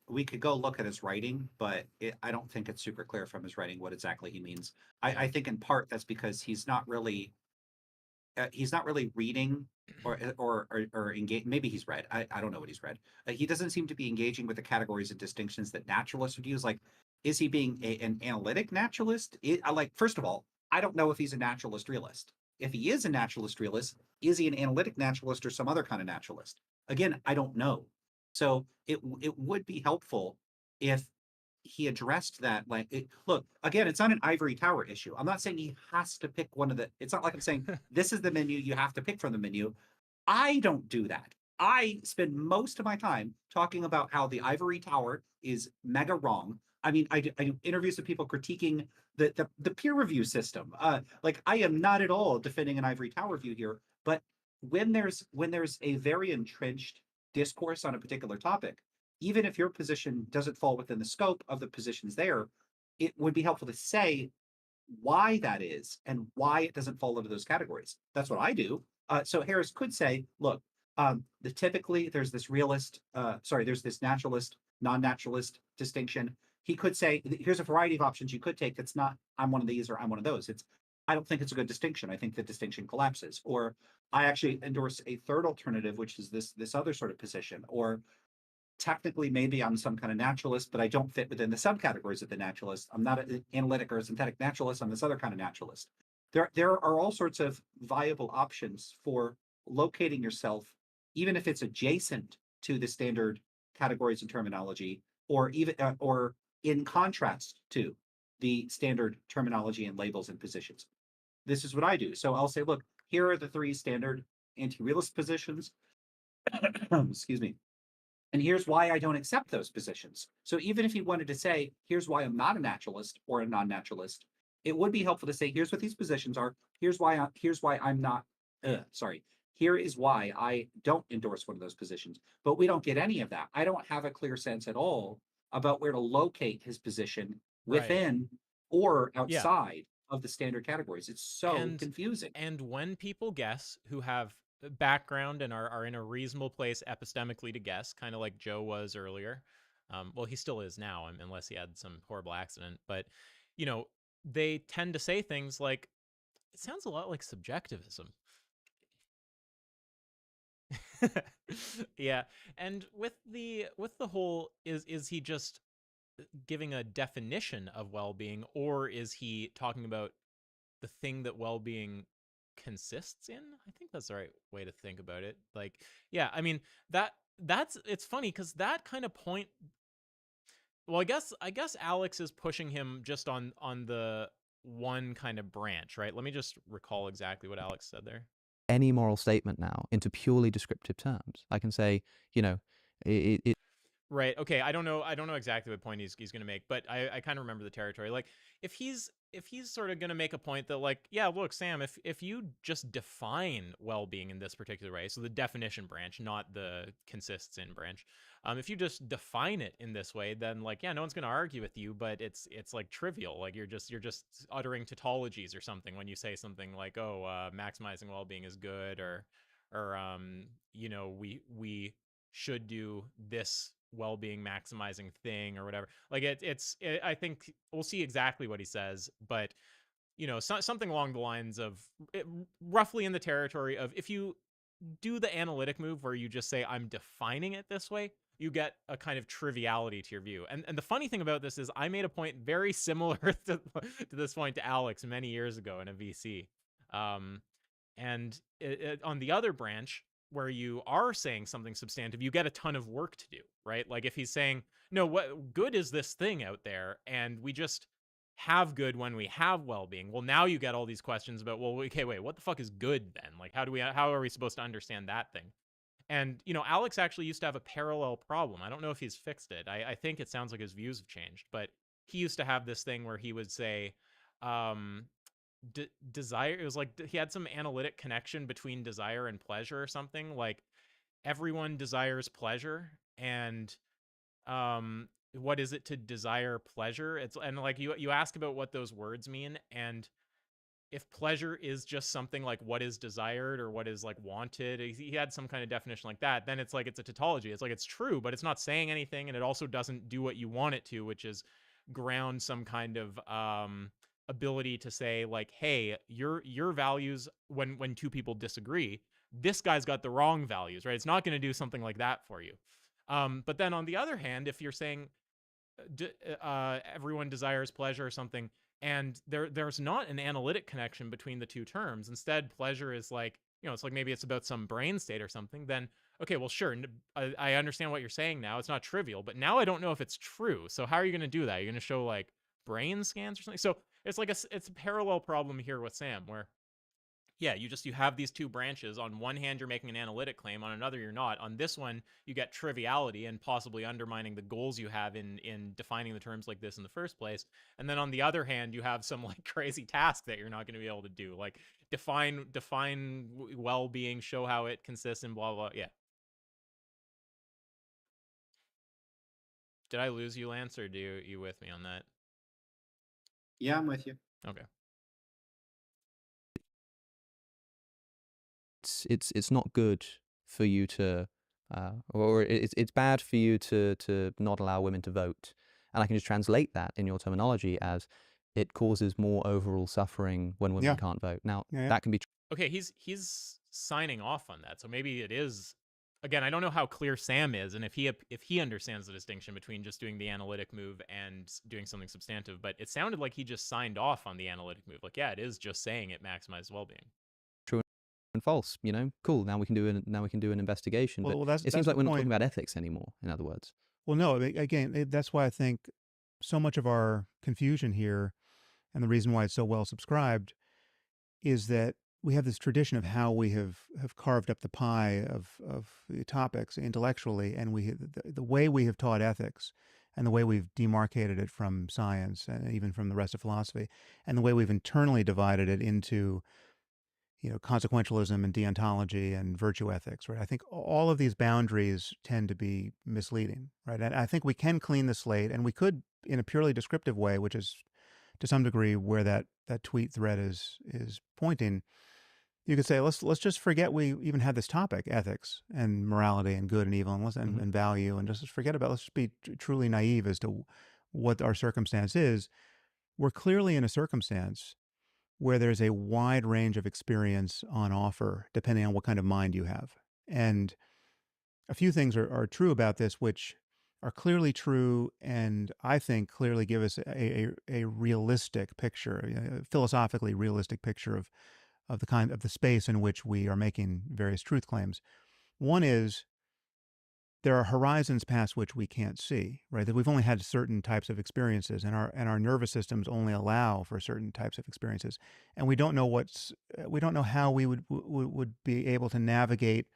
we could go look at his writing, but I don't think it's super clear from his writing what exactly he means. I think in part that's because he's not really reading or engage. Maybe he's read. I don't know what he's read. He doesn't seem to be engaging with the categories and distinctions that naturalists would use. Like, is he being an analytic naturalist? First of all, I don't know if he's a naturalist realist. If he is a naturalist realist, is he an analytic naturalist or some other kind of naturalist? Again, I don't know. So it would be helpful if he addressed that. Look, again, it's not an ivory tower issue. I'm not saying he has to pick one of the. It's not like I'm saying this is the menu, you have to pick from the menu. I don't do that. I spend most of my time talking about how the ivory tower is mega wrong. I mean, I do interviews with people critiquing the peer review system. I am not at all defending an ivory tower view here, but when there's a very entrenched discourse on a particular topic, even if your position doesn't fall within the scope of the positions there, it would be helpful to say why that is and why it doesn't fall into those categories. That's what I do. So Harris could say, look, typically there's this there's this naturalist, non-naturalist distinction. He could say, here's a variety of options you could take. That's not, I'm one of these or I'm one of those. I don't think it's a good distinction. I think the distinction collapses. Or I actually endorse a third alternative, which is this other sort of position. Or technically, maybe I'm some kind of naturalist, but I don't fit within the subcategories of the naturalist. I'm not an analytic or a synthetic naturalist. I'm this other kind of naturalist. There are all sorts of viable options for locating yourself, even if it's adjacent to the standard categories and terminology, or even or in contrast to the standard terminology and labels and positions. This is what I do. So I'll say, look, here are the three standard anti-realist positions. Excuse me. And here's why I don't accept those positions. So even if he wanted to say, here's why I'm not a naturalist or a non-naturalist, it would be helpful to say, here's what these positions are. Here's why I'm not, here is why I don't endorse one of those positions. But we don't get any of that. I don't have a clear sense at all about where to locate his position within or outside of the standard categories. It's so confusing. And when people guess who have background and are in a reasonable place epistemically to guess, kind of like Joe was earlier, well, he still is now, unless he had some horrible accident, but they tend to say things like, it sounds a lot like subjectivism. Yeah. And with the whole, is he just giving a definition of well-being, or is he talking about the thing that well-being consists in. I think that's the right way to think about it. Like, yeah, I mean, it's funny because that kind of point. Well, I guess Alex is pushing him just on the one kind of branch, right? Let me just recall exactly what Alex said there. Any moral statement now into purely descriptive terms. I can say, you know, it Right. Okay. I don't know exactly what point he's going to make, but I kind of remember the territory. Like, if he's sort of going to make a point that, like, yeah, look, Sam, if you just define well-being in this particular way, so the definition branch, not the consists in branch, if you just define it in this way, then, like, yeah, no one's going to argue with you, but it's like trivial. Like, you're just uttering tautologies or something when you say something like, oh, maximizing well-being is good, or you know, we should do this well-being maximizing thing or whatever. Like, I think we'll see exactly what he says, but you know, something along the lines of roughly in the territory of, if you do the analytic move where you just say I'm defining it this way, you get a kind of triviality to your view. And the funny thing about this is I made a point very similar to this point to Alex many years ago in a VC. And on the other branch, where you are saying something substantive, you get a ton of work to do, right? Like, if he's saying, no, what good is this thing out there, and we just have good when we have well-being. Well, now you get all these questions about, well, okay, wait, what the fuck is good then? Like, how are we supposed to understand that thing? And, you know, Alex actually used to have a parallel problem. I don't know if he's fixed it. I think it sounds like his views have changed, but he used to have this thing where he would say, desire, it was like he had some analytic connection between desire and pleasure or something. Like, everyone desires pleasure, and what is it to desire pleasure? It's, and like, you ask about what those words mean, and if pleasure is just something like what is desired or what is like wanted, he had some kind of definition like that, then it's like it's a tautology. It's like it's true, but it's not saying anything, and it also doesn't do what you want it to, which is ground some kind of ability to say, like, hey, your values, when two people disagree, this guy's got the wrong values, right? It's not going to do something like that for you. But then on the other hand, if you're saying everyone desires pleasure or something, and there's not an analytic connection between the two terms, instead pleasure is like, you know, it's like maybe it's about some brain state or something, then okay, well, sure, I understand what you're saying now. It's not trivial, but now I don't know if it's true. So how are you going to do that? You're going to show like brain scans or something? So it's like it's a parallel problem here with Sam, where yeah, you have these two branches. On one hand, you're making an analytic claim. On another, you're not. On this one, you get triviality and possibly undermining the goals you have in defining the terms like this in the first place. And then on the other hand, you have some like crazy task that you're not going to be able to do, like define well-being, show how it consists in blah blah. Yeah. Did I lose you, Lance, or you with me on that? Yeah, I'm with you. Okay. It's not good for you to, or it's bad for you to not allow women to vote. And I can just translate that in your terminology as it causes more overall suffering when women can't vote. Now, that can be okay, he's signing off on that. So maybe it is, again, I don't know how clear Sam is, and if he understands the distinction between just doing the analytic move and doing something substantive, but it sounded like he just signed off on the analytic move. Like, yeah, it is just saying it maximizes well-being. true and false, you know. Cool. Now we can do an investigation. Well, but it seems like we're not talking about ethics anymore, in other words. Well, no, again, that's why I think so much of our confusion here, and the reason why it's so well subscribed, is that we have this tradition of how we have carved up the pie of the topics intellectually, and the way we have taught ethics, and the way we've demarcated it from science and even from the rest of philosophy, and the way we've internally divided it into, you know, consequentialism and deontology and virtue ethics, right? I think all of these boundaries tend to be misleading, right? And I think we can clean the slate, and we could in a purely descriptive way, which is to some degree where that tweet thread is pointing. You could say, let's just forget we even had this topic, ethics and morality and good and evil and value, and just forget about, let's just be truly naive as to what our circumstance is. We're clearly in a circumstance where there's a wide range of experience on offer, depending on what kind of mind you have. And a few things are true about this, which are clearly true, and I think clearly give us a realistic picture, a philosophically realistic picture the space in which we are making various truth claims. One is there are horizons past which we can't see, right? That we've only had certain types of experiences, and our nervous systems only allow for certain types of experiences, and we don't know how we would be able to navigate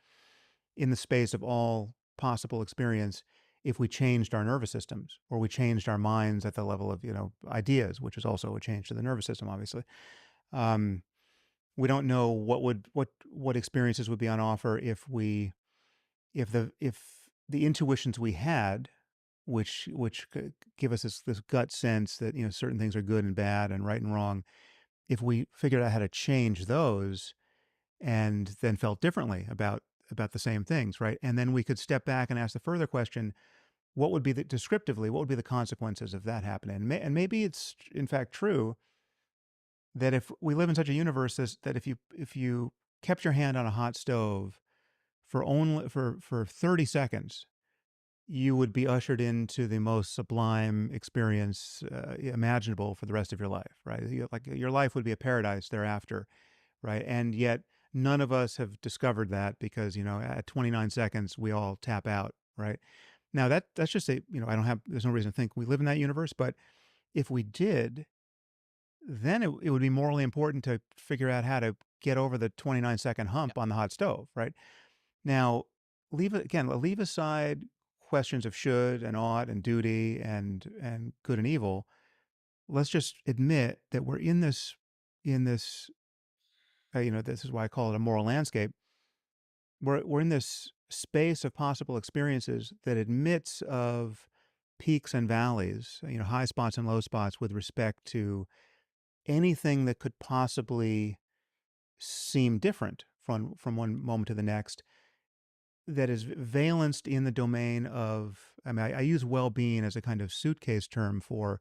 in the space of all possible experience if we changed our nervous systems, or we changed our minds at the level of ideas, which is also a change to the nervous system, obviously. We don't know what experiences would be on offer if the intuitions we had, which give us this gut sense that certain things are good and bad and right and wrong, if we figured out how to change those and then felt differently about the same things, right? And then we could step back and ask the further question: what would be descriptively, what would be the consequences of that happening? And maybe it's in fact true that if we live in such a universe that if you kept your hand on a hot stove for 30 seconds, you would be ushered into the most sublime experience imaginable for the rest of your life, right? Your life would be a paradise thereafter, right? And yet none of us have discovered that, because at 29 seconds we all tap out, right? Now that's just there's no reason to think we live in that universe, but if we did, then it would be morally important to figure out how to get over the 29-second hump on the hot stove, right? Now, leave aside questions of should and ought and duty and good and evil. Let's just admit that we're in this this is why I call it a moral landscape. We're in this space of possible experiences that admits of peaks and valleys, high spots and low spots with respect to anything that could possibly seem different from one moment to the next, that is valenced in the domain of, I use well-being as a kind of suitcase term for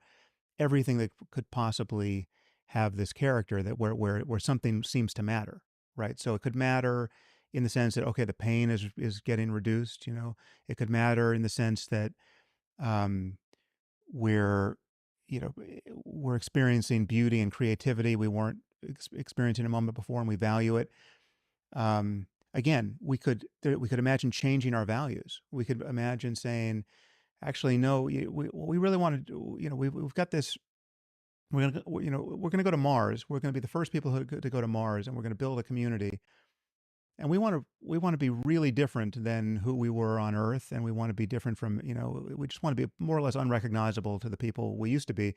everything that could possibly have this character, that where something seems to matter, right? So it could matter in the sense that, okay, the pain is getting reduced, it could matter in the sense that we're experiencing beauty and creativity we weren't experiencing a moment before, and we value it. Again, we could imagine changing our values. We could imagine saying, actually, no, we really want to do, we've got this, we're going to go to Mars. We're going to be the first people to go to Mars, and we're going to build a community. And we want to be really different than who we were on Earth, and we want to be different from, we just want to be more or less unrecognizable to the people we used to be.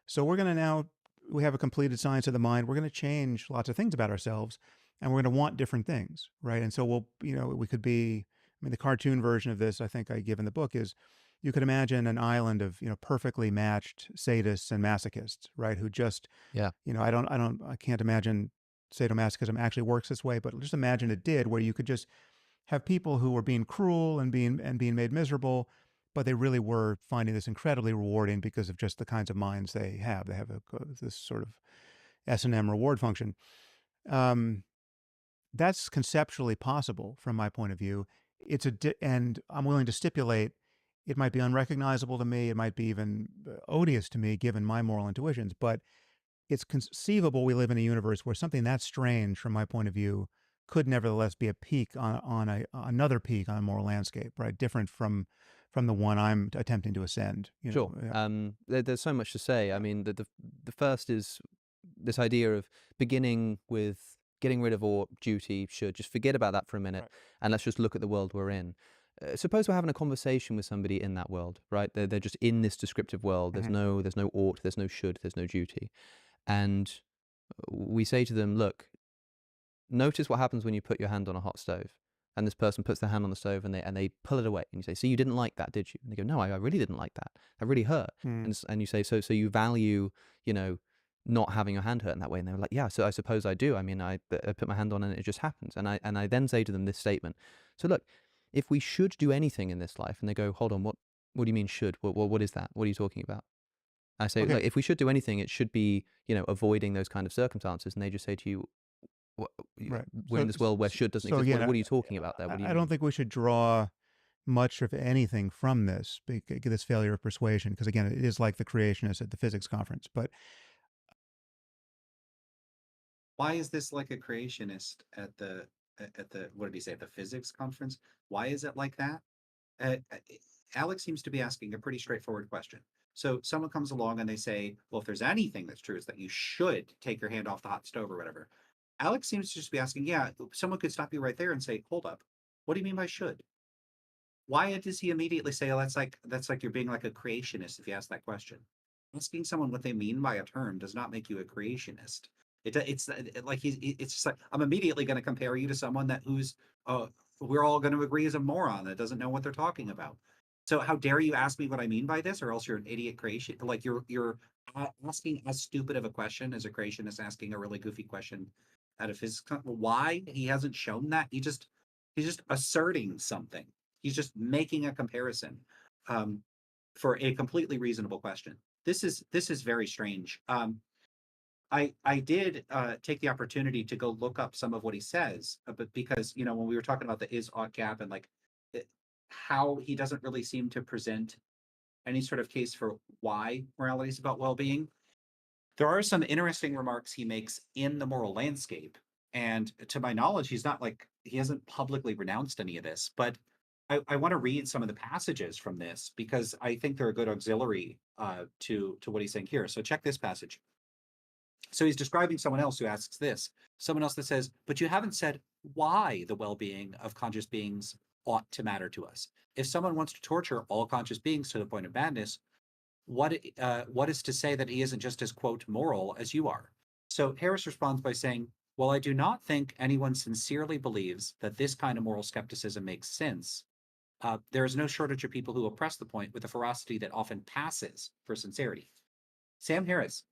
So we have a completed science of the mind. We're going to change lots of things about ourselves, and we're going to want different things, right? And so we could be, the cartoon version of this, I think I give in the book, is you could imagine an island of, perfectly matched sadists and masochists, right? Who just, I can't imagine sadomasochism actually works this way, but just imagine it did, where you could just have people who were being cruel and being made miserable, but they really were finding this incredibly rewarding because of just the kinds of minds they have. They have this sort of S&M reward function. That's conceptually possible from my point of view. And I'm willing to stipulate it might be unrecognizable to me. It might be even odious to me, given my moral intuitions, but it's conceivable we live in a universe where something that strange, from my point of view, could nevertheless be a peak on another peak on a moral landscape, right? Different from the one I'm attempting to ascend. Sure. There's so much to say. The first is this idea of beginning with getting rid of ought, duty, should. Just forget about that for a minute, right, and let's just look at the world we're in. Suppose we're having a conversation with somebody in that world, right? They're just in this descriptive world. There's no ought, there's no should, there's no duty. And we say to them, look, notice what happens when you put your hand on a hot stove. And this person puts their hand on the stove and they pull it away. And you say, so you didn't like that, did you? And they go, no, I really didn't like that. That really hurt. And you say, so you value, not having your hand hurt in that way. And they were like, yeah, so I suppose I do. I put my hand on and it just happens. And I then say to them this statement. So look, if we should do anything in this life, and they go, hold on, what do you mean should? What is that? What are you talking about? I say, look, if we should do anything, it should be, avoiding those kind of circumstances. And they just say to you, right, we're in this world where should doesn't exist. What are you talking about there? I don't think we should draw much of anything from this failure of persuasion, because again, it is like the creationists at the physics conference. But why is this like a creationist at the what did he say, at the physics conference? Why is it like that? Alex seems to be asking a pretty straightforward question. So someone comes along and they say, well, if there's anything that's true, it's that you should take your hand off the hot stove or whatever. Alex seems to just be asking, yeah, someone could stop you right there and say, hold up, what do you mean by should? Why does he immediately say, oh, that's like you're being like a creationist if you ask that question? Asking someone what they mean by a term does not make you a creationist. It's like it's just like, I'm immediately going to compare you to someone that who's we're all going to agree is a moron that doesn't know what they're talking about. So how dare you ask me what I mean by this, or else you're an idiot creation. Like you're asking as stupid of a question as a creationist asking a really goofy question out of his. Why he hasn't shown that? He's just asserting something. He's just making a comparison for a completely reasonable question. This is very strange. I did take the opportunity to go look up some of what he says, but because when we were talking about the is-ought gap and like how he doesn't really seem to present any sort of case for why morality is about well-being, there are some interesting remarks he makes in the moral landscape. And to my knowledge, he hasn't publicly renounced any of this, but I want to read some of the passages from this because I think they're a good auxiliary to what he's saying here. So check this passage. So he's describing someone else who asks this, someone else that says, but you haven't said why the well-being of conscious beings ought to matter to us. If someone wants to torture all conscious beings to the point of madness, what is to say that he isn't just as, quote, moral as you are? So Harris responds by saying, well, I do not think anyone sincerely believes that this kind of moral skepticism makes sense. There is no shortage of people who will press the point with a ferocity that often passes for sincerity. Sam Harris,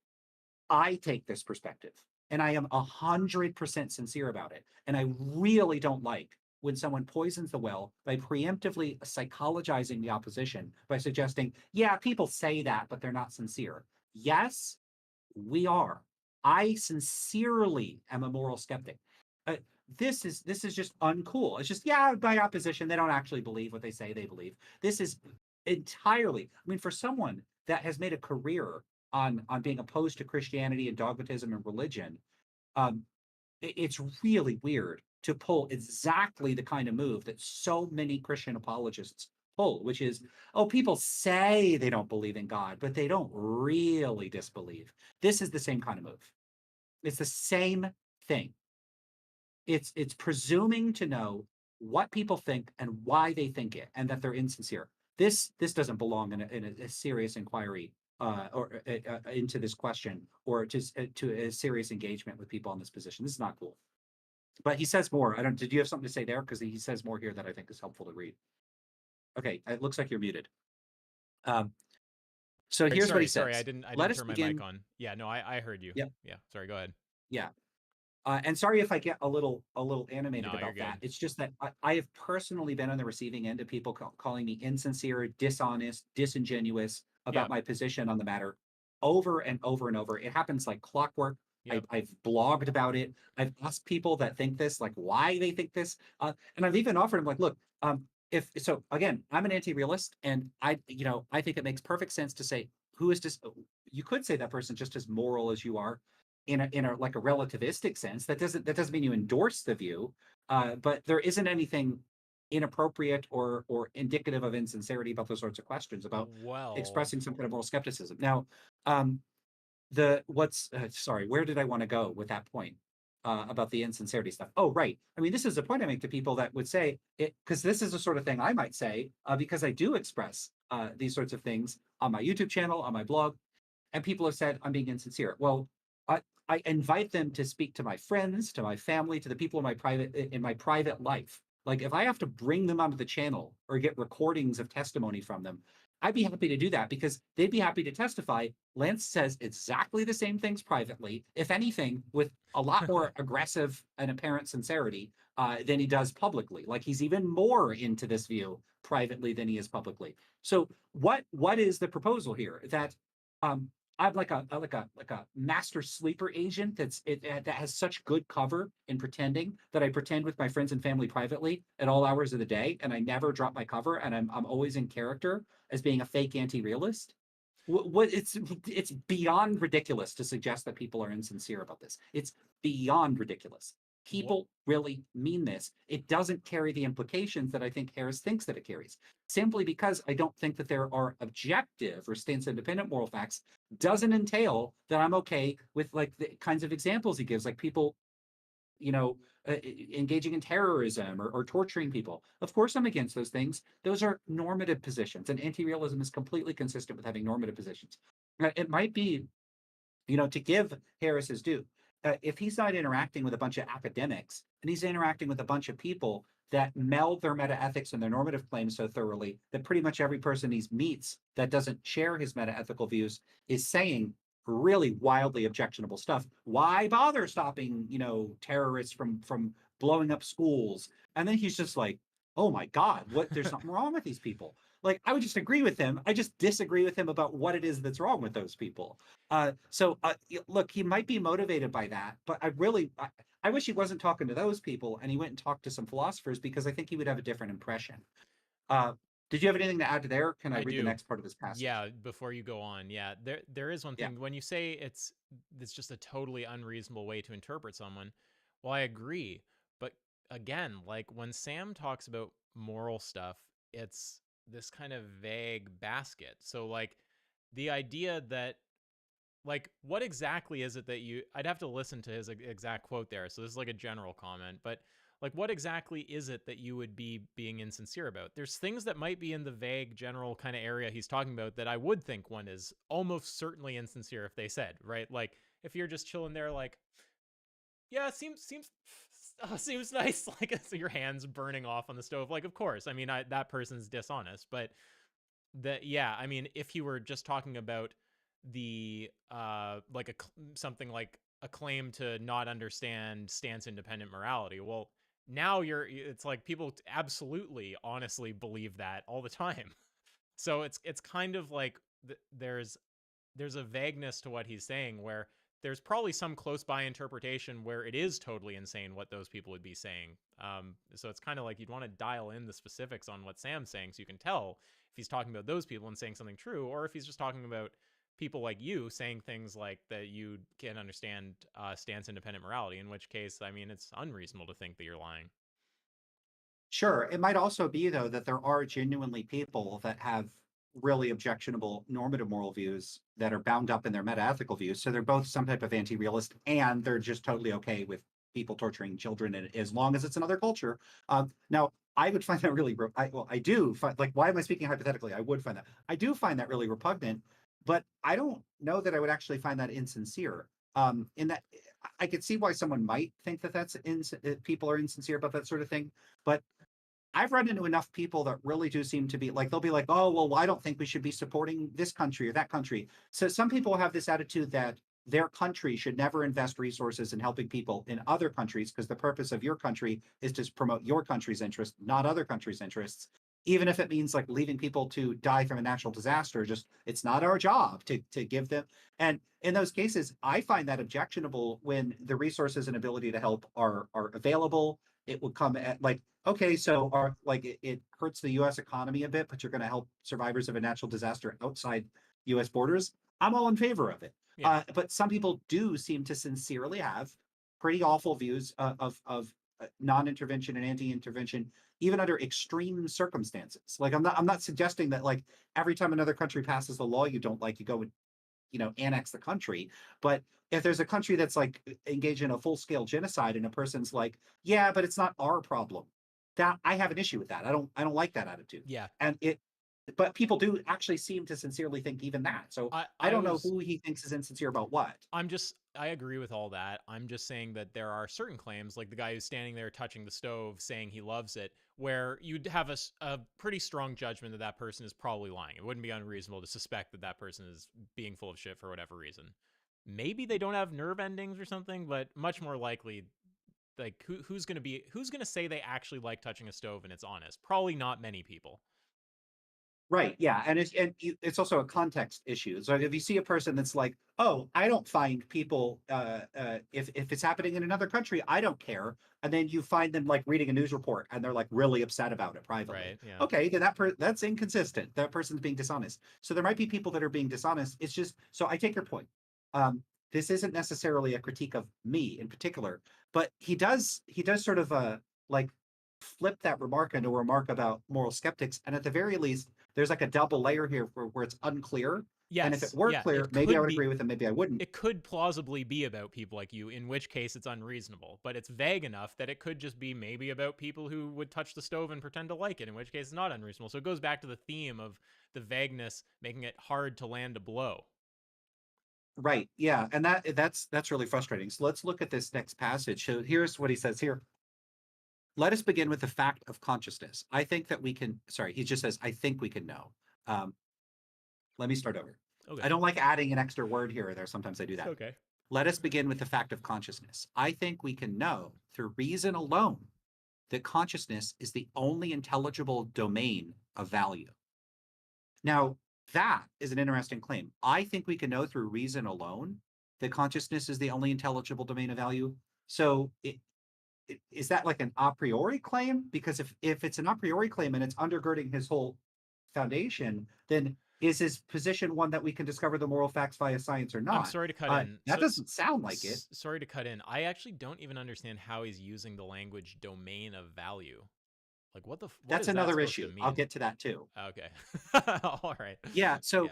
I take this perspective, and I am 100% sincere about it. And I really don't like when someone poisons the well by preemptively psychologizing the opposition by suggesting, yeah, people say that, but they're not sincere. Yes, we are. I sincerely am a moral skeptic. This is just uncool. It's just, yeah, by opposition, they don't actually believe what they say they believe. This is entirely, I mean, for someone that has made a career on being opposed to Christianity and dogmatism and religion, it's really weird to pull exactly the kind of move that so many Christian apologists pull, which is, oh, people say they don't believe in God, but they don't really disbelieve. This is the same kind of move. It's the same thing. It's presuming to know what people think and why they think it, and that they're insincere. This doesn't belong in a serious inquiry or into this question, or to a serious engagement with people in this position. This is not cool. But he says more. Did you have something to say there? Because he says more here that I think is helpful to read. Okay, it looks like you're muted. So here's what he says. Sorry, I didn't turn my mic on. Yeah, no, I heard you. Yep. Yeah, sorry, go ahead. Yeah. And sorry if I get a little animated about that. It's just that I have personally been on the receiving end of people calling me insincere, dishonest, disingenuous about my position on the matter over and over and over. It happens like clockwork. Yep. I've blogged about it. I've asked people that think this, like why they think this. And I've even offered them like, look, again, I'm an anti-realist, and I think it makes perfect sense to say, who is just, you could say that person just as moral as you are, in a like a relativistic sense. That doesn't mean you endorse the view, but there isn't anything inappropriate or indicative of insincerity about those sorts of questions about expressing some kind of moral skepticism. Now, where did I want to go with that point about the insincerity stuff? Oh, right. I mean, this is a point I make to people that would say it, because this is the sort of thing I might say because I do express these sorts of things on my YouTube channel, on my blog, and people have said I'm being insincere. Well, I invite them to speak to my friends, to my family, to the people in my private life. Like if I have to bring them onto the channel or get recordings of testimony from them, I'd be happy to do that because they'd be happy to testify. Lance says exactly the same things privately, if anything, with a lot more aggressive and apparent sincerity than he does publicly. Like he's even more into this view privately than he is publicly. So what is the proposal here? That I'm like a master sleeper agent that has such good cover in pretending that I pretend with my friends and family privately at all hours of the day, and I never drop my cover, and I'm always in character as being a fake anti-realist. It's beyond ridiculous to suggest that people are insincere about this. It's beyond ridiculous. People really mean this. It doesn't carry the implications that I think Harris thinks that it carries. Simply because I don't think that there are objective or stance independent moral facts doesn't entail that I'm okay with like the kinds of examples he gives, like people, you know, engaging in terrorism or torturing people. Of course, I'm against those things. Those are normative positions, and anti-realism is completely consistent with having normative positions. It might be, to give Harris his due, if he's not interacting with a bunch of academics and he's interacting with a bunch of people that meld their meta-ethics and their normative claims so thoroughly that pretty much every person he meets that doesn't share his meta-ethical views is saying really wildly objectionable stuff. Why bother stopping, terrorists from blowing up schools? And then he's just like, oh my God, there's something wrong with these people. Like, I would just agree with him. I just disagree with him about what it is that's wrong with those people. So look, he might be motivated by that, but I wish he wasn't talking to those people and he went and talked to some philosophers, because I think he would have a different impression. Did you have anything to add to there? Can I read the next part of this passage? Yeah, before you go on. Yeah, there is one thing. When you say it's just a totally unreasonable way to interpret someone, well, I agree. But again, like when Sam talks about moral stuff, it's this kind of vague basket. So like the idea that, like, what exactly is it that I'd have to listen to his exact quote there. So this is like a general comment, but like, what exactly is it that you would be being insincere about? There's things that might be in the vague general kind of area he's talking about that I would think one is almost certainly insincere if they said, right? Like if you're just chilling there, like, yeah, it seems nice. Like so your hands burning off on the stove. Like, of course, I mean, that person's dishonest, but I mean, if you were just talking about the like something like a claim to not understand stance independent morality, well, now it's like people absolutely honestly believe that all the time. So it's kind of like there's a vagueness to what he's saying, where there's probably some close by interpretation where it is totally insane what those people would be saying. So it's kind of like you'd want to dial in the specifics on what Sam's saying so you can tell if he's talking about those people and saying something true, or if he's just talking about people like you saying things like that you can understand stance independent morality, in which case, I mean, it's unreasonable to think that you're lying. Sure. It might also be, though, that there are genuinely people that have really objectionable normative moral views that are bound up in their meta-ethical views. So they're both some type of anti-realist, and they're just totally okay with people torturing children, and as long as it's another culture. Now, I would find that really, I do find, like, why am I speaking hypothetically? I would find that. I do find that really repugnant, but I don't know that I would actually find that insincere. In that, I could see why someone might think that people are insincere about that sort of thing, but I've run into enough people that really do seem to be like, they'll be like, oh, well, I don't think we should be supporting this country or that country. So some people have this attitude that their country should never invest resources in helping people in other countries, because the purpose of your country is to promote your country's interests, not other countries' interests. Even if it means like leaving people to die from a natural disaster, just it's not our job to give them. And in those cases, I find that objectionable when the resources and ability to help are available. It would come at like, okay, so it hurts the U.S. economy a bit, but you're going to help survivors of a natural disaster outside U.S. borders. I'm all in favor of it. Yeah. But some people do seem to sincerely have pretty awful views of non-intervention and anti-intervention, even under extreme circumstances. Like I'm not suggesting that like every time another country passes the law you don't like, you go and annex the country. But if there's a country that's like engaged in a full-scale genocide and a person's like, yeah, but it's not our problem, that I have an issue with that. I don't like that attitude. Yeah. But people do actually seem to sincerely think even that. So I don't know who he thinks is insincere about what. I agree with all that. I'm just saying that there are certain claims, like the guy who's standing there touching the stove saying he loves it, where you'd have a pretty strong judgment that that person is probably lying. It wouldn't be unreasonable to suspect that that person is being full of shit for whatever reason. Maybe they don't have nerve endings or something, but much more likely, like who's going to say they actually like touching a stove and it's honest? Probably not many people. Right. Yeah. And it's also a context issue. So if you see a person that's like, oh, I don't find people, if it's happening in another country, I don't care. And then you find them like reading a news report and they're like really upset about it privately. Right. Yeah. Okay. Then that's inconsistent. That person's being dishonest. So there might be people that are being dishonest. It's just, so I take your point. This isn't necessarily a critique of me in particular, but he does sort of like flip that remark into a remark about moral skeptics. And at the very least, there's like a double layer here where it's unclear. Yes. And if it were clear, maybe I would agree with him, maybe I wouldn't. It could plausibly be about people like you, in which case it's unreasonable. But it's vague enough that it could just be maybe about people who would touch the stove and pretend to like it, in which case it's not unreasonable. So it goes back to the theme of the vagueness making it hard to land a blow. Right. Yeah. And that's really frustrating. So let's look at this next passage. So here's what he says here. Let us begin with the fact of consciousness. I think that we can, sorry, he just says, I think we can know. Let me start over. Okay. I don't like adding an extra word here or there. Sometimes I do that. Okay. Let us begin with the fact of consciousness. I think we can know through reason alone that consciousness is the only intelligible domain of value. Now, that is an interesting claim. I think we can know through reason alone that consciousness is the only intelligible domain of value. So is that like an a priori claim? Because if it's an a priori claim and it's undergirding his whole foundation, then is his position one that we can discover the moral facts via science or not? I'm sorry to cut in. That doesn't sound like it. Sorry to cut in. I actually don't even understand how he's using the language domain of value. Like what That's another issue. I'll get to that too. Okay. All right. Yeah. So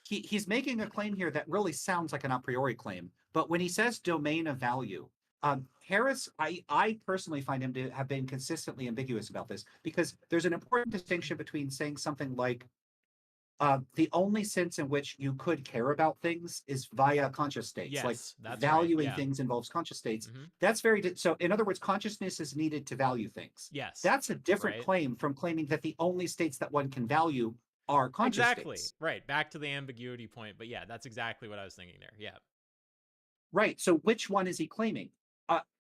he's making a claim here that really sounds like an a priori claim. But when he says domain of value, Harris, I personally find him to have been consistently ambiguous about this, because there's an important distinction between saying something like the only sense in which you could care about things is via conscious states. Yes, like that's valuing right. Yeah. things involves conscious states. Mhm. That's very so. In other words, consciousness is needed to value things. Yes. That's a different Right. claim from claiming that the only states that one can value are conscious Exactly. states. Right. Back to the ambiguity point. But yeah, that's exactly what I was thinking there. Yeah. Right. So which one is he claiming?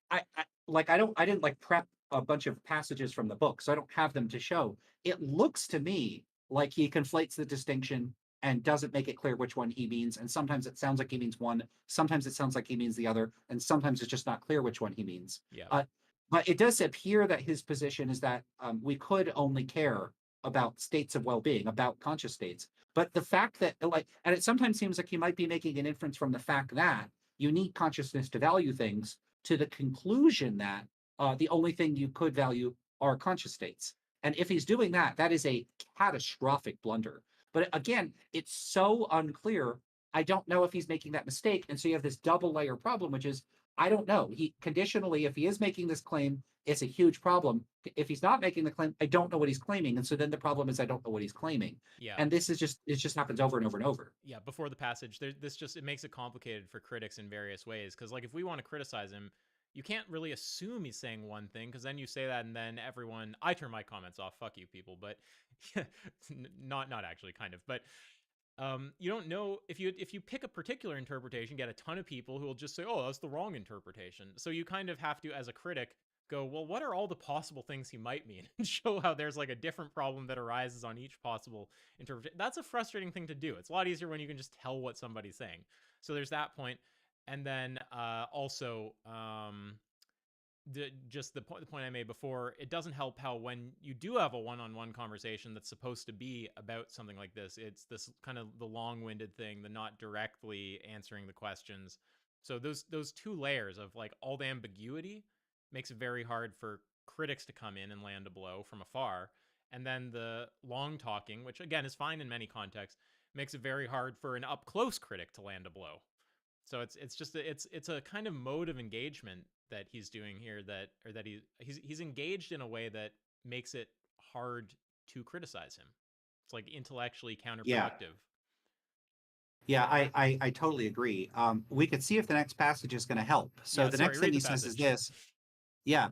I didn't like prep a bunch of passages from the book, so I don't have them to show. It looks to me like he conflates the distinction and doesn't make it clear which one he means. And sometimes it sounds like he means one, sometimes it sounds like he means the other, and sometimes it's just not clear which one he means. Yeah. But it does appear that his position is that we could only care about states of well-being, about conscious states. But the fact that, and it sometimes seems like he might be making an inference from the fact that you need consciousness to value things, to the conclusion that the only thing you could value are conscious states. And if he's doing that, that is a catastrophic blunder. But again, it's so unclear. I don't know if he's making that mistake. And so you have this double layer problem, which is, I don't know. He conditionally, if he is making this claim, it's a huge problem. If he's not making the claim, I don't know what he's claiming. And so then the problem is I don't know what he's claiming. Yeah. And this is just, it just happens over and over and over. Yeah. Before the passage, it makes it complicated for critics in various ways. Because like if we want to criticize him, you can't really assume he's saying one thing, because then you say that and then I turn my comments off. Fuck you, people. But not actually, kind of. But you don't know if you pick a particular interpretation, get a ton of people who will just say, oh, that's the wrong interpretation. So you kind of have to, as a critic, go, well, what are all the possible things he might mean, and show how there's like a different problem that arises on each possible interpretation. That's a frustrating thing to do. It's a lot easier when you can just tell what somebody's saying. So there's that point. And then also the point I made before, it doesn't help how when you do have a one-on-one conversation that's supposed to be about something like this, it's this kind of the long-winded thing, the not directly answering the questions. So those two layers of like all the ambiguity makes it very hard for critics to come in and land a blow from afar. And then the long talking, which again is fine in many contexts, makes it very hard for an up-close critic to land a blow. So it's a kind of mode of engagement that he's doing here, that he's engaged in a way that makes it hard to criticize him. It's like intellectually counterproductive. Yeah, I totally agree. We could see if the next passage is going to help. So the next thing he says is this. Yeah.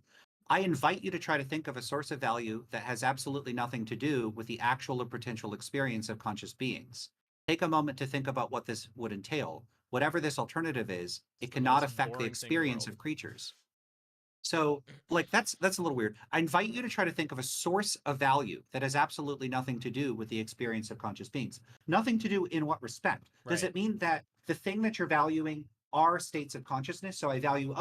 I invite you to try to think of a source of value that has absolutely nothing to do with the actual or potential experience of conscious beings. Take a moment to think about what this would entail. Whatever this alternative is, it cannot affect the experience of creatures. So, like, that's a little weird. I invite you to try to think of a source of value that has absolutely nothing to do with the experience of conscious beings. Nothing to do in what respect? Does Right. it mean that the thing that you're valuing are states of consciousness? So I value,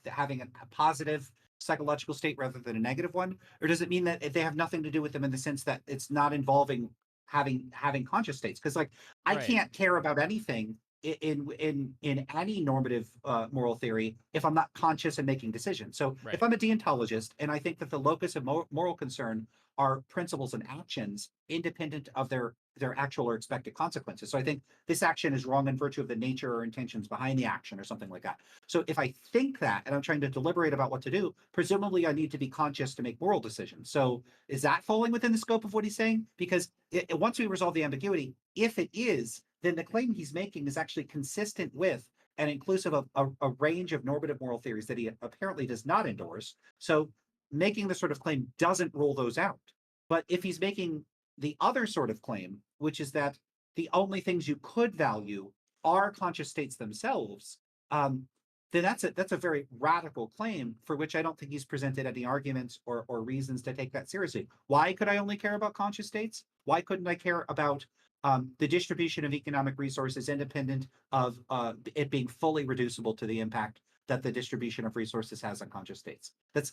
having a positive psychological state rather than a negative one? Or does it mean that they have nothing to do with them in the sense that it's not involving having conscious states? Because like I Right. can't care about anything in any normative moral theory if I'm not conscious and making decisions. So Right. if I'm a deontologist and I think that the locus of moral concern are principles and actions independent of their actual or expected consequences. So I think this action is wrong in virtue of the nature or intentions behind the action or something like that. So if I think that and I'm trying to deliberate about what to do, presumably I need to be conscious to make moral decisions. So is that falling within the scope of what he's saying? Because once we resolve the ambiguity, if it is, then the claim he's making is actually consistent with and inclusive of a range of normative moral theories that he apparently does not endorse. So making this sort of claim doesn't rule those out. But if he's making the other sort of claim, which is that the only things you could value are conscious states themselves, then that's a very radical claim for which I don't think he's presented any arguments or reasons to take that seriously. Why could I only care about conscious states? Why couldn't I care about the distribution of economic resources independent of it being fully reducible to the impact that the distribution of resources has on conscious states? That's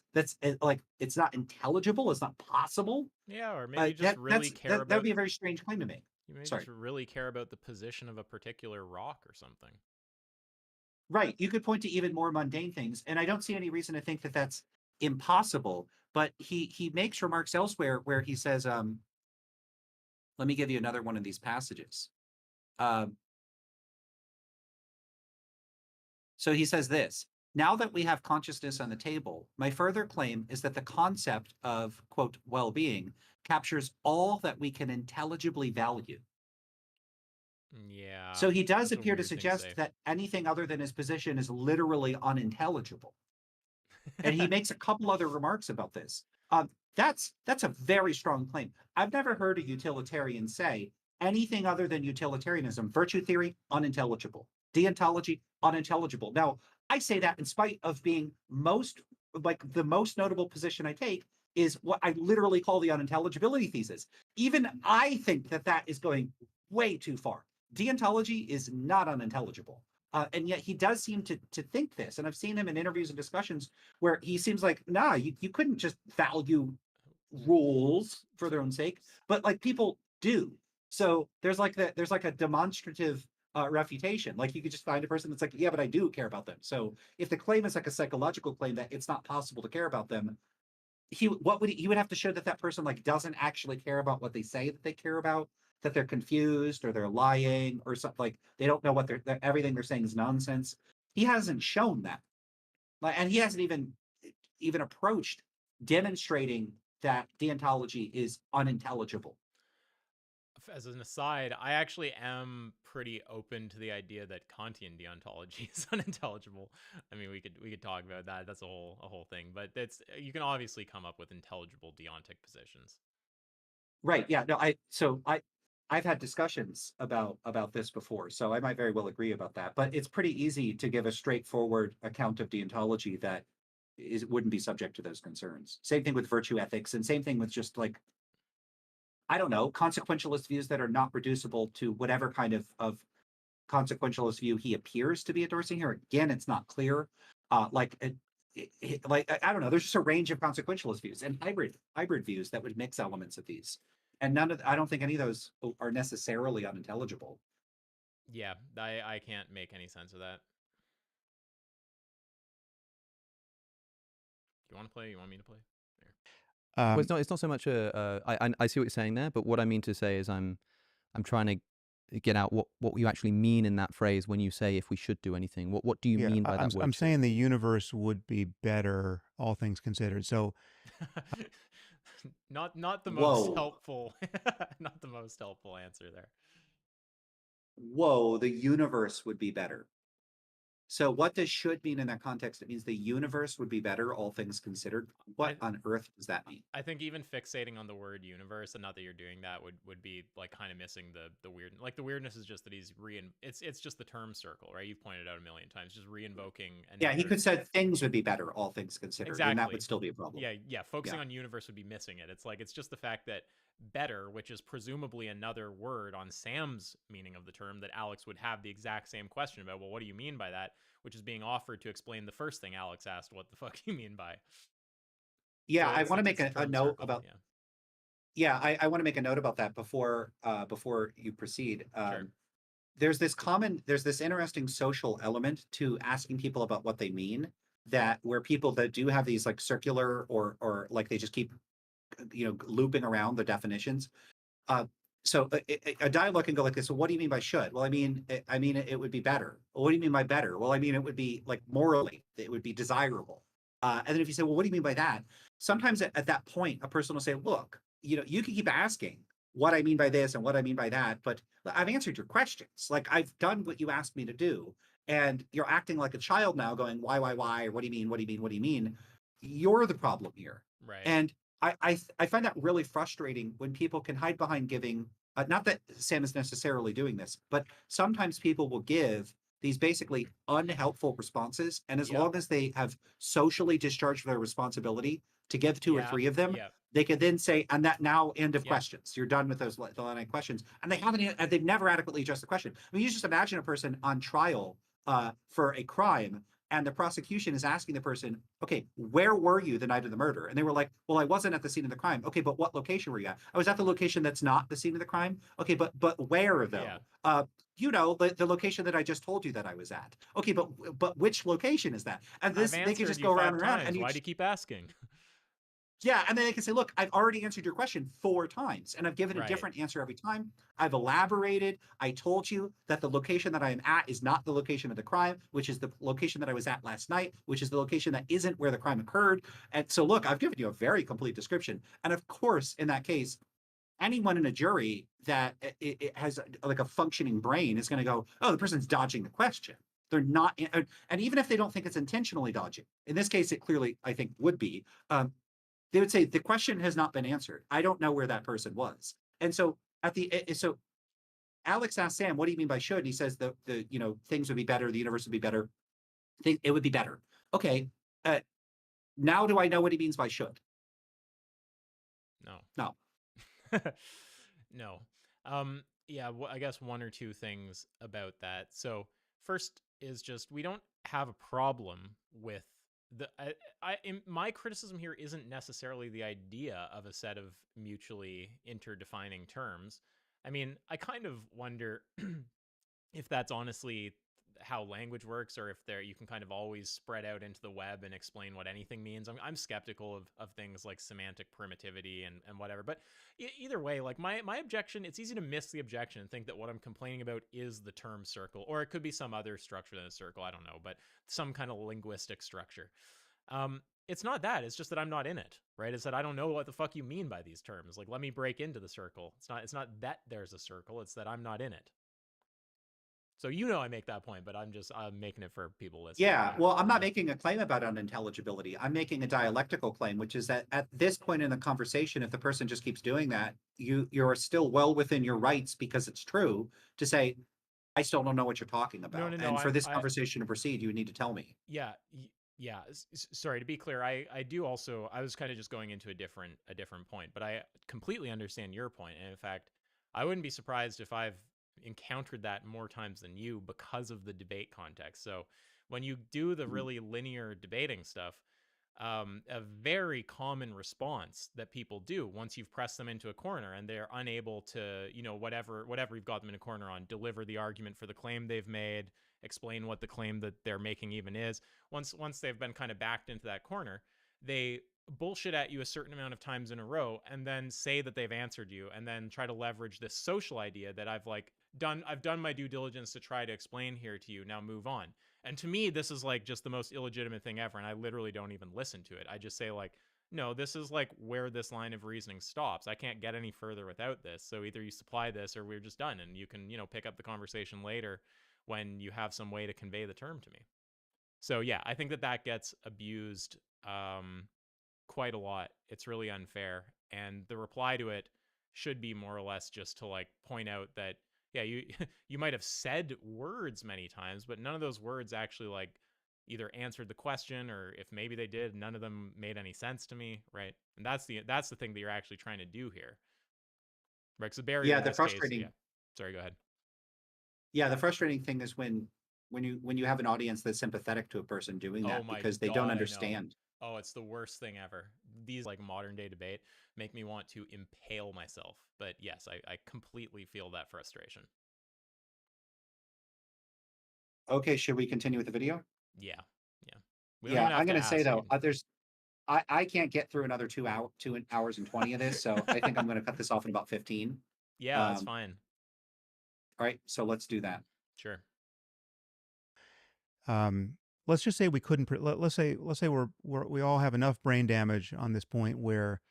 like it's not intelligible. It's not possible. Yeah, or maybe you just really care That would about be a very strange claim to make. you may Sorry. just really care about the position of a particular rock or something. Right. You could point to even more mundane things, and I don't see any reason to think that that's impossible. But he makes remarks elsewhere where he says, let me give you another one of these passages. So he says this: now that we have consciousness on the table, my further claim is that the concept of, quote, well-being captures all that we can intelligibly value. Yeah. So he does that's a appear to weird thing to suggest say. that anything other than his position is literally unintelligible. And he makes a couple other remarks about this. That's a very strong claim. I've never heard a utilitarian say anything other than utilitarianism, virtue theory, unintelligible, deontology, unintelligible. Now, I say that in spite of being the most notable position I take is what I literally call the unintelligibility thesis. Even I think that that is going way too far. Deontology is not unintelligible. And yet he does seem to think this. And I've seen him in interviews and discussions where he seems like, nah, you couldn't just value rules for their own sake, but like people do. So there's like a demonstrative refutation. Like you could just find a person that's like, yeah, but I do care about them. So if the claim is like a psychological claim that it's not possible to care about them, he would have to show that that person like doesn't actually care about what they say that they care about, that they're confused or they're lying or something, like they don't know what everything they're saying is nonsense. He hasn't shown that, like, and he hasn't even approached demonstrating that deontology is unintelligible. As an aside, I actually am pretty open to the idea that Kantian deontology is unintelligible. I mean, we could talk about that. That's a whole thing. But you can obviously come up with intelligible deontic positions. Right. Yeah. No. I've had discussions about this before, so I might very well agree about that. But it's pretty easy to give a straightforward account of deontology that wouldn't be subject to those concerns. Same thing with virtue ethics, and same thing with just like, I don't know, consequentialist views that are not reducible to whatever kind of consequentialist view he appears to be endorsing here. Again, it's not clear. Like I don't know. There's just a range of consequentialist views and hybrid views that would mix elements of these, and I don't think any of those are necessarily unintelligible. Yeah, I can't make any sense of that. Do you want to play? You want me to play? Well, it's not so much I see what you're saying there, but what I mean to say is I'm trying to get out what you actually mean in that phrase when you say if we should do anything. What do you mean by that word? I'm saying the universe would be better, all things considered. So not the most Whoa. helpful not the most helpful answer there. Whoa, the universe would be better. So what does should mean in that context? It means the universe would be better, all things considered. What on earth does that mean? I think even fixating on the word universe, and not that you're doing that, would be like kind of missing the weird. Like the weirdness is just that he's it's just the term circle, right? You've pointed out a million times, just reinvoking. Yeah, he could said things would be better, all things considered, exactly. and that would still be a problem. Yeah. Focusing on universe would be missing it. It's like it's just the fact that better, which is presumably another word on Sam's meaning of the term, that Alex would have the exact same question about. Well, what do you mean by that? Which is being offered to explain the first thing Alex asked. What the fuck do you mean by? Yeah, so I want to make a note about. Yeah, I want to make a note about that before you proceed. Sure. There's this interesting social element to asking people about what they mean, that where people that do have these like circular or like they just keep looping around the definitions. So a dialogue can go like this. So what do you mean by should? Well, I mean it would be better. Well, what do you mean by better? Well, I mean it would be like morally, it would be desirable. And then if you say, well, what do you mean by that? Sometimes at that point, a person will say, look, you can keep asking what I mean by this and what I mean by that, but I've answered your questions. Like I've done what you asked me to do, and you're acting like a child now, going why, or what do you mean, what do you mean, what do you mean? You're the problem here, right? And I find that really frustrating when people can hide behind giving. Not that Sam is necessarily doing this, but sometimes people will give these basically unhelpful responses, and as long as they have socially discharged their responsibility to give two or three of them, they can then say, and that now end of questions. You're done with those line of questions, and they've never adequately addressed the question. I mean, you just imagine a person on trial for a crime, and the prosecution is asking the person, okay, where were you the night of the murder? And they were like, well, I wasn't at the scene of the crime. Okay, but what location were you at? I was at the location that's not the scene of the crime. Okay, but where though? The location that I just told you that I was at. Okay, but which location is that? And this they can just go around and around. And why do you keep asking? Yeah, and then they can say, look, I've already answered your question 4 times, and I've given a different answer every time. I've elaborated. I told you that the location that I am at is not the location of the crime, which is the location that I was at last night, which is the location that isn't where the crime occurred. And so, look, I've given you a very complete description. And of course, in that case, anyone in a jury that it has like a functioning brain is going to go, oh, the person's dodging the question. They're not, and even if they don't think it's intentionally dodging, in this case, it clearly, I think, would be. They would say the question has not been answered. I don't know where that person was. And so so Alex asked Sam, what do you mean by should? And he says the things would be better, the universe would be better. It would be better. Okay. Now do I know what he means by should? No. No. Yeah, I guess one or two things about that. So first is just we don't have a problem with my criticism here isn't necessarily the idea of a set of mutually interdefining terms. I mean, I kind of wonder if that's honestly how language works, or if you can kind of always spread out into the web and explain what anything means. I'm skeptical of things like semantic primitivity and whatever. But either way, like my objection, it's easy to miss the objection and think that what I'm complaining about is the term circle, or it could be some other structure than a circle. I don't know, but some kind of linguistic structure. It's not that. It's just that I'm not in it, right? It's that I don't know what the fuck you mean by these terms. Like, let me break into the circle. It's not that there's a circle. It's that I'm not in it. So I make that point, but I'm making it for people listening. Yeah, well, I'm not making a claim about unintelligibility. I'm making a dialectical claim, which is that at this point in the conversation, if the person just keeps doing that, you're still well within your rights, because it's true, to say, I still don't know what you're talking about. No, and for this conversation to proceed, you need to tell me. Yeah. Sorry, to be clear, I do also, I was kind of just going into a different point, but I completely understand your point. And in fact, I wouldn't be surprised if I've encountered that more times than you because of the debate context. So when you do the really linear debating stuff, a very common response that people do once you've pressed them into a corner and they're unable to, whatever you've got them in a corner on, deliver the argument for the claim they've made, explain what the claim that they're making even is. Once they've been kind of backed into that corner, they bullshit at you a certain amount of times in a row and then say that they've answered you, and then try to leverage this social idea that I've done my due diligence to try to explain here to you, now move on. And to me, this is like just the most illegitimate thing ever, and I literally don't even listen to it. I just say like, no, this is like where this line of reasoning stops. I can't get any further without this. So either you supply this or we're just done, and you can, pick up the conversation later when you have some way to convey the term to me. So yeah, I think that gets abused quite a lot. It's really unfair. And the reply to it should be more or less just to like point out that, yeah, you you might have said words many times, but none of those words actually like either answered the question, or if maybe they did, none of them made any sense to me, right? And that's the thing that you're actually trying to do here. Right? Because the barrier Yeah, in the this case, frustrating yeah. Sorry, go ahead. yeah, the frustrating thing is when you have an audience that's sympathetic to a person doing Oh that my because they don't God, I know. understand. Oh, it's the worst thing ever. These like modern day debate make me want to impale myself. But yes, I completely feel that frustration. Okay, should we continue with the video? Yeah, yeah. We don't Yeah, even have I'm to going to say ask. though, I can't get through another 2 hours and 20 of this, so I think I'm going to cut this off in about 15. Yeah, that's fine. All right, so let's do that. Sure. Let's just say we couldn't. Let's say we all have enough brain damage on this point where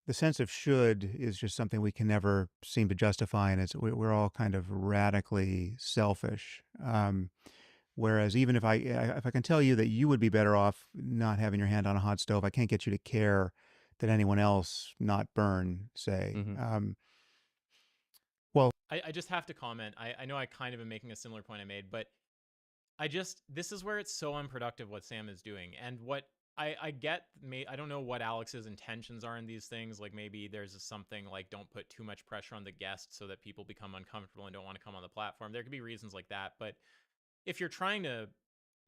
the sense of should is just something we can never seem to justify, and we're all kind of radically selfish. Whereas even if I can tell you that you would be better off not having your hand on a hot stove, I can't get you to care that anyone else not burn, say. Mm-hmm. Well, I just have to comment. I know I kind of am making a similar point I made, but this is where it's so unproductive what Sam is doing. And what I get, I don't know what Alex's intentions are in these things. Like maybe there's something like don't put too much pressure on the guest so that people become uncomfortable and don't want to come on the platform. There could be reasons like that. But if you're trying to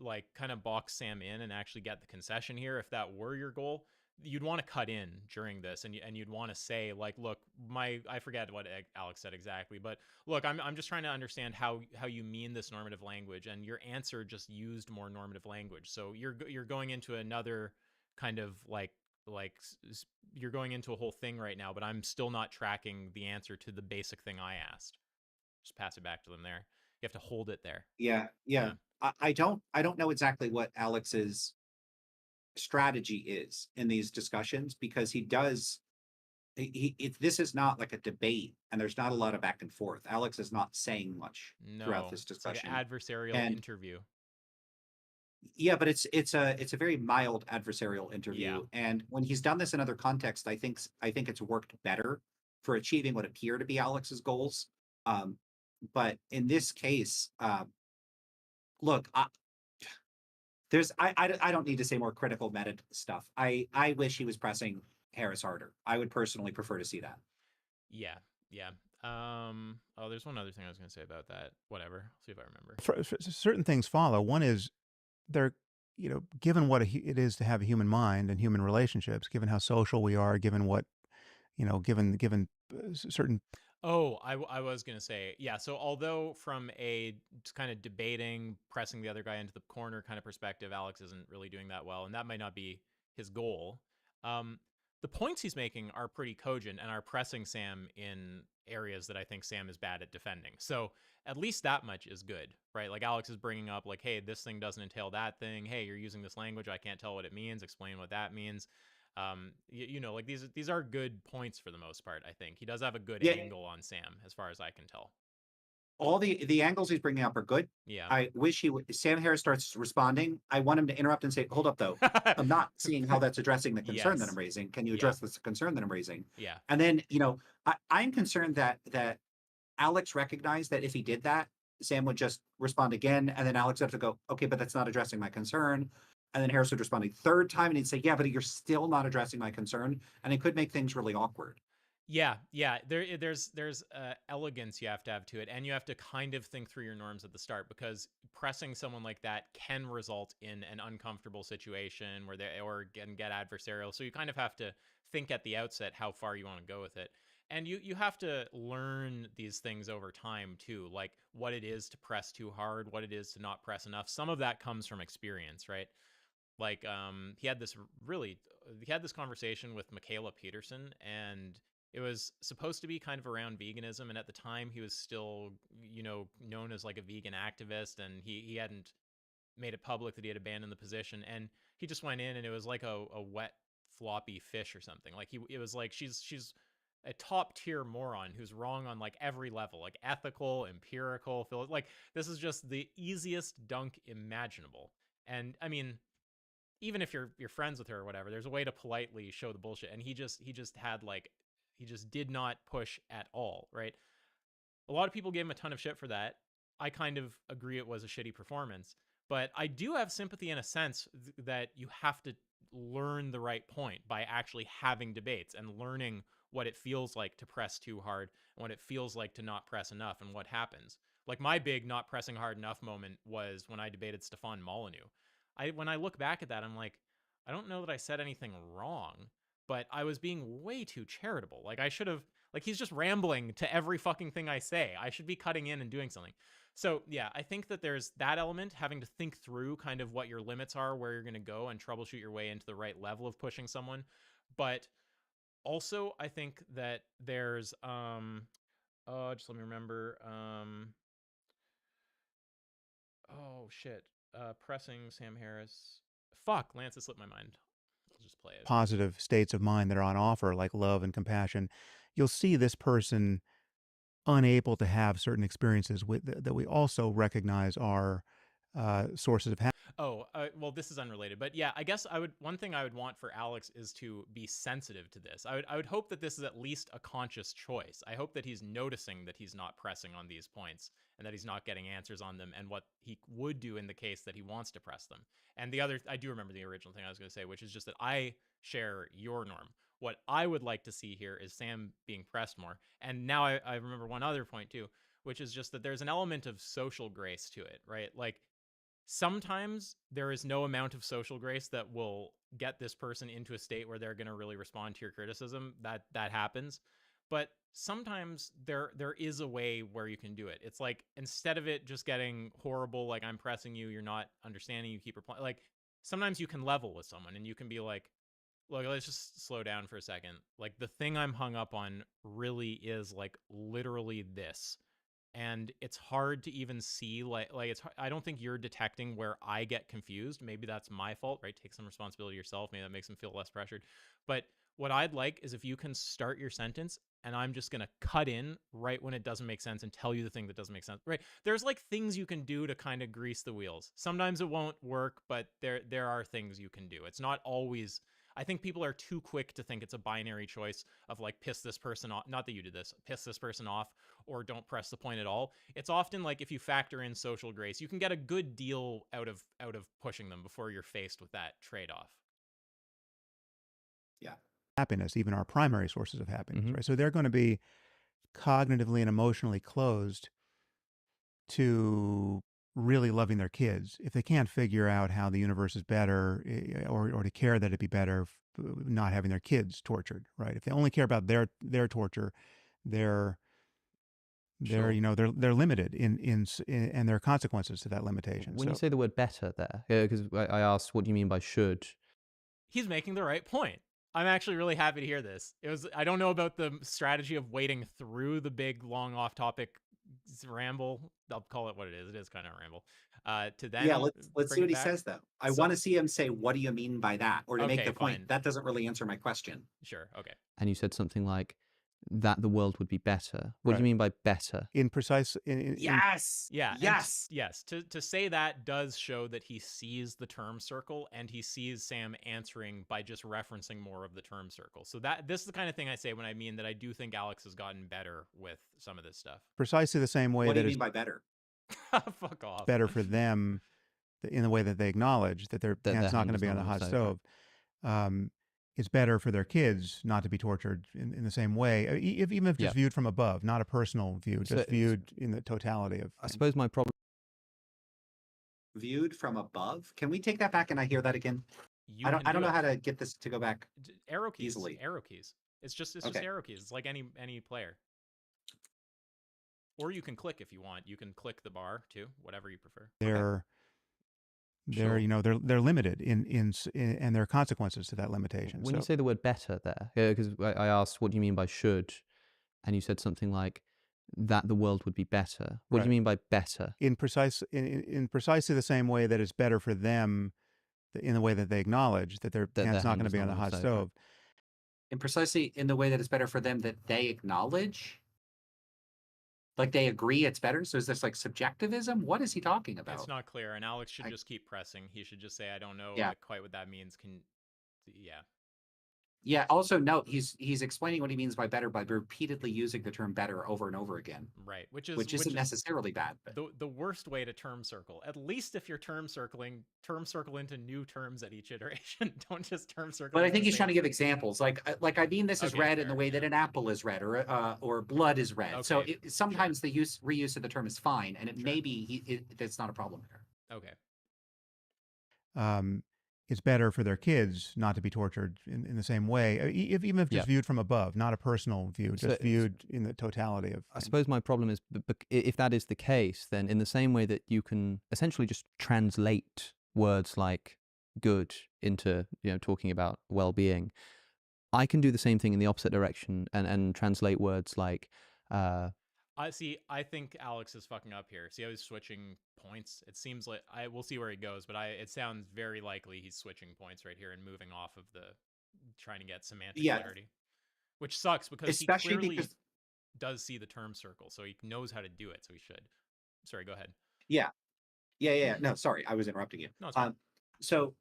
like kind of box Sam in and actually get the concession here, if that were your goal, you'd want to cut in during this, and you'd want to say like, look, I forget what Alex said exactly, but look, I'm just trying to understand how you mean this normative language, and your answer just used more normative language. So you're going into another kind of like you're going into a whole thing right now, but I'm still not tracking the answer to the basic thing I asked. Just pass it back to them there. You have to hold it there. Yeah. I don't know exactly what Alex's strategy is in these discussions, because this is not like a debate and there's not a lot of back and forth. Alex is not saying much throughout this discussion. It's like an adversarial interview. Yeah, but it's a very mild adversarial interview. Yeah. And when he's done this in other contexts, I think it's worked better for achieving what appear to be Alex's goals. But in this case, look, I don't need to say more critical meta stuff. I wish he was pressing Harris harder. I would personally prefer to see that. Yeah. Oh, there's one other thing I was going to say about that. Whatever. I'll see if I remember. Certain things follow. One is given what it is to have a human mind and human relationships, given how social we are, given what, given certain. Oh, I was going to say, yeah. So although from a kind of debating, pressing the other guy into the corner kind of perspective, Alex isn't really doing that well, and that might not be his goal. The points he's making are pretty cogent and are pressing Sam in areas that I think Sam is bad at defending. So at least that much is good, right? Like Alex is bringing up like, hey, this thing doesn't entail that thing. Hey, you're using this language. I can't tell what it means. Explain what that means. Like these are good points for the most part. I think he does have a good angle on Sam as far as I can tell. All the angles he's bringing up are good. Yeah. I wish Sam Harris starts responding, I want him to interrupt and say, hold up though. I'm not seeing how that's addressing the concern that I'm raising. Can you address this concern that I'm raising? Yeah. And then, I'm concerned that Alex recognized that if he did that, Sam would just respond again. And then Alex would have to go, okay, but that's not addressing my concern. And then Harris would respond a third time and he'd say, yeah, but you're still not addressing my concern. And it could make things really awkward. Yeah. There's elegance you have to have to it, and you have to kind of think through your norms at the start, because pressing someone like that can result in an uncomfortable situation where can get adversarial. So you kind of have to think at the outset how far you want to go with it, and you have to learn these things over time too, like what it is to press too hard, what it is to not press enough. Some of that comes from experience, right? Like he had this conversation with Michaela Peterson, and it was supposed to be kind of around veganism, and at the time he was still, known as like a vegan activist, and he hadn't made it public that he had abandoned the position, and he just went in and it was like a wet floppy fish or something. Like it was like she's a top tier moron who's wrong on like every level, like ethical, empirical, like this is just the easiest dunk imaginable. And I mean, even if you're friends with her or whatever, there's a way to politely show the bullshit. And he just had like, he just did not push at all, right? A lot of people gave him a ton of shit for that. I kind of agree it was a shitty performance, but I do have sympathy in a sense that you have to learn the right point by actually having debates and learning what it feels like to press too hard and what it feels like to not press enough and what happens. Like my big not pressing hard enough moment was when I debated Stefan Molyneux. When I look back at that, I'm like, I don't know that I said anything wrong, but I was being way too charitable. Like I should have, like he's just rambling to every fucking thing I say. I should be cutting in and doing something. So yeah, I think that there's that element, having to think through kind of what your limits are, where you're going to go and troubleshoot your way into the right level of pushing someone. But also I think that there's, just let me remember, oh shit, pressing Sam Harris. Fuck, Lance, it slipped my mind. I'll just play it. Positive states of mind that are on offer, like love and compassion, you'll see this person unable to have certain experiences that we also recognize are sources of happiness. Oh, well, this is unrelated, but yeah, I guess one thing I would want for Alex is to be sensitive to this. I would hope that this is at least a conscious choice. I hope that he's noticing that he's not pressing on these points and that he's not getting answers on them and what he would do in the case that he wants to press them. And the other, I do remember the original thing I was going to say, which is just that I share your norm. What I would like to see here is Sam being pressed more. And now I remember one other point too, which is just that there's an element of social grace to it, right? Like, sometimes there is no amount of social grace that will get this person into a state where they're going to really respond to your criticism. That happens. But sometimes there is a way where you can do it. It's like, instead of it just getting horrible, like I'm pressing you, you're not understanding, you keep replying. Like sometimes you can level with someone and you can be like, look, let's just slow down for a second. Like the thing I'm hung up on really is like literally this. And it's hard to even see, like it's, I don't think you're detecting where I get confused. Maybe that's my fault, right? Take some responsibility yourself. Maybe that makes them feel less pressured. But what I'd like is if you can start your sentence and I'm just going to cut in right when it doesn't make sense and tell you the thing that doesn't make sense, right? There's like things you can do to kind of grease the wheels. Sometimes it won't work, but there are things you can do. It's not always, I think people are too quick to think it's a binary choice of like piss this person off. Not that you did this, piss this person off or don't press the point at all. It's often like if you factor in social grace, you can get a good deal out of pushing them before you're faced with that trade-off. Yeah. Happiness, even our primary sources of happiness, right? So they're going to be cognitively and emotionally closed to really loving their kids if they can't figure out how the universe is better, or to care that it'd be better not having their kids tortured, right? If they only care about their torture, they're Sure. you know, they're limited in and there are consequences to that limitation. When you say the word better there, because I asked, what do you mean by should? He's making the right point. I'm actually really happy to hear this. I don't know about the strategy of wading through the big, long, off-topic ramble. I'll call it what it is. It is kind of a ramble. To then, yeah, let's see what he back. says though. I want to see him say, "What do you mean by that?" Or to make the point fine. that doesn't really answer my question. Sure. Okay. And you said something like that the world would be better. What do you mean by better? Yes. Yeah. Yes. Yes. To say that does show that he sees the term circle and he sees Sam answering by just referencing more of the term circle. So this is the kind of thing I say when I mean that I do think Alex has gotten better with some of this stuff. Precisely the same way. What do you mean by better? Fuck off. Better for them in the way that they acknowledge that their hand's not going to be on the hot stove. It's better for their kids not to be tortured in the same way, even if just viewed from above, not a personal view, just viewed in the totality of things. I suppose my problem... Viewed from above? Can we take that back and I hear that again? I don't know how to get this to go back arrow keys easily. Arrow keys. It's just arrow keys. It's like any player. Or you can click if you want. You can click the bar too, whatever you prefer. They're you know, they're limited in and there are consequences to that limitation. When you say the word better there, because I asked, what do you mean by should? And you said something like that the world would be better. What do you mean by better? In precisely the same way that it's better for them in the way that they acknowledge that their hand's not going to be on the hot stove. In precisely in the way that it's better for them that they acknowledge? Like they agree it's better. So is this like subjectivism? What is he talking It's about? not clear, and Alex should just keep pressing. He should just say, "I don't know Yeah. quite what that means." Yeah. Yeah. Also, note he's explaining what he means by better by repeatedly using the term better over and over again. Right, which isn't necessarily bad. But the worst way to term circle. At least if you're term circle into new terms at each iteration. Don't just term circle. But I think he's trying to give examples. Like I mean, this is red in the way that an apple is red, or blood is red. Okay, so sometimes the reuse of the term is fine, and it maybe that's not a problem there. Okay. It's better for their kids not to be tortured in the same way, even if just viewed from above, not a personal view, just viewed in the totality of. I suppose my problem is, if that is the case, then in the same way that you can essentially just translate words like good into, talking about well-being, I can do the same thing in the opposite direction and translate words like I think Alex is fucking up here. See how he's switching points? It seems like we'll see where he goes, but it sounds very likely he's switching points right here and moving off of the trying to get semantic clarity, which sucks because especially he clearly does see the term circle, so he knows how to do it. So he should. Sorry, go ahead. Yeah. No, sorry, I was interrupting you. No, it's fine. So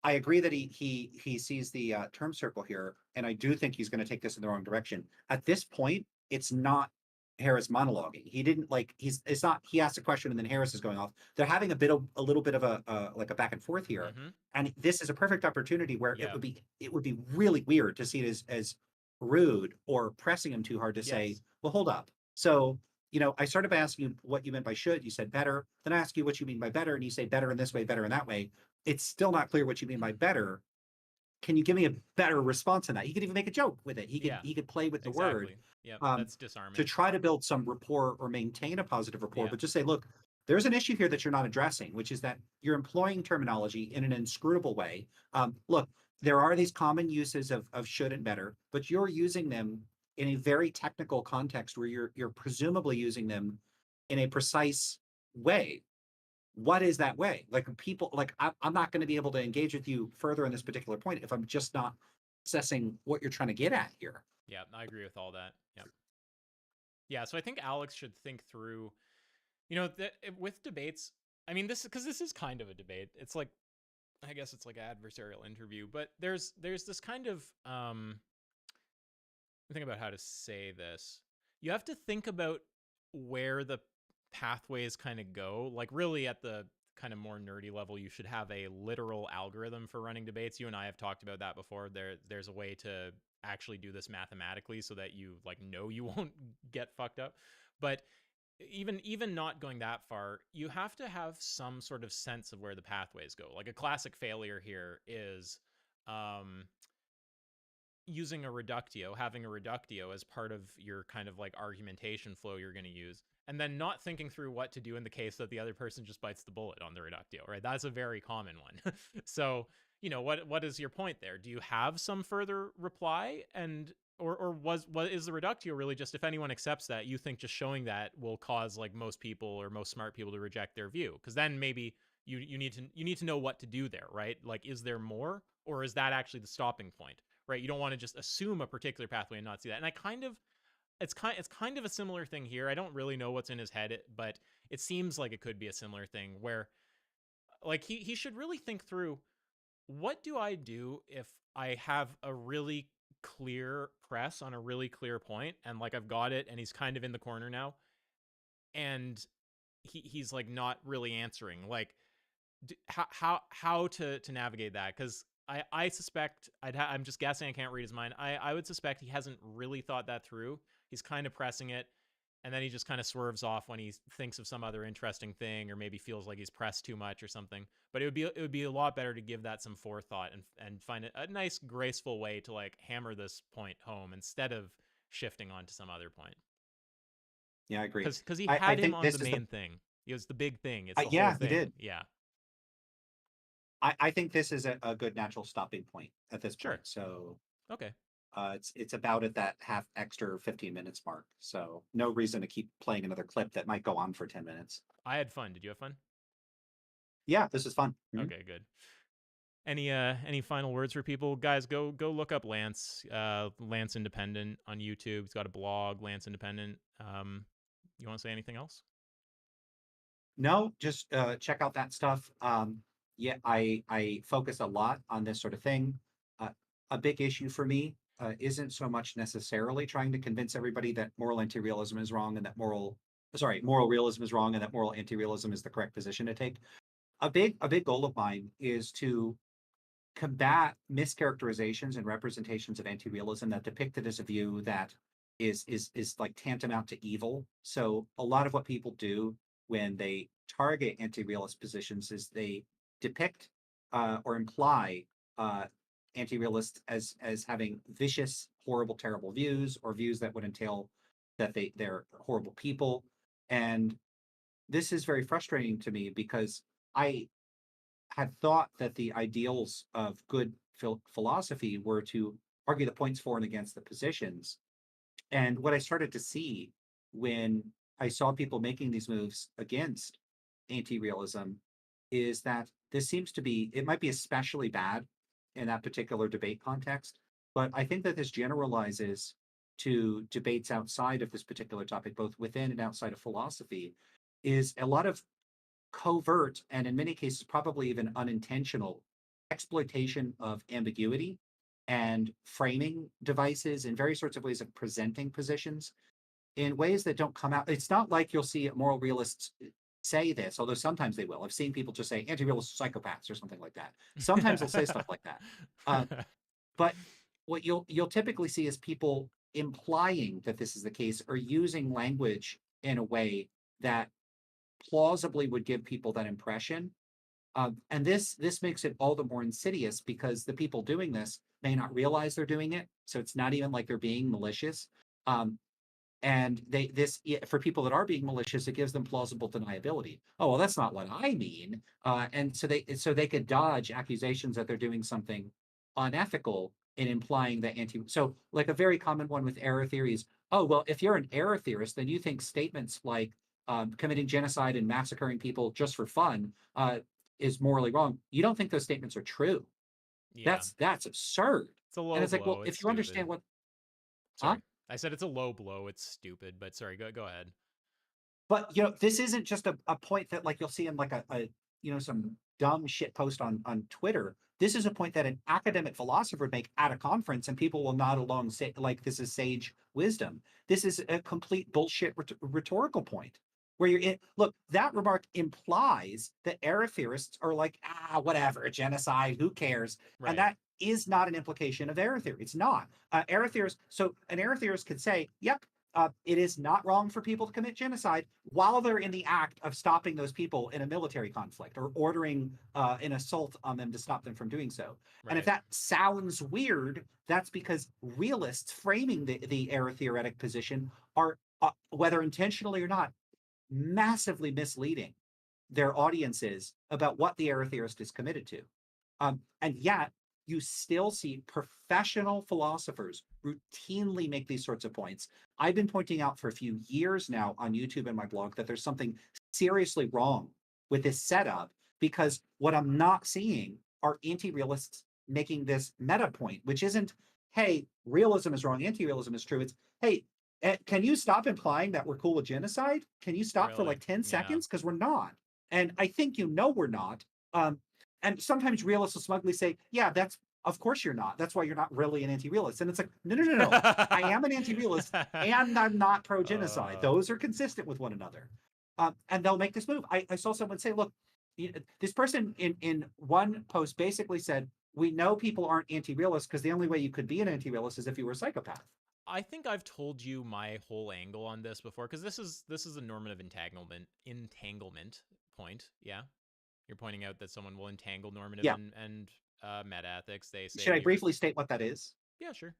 I agree that he sees the term circle here, and I do think he's going to take this in the wrong direction. At this point, it's not Harris monologuing. He didn't it's not he asked a question and then Harris is going off. They're having a little bit of a back and forth here. And this is a perfect opportunity where it would be really weird to see it as rude or pressing him too hard to say, well, hold up. So, I started by asking you what you meant by should. You said better. Then I ask you what you mean by better, and you say better in this way, better in that way. It's still not clear what you mean by better. Can you give me a better response on that? He could even make a joke with it. He could play with the word. Yeah, that's disarming. To try to build some rapport or maintain a positive rapport, but just say, look, there's an issue here that you're not addressing, which is that you're employing terminology in an inscrutable way. Look, there are these common uses of should and better, but you're using them in a very technical context where you're presumably using them in a precise way. What is that way? Like people, I'm not going to be able to engage with you further in this particular point if I'm just not assessing what you're trying to get at here. Yeah, I agree with all that. Yeah, so I think Alex should think through, with debates. I mean, this is kind of a debate. It's like, I guess it's like an adversarial interview, but there's this kind of think about how to say this. You have to think about where the pathways kind of go. Like really at the kind of more nerdy level, you should have a literal algorithm for running debates. You and I have talked about that before. There's a way to actually do this mathematically so that you you won't get fucked up. But even not going that far, you have to have some sort of sense of where the pathways go. Like a classic failure here is using a reductio, having a reductio as part of your kind of argumentation flow you're going to use, and then not thinking through what to do in the case that the other person just bites the bullet on the reductio, right? That's a very common one. So, what is your point there? Do you have some further reply? And or what is the reductio really just, if anyone accepts that, you think just showing that will cause most people or most smart people to reject their view? Because then maybe you need to know what to do there, right? Is there more, or is that actually the stopping point, right? You don't want to just assume a particular pathway and not see that. And it's kind of a similar thing here. I don't really know what's in his head, but it seems like it could be a similar thing where he should really think through, what do I do if I have a really clear press on a really clear point and I've got it and he's kind of in the corner now and he's not really answering, how to navigate that? Because I suspect, I'm just guessing, I can't read his mind. I would suspect he hasn't really thought that through. He's kind of pressing it, and then he just kind of swerves off when he thinks of some other interesting thing, or maybe feels like he's pressed too much or something. But it would be a lot better to give that some forethought and find a nice, graceful way to hammer this point home instead of shifting on to some other point. Yeah, I agree. Because he had him on the main thing. It was the big thing. It's the whole thing. He did. Yeah. I think this is a good natural stopping point at this point. So okay. It's about at that extra 15 minutes mark. So no reason to keep playing another clip that might go on for 10 minutes. I had fun. Did you have fun? Yeah, this is fun. Mm-hmm. Okay, good. Any final words for people? Guys, go look up Lance, Lance Independent on YouTube. He's got a blog, Lance Independent. You want to say anything else? No, just check out that stuff. Yeah, I focus a lot on this sort of thing. Uh, a big issue for me isn't so much necessarily trying to convince everybody that moral anti-realism is wrong and that moral realism is wrong and that moral anti-realism is the correct position to take. A big goal of mine is to combat mischaracterizations and representations of anti-realism that depict it as a view that is like tantamount to evil. So a lot of what people do when they target anti-realist positions is they depict or imply uh, anti-realists as having vicious, horrible, terrible views, or views that would entail that they're horrible people. And this is very frustrating to me because I had thought that the ideals of good philosophy were to argue the points for and against the positions. And what I started to see when I saw people making these moves against anti-realism is that this seems to be, it might be especially bad in that particular debate context, but I think that this generalizes to debates outside of this particular topic, both within and outside of philosophy, is a lot of covert and in many cases probably even unintentional exploitation of ambiguity and framing devices and various sorts of ways of presenting positions in ways that don't come out. It's not like you'll see moral realists say this, although sometimes they will. I've seen people just say anti-realist psychopaths or something like that. Sometimes they'll say stuff like that. But what you'll typically see is people implying that this is the case or using language in a way that plausibly would give people that impression. And this makes it all the more insidious because the people doing this may not realize they're doing it. So it's not even like they're being malicious. And for people that are being malicious, it gives them plausible deniability. Oh, well, that's not what I mean. And so they could dodge accusations that they're doing something unethical in implying that so like a very common one with error theories. Oh, well, if you're an error theorist, then you think statements like committing genocide and massacring people just for fun is morally wrong. You don't think those statements are true. Yeah. That's absurd. It's a low and it's blow. like, well, if you stupid. understand what Sorry. I said it's a low blow. It's stupid, but sorry, go ahead. But this isn't just a point that like you'll see in like a some dumb shit post on Twitter. This is a point that an academic philosopher would make at a conference, and people will nod along, say like this is sage wisdom. This is a complete bullshit rhetorical point where look, that remark implies that error theorists are like whatever, genocide, who cares, Right. and that is not an implication of error theory. It's not error theorists. So an error theorist could say, yep. It is not wrong for people to commit genocide while they're in the act of stopping those people in a military conflict or ordering an assault on them to stop them from doing so. Right. And if that sounds weird, that's because realists framing the error theoretic position are, whether intentionally or not, massively misleading their audiences about what the error theorist is committed to. And yet, you still see professional philosophers routinely make these sorts of points. I've been pointing out for a few years now on YouTube and my blog that there's something seriously wrong with this setup because what I'm not seeing are anti-realists making this meta point, which isn't, hey, realism is wrong, anti-realism is true. It's, hey, can you stop implying that we're cool with genocide? Can you stop for like 10 seconds? Because we're not. And I think we're not. And sometimes realists will smugly say, yeah, of course you're not. That's why you're not really an anti-realist. And it's like, no. I am an anti-realist and I'm not pro-genocide. Those are consistent with one another. And they'll make this move. I saw someone say, look, this person in one post basically said, we know people aren't anti-realists because the only way you could be an anti-realist is if you were a psychopath. I think I've told you my whole angle on this before because this is a normative entanglement point. Yeah. You're pointing out that someone will entangle normative and meta-ethics. They say. Should I briefly state what that is? Yeah, sure.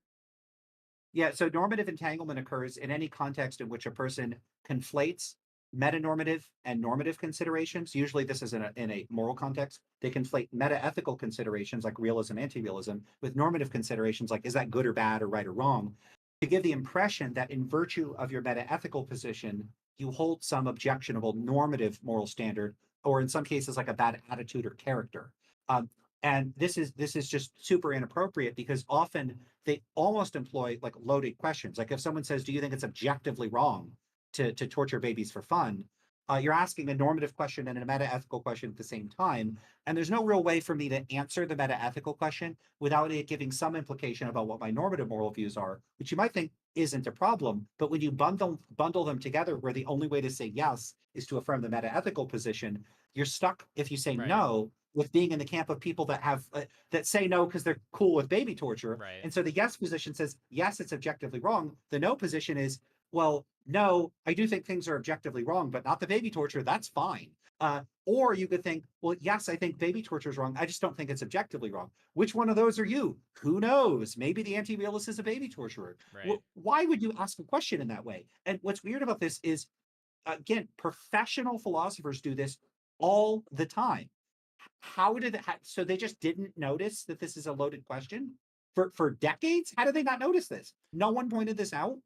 Yeah, so normative entanglement occurs in any context in which a person conflates metanormative and normative considerations. Usually this is in a moral context. They conflate meta-ethical considerations like realism, anti-realism with normative considerations like is that good or bad or right or wrong to give the impression that in virtue of your meta-ethical position, you hold some objectionable normative moral standard or in some cases like a bad attitude or character. And this is just super inappropriate because often they almost employ like loaded questions. Like if someone says, do you think it's objectively wrong to torture babies for fun. You're asking a normative question and a meta-ethical question at the same time. And there's no real way for me to answer the meta-ethical question without it giving some implication about what my normative moral views are, which you might think isn't a problem. But when you bundle them together, where the only way to say yes is to affirm the meta-ethical position, you're stuck, if you say Right. no, with being in the camp of people that have that say no because they're cool with baby torture. Right. And so the yes position says, yes, it's objectively wrong. The no position is, well, no, I do think things are objectively wrong, but not the baby torture. That's fine. Or you could think, well, yes, I think baby torture is wrong. I just don't think it's objectively wrong. Which one of those are you? Who knows? Maybe the anti-realist is a baby torturer. Right. Well, why would you ask a question in that way? And what's weird about this is, again, professional philosophers do this all the time. How did it? So they just didn't notice that this is a loaded question for decades? How did they not notice this? No one pointed this out.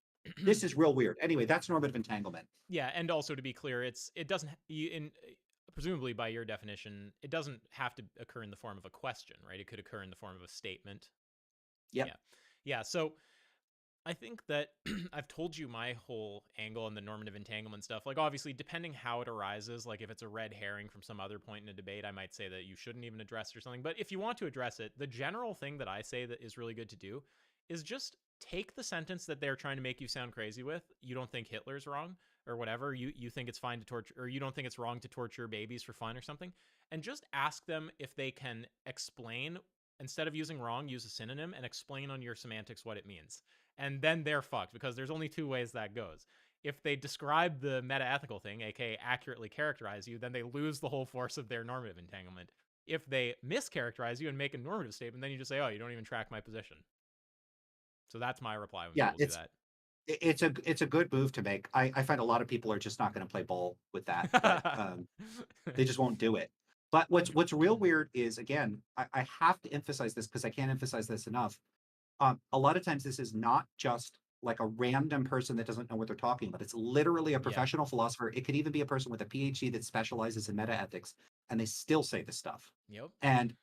This is real weird. Anyway, that's normative entanglement. Yeah, and also to be clear, it doesn't presumably by your definition, it doesn't have to occur in the form of a question, right? It could occur in the form of a statement. Yep. Yeah. So I think that I've told you my whole angle on the normative entanglement stuff. Like, obviously, depending how it arises, like if it's a red herring from some other point in a debate, I might say that you shouldn't even address it or something. But if you want to address it, the general thing that I say that is really good to do is just take the sentence that they're trying to make you sound crazy with. You don't think Hitler's wrong or whatever. You think it's fine to torture, or you don't think it's wrong to torture babies for fun or something. And just ask them if they can explain, instead of using wrong, use a synonym and explain on your semantics what it means. And then they're fucked, because there's only two ways that goes. If they describe the meta-ethical thing, aka accurately characterize you, then they lose the whole force of their normative entanglement. If they mischaracterize you and make a normative statement, then you just say, oh, you don't even track my position. So that's my reply when people do that. It's a good move to make. I find a lot of people are just not going to play ball with that. But, they just won't do it. But what's real weird is, again, I have to emphasize this because I can't emphasize this enough. A lot of times this is not just like a random person that doesn't know what they're talking about. It's literally a professional philosopher. It could even be a person with a PhD that specializes in meta-ethics, and they still say this stuff. Yep. And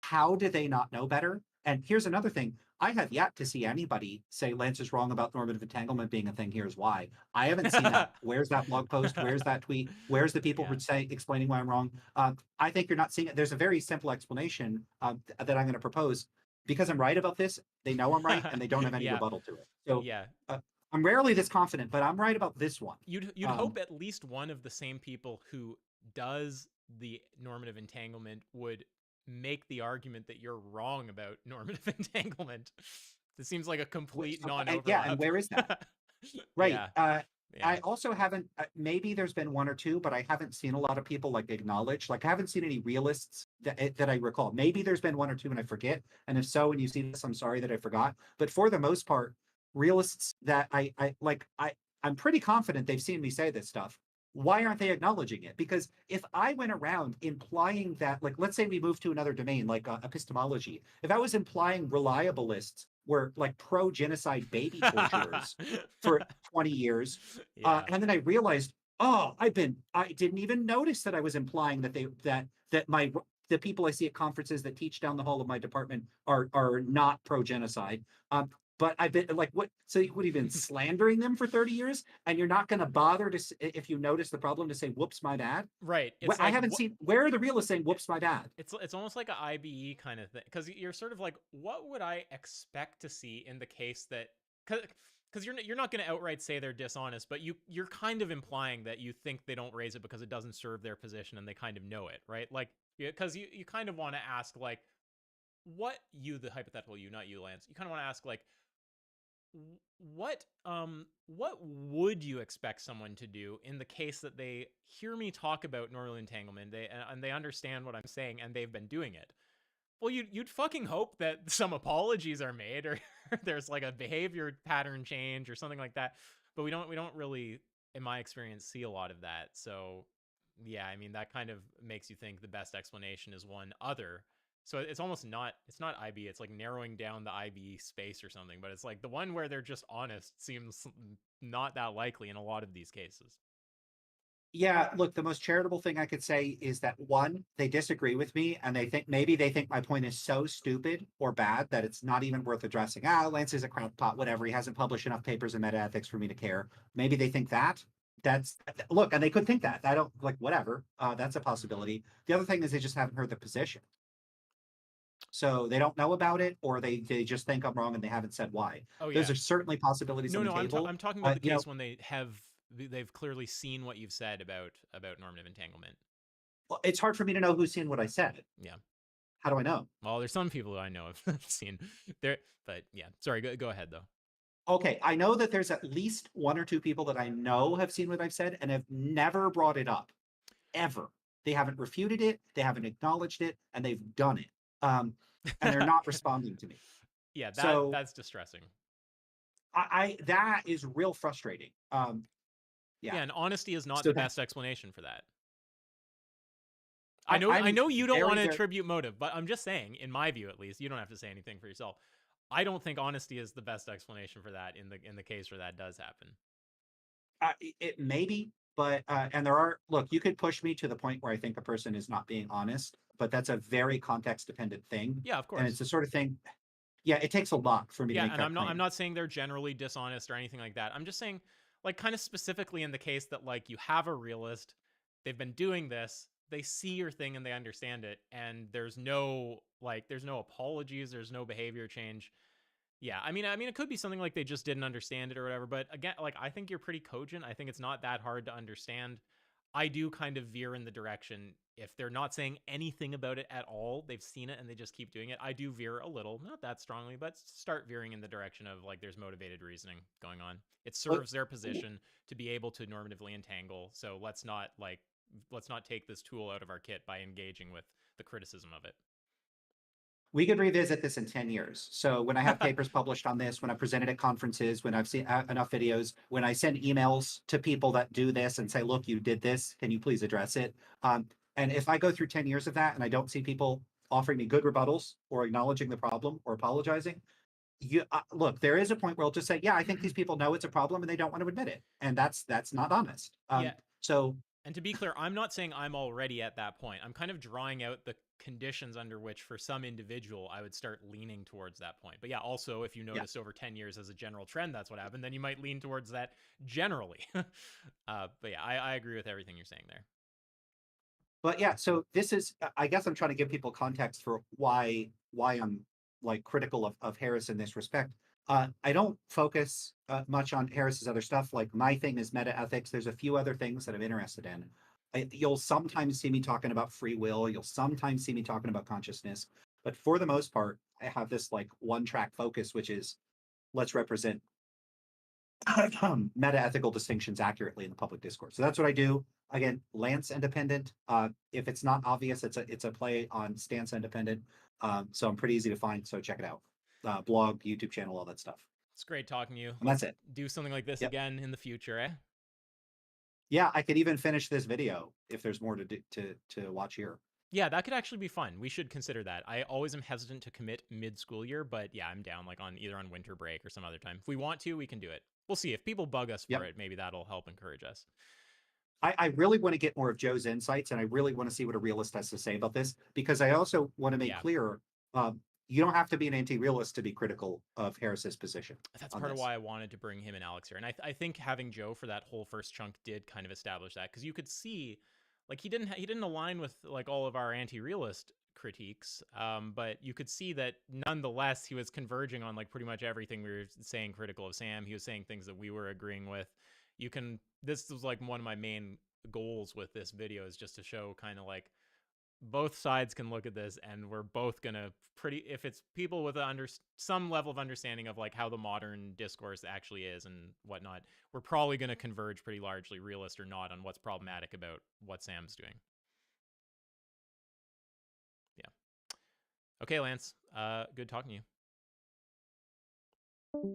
how do they not know better? And here's another thing. I have yet to see anybody say Lance is wrong about normative entanglement being a thing. Here's why. I haven't seen that. Where's that blog post? Where's that tweet? Where's the people who say explaining why I'm wrong? I think you're not seeing it. There's a very simple explanation that I'm going to propose. Because I'm right about this, they know I'm right, and they don't have any rebuttal to it. So I'm rarely this confident, but I'm right about this one. You'd hope at least one of the same people who does the normative entanglement would make the argument that you're wrong about normative entanglement. This seems like a complete non-overlap. Yeah, and where is that? Right. Yeah. I also haven't, maybe there's been one or two, but I haven't seen a lot of people like acknowledge, like I haven't seen any realists that I recall. Maybe there's been one or two and I forget. And if so, and you see this, I'm sorry that I forgot. But for the most part, realists that I'm pretty confident they've seen me say this stuff. Why aren't they acknowledging it? Because if I went around implying that, like, let's say we move to another domain, like epistemology, if I was implying reliabilists were like pro-genocide baby torturers for 20 years, and then I realized, oh, I didn't even notice that I was implying that the people I see at conferences that teach down the hall of my department are not pro-genocide. But I've been like, what? So you would have been slandering them for 30 years, and you're not going to bother to, if you notice the problem, to say, "Whoops, my bad." Right. I haven't seen where are the realists saying, "Whoops, my bad." It's almost like an IBE kind of thing, because you're sort of like, what would I expect to see in the case that, because you're not going to outright say they're dishonest, but you're kind of implying that you think they don't raise it because it doesn't serve their position, and they kind of know it, right? Like, because you kind of want to ask, like, what you, the hypothetical you, not you, Lance, you kind of want to ask, like, what would you expect someone to do in the case that they hear me talk about normative entanglement, and they understand what I'm saying, and they've been doing it? Well, you'd fucking hope that some apologies are made, or there's like a behavior pattern change or something like that. But we don't really, in my experience, see a lot of that. So yeah, I mean, that kind of makes you think the best explanation is one other. So it's almost not, it's not IB, it's like narrowing down the IB space or something, but it's like the one where they're just honest seems not that likely in a lot of these cases. Yeah, look, the most charitable thing I could say is that one, they disagree with me and maybe they think my point is so stupid or bad that it's not even worth addressing. Lance is a crackpot, whatever. He hasn't published enough papers in meta ethics for me to care. Maybe they think that. That's look, and they could think that. I don't like whatever. That's a possibility. The other thing is they just haven't heard the position. So they don't know about it, or they just think I'm wrong and they haven't said why. Oh Those yeah. are certainly possibilities on the table. I'm talking about the case when they've clearly seen what you've said about normative entanglement. Well, it's hard for me to know who's seen what I said. Yeah. How do I know? Well, there's some people who I know have seen there, but yeah. Sorry, go ahead though. Okay, I know that there's at least one or two people that I know have seen what I've said and have never brought it up, ever. They haven't refuted it, they haven't acknowledged it, and they've done it. And they're not responding to me. Yeah, that's distressing. That is real frustrating. Yeah, and honesty is not the best explanation for that. I know you don't want to attribute motive, but I'm just saying, in my view at least, you don't have to say anything for yourself. I don't think honesty is the best explanation for that in the case where that does happen. It may be, but and there are, look, you could push me to the point where I think a person is not being honest, but that's a very context dependent thing. Yeah, of course. And it's the sort of thing. Yeah, it takes a lot for me to make that claim. I'm not saying they're generally dishonest or anything like that. I'm just saying, like, kind of specifically in the case that, like, you have a realist, they've been doing this, they see your thing and they understand it, and there's no apologies, there's no behavior change. Yeah, I mean, it could be something like they just didn't understand it or whatever, but again, like, I think you're pretty cogent. I think it's not that hard to understand. I do kind of veer in the direction, if they're not saying anything about it at all, they've seen it and they just keep doing it, I do veer a little, not that strongly, but start veering in the direction of, like, there's motivated reasoning going on. It serves their position to be able to normatively entangle, so let's not take this tool out of our kit by engaging with the criticism of it. We could revisit this in 10 years. So when I have papers published on this, when I presented at conferences, when I've seen enough videos, when I send emails to people that do this and say, look, you did this, can you please address it? And if I go through 10 years of that and I don't see people offering me good rebuttals or acknowledging the problem or apologizing, look, there is a point where I'll just say, yeah, I think these people know it's a problem and they don't want to admit it. And that's not honest. Yeah. So, and to be clear, I'm not saying I'm already at that point. I'm kind of drawing out the conditions under which, for some individual, I would start leaning towards that point. But yeah, also, if you notice over 10 years as a general trend, that's what happened, then you might lean towards that generally. But yeah, I agree with everything you're saying there. But yeah, so this is, I guess I'm trying to give people context for why I'm, like, critical of Harris in this respect. I don't focus much on Harris's other stuff. Like, my thing is meta ethics. There's a few other things that I'm interested in. You'll sometimes see me talking about free will. You'll sometimes see me talking about consciousness. But for the most part, I have this, like, one-track focus, which is, let's represent meta ethical distinctions accurately in the public discourse. So that's what I do. Again, Lance independent. If it's not obvious, it's a play on stance independent. So I'm pretty easy to find. So check it out. Blog, YouTube channel, all that stuff. It's great talking to you. And that's it. Do something like this again in the future, eh? Yeah, I could even finish this video if there's more to watch here. Yeah, that could actually be fun. We should consider that. I always am hesitant to commit mid-school year, but yeah, I'm down, like, on either on winter break or some other time. If we want to, we can do it. We'll see. If people bug us for it, maybe that'll help encourage us. I really want to get more of Joe's insights, and I really want to see what a realist has to say about this, because I also want to make clear, you don't have to be an anti-realist to be critical of Harris's position. That's part of why I wanted to bring him and Alex here. And I think having Joe for that whole first chunk did kind of establish that, because you could see, like, he didn't align with, like, all of our anti-realist critiques, but you could see that nonetheless he was converging on, like, pretty much everything we were saying critical of Sam. He was saying things that we were agreeing with. This was, like, one of my main goals with this video, is just to show kind of, like, both sides can look at this, and we're both gonna if it's people with some level of understanding of, like, how the modern discourse actually is and whatnot, we're probably gonna converge pretty largely, realist or not, on what's problematic about what Sam's doing. Yeah. Okay, Lance. Good talking to you.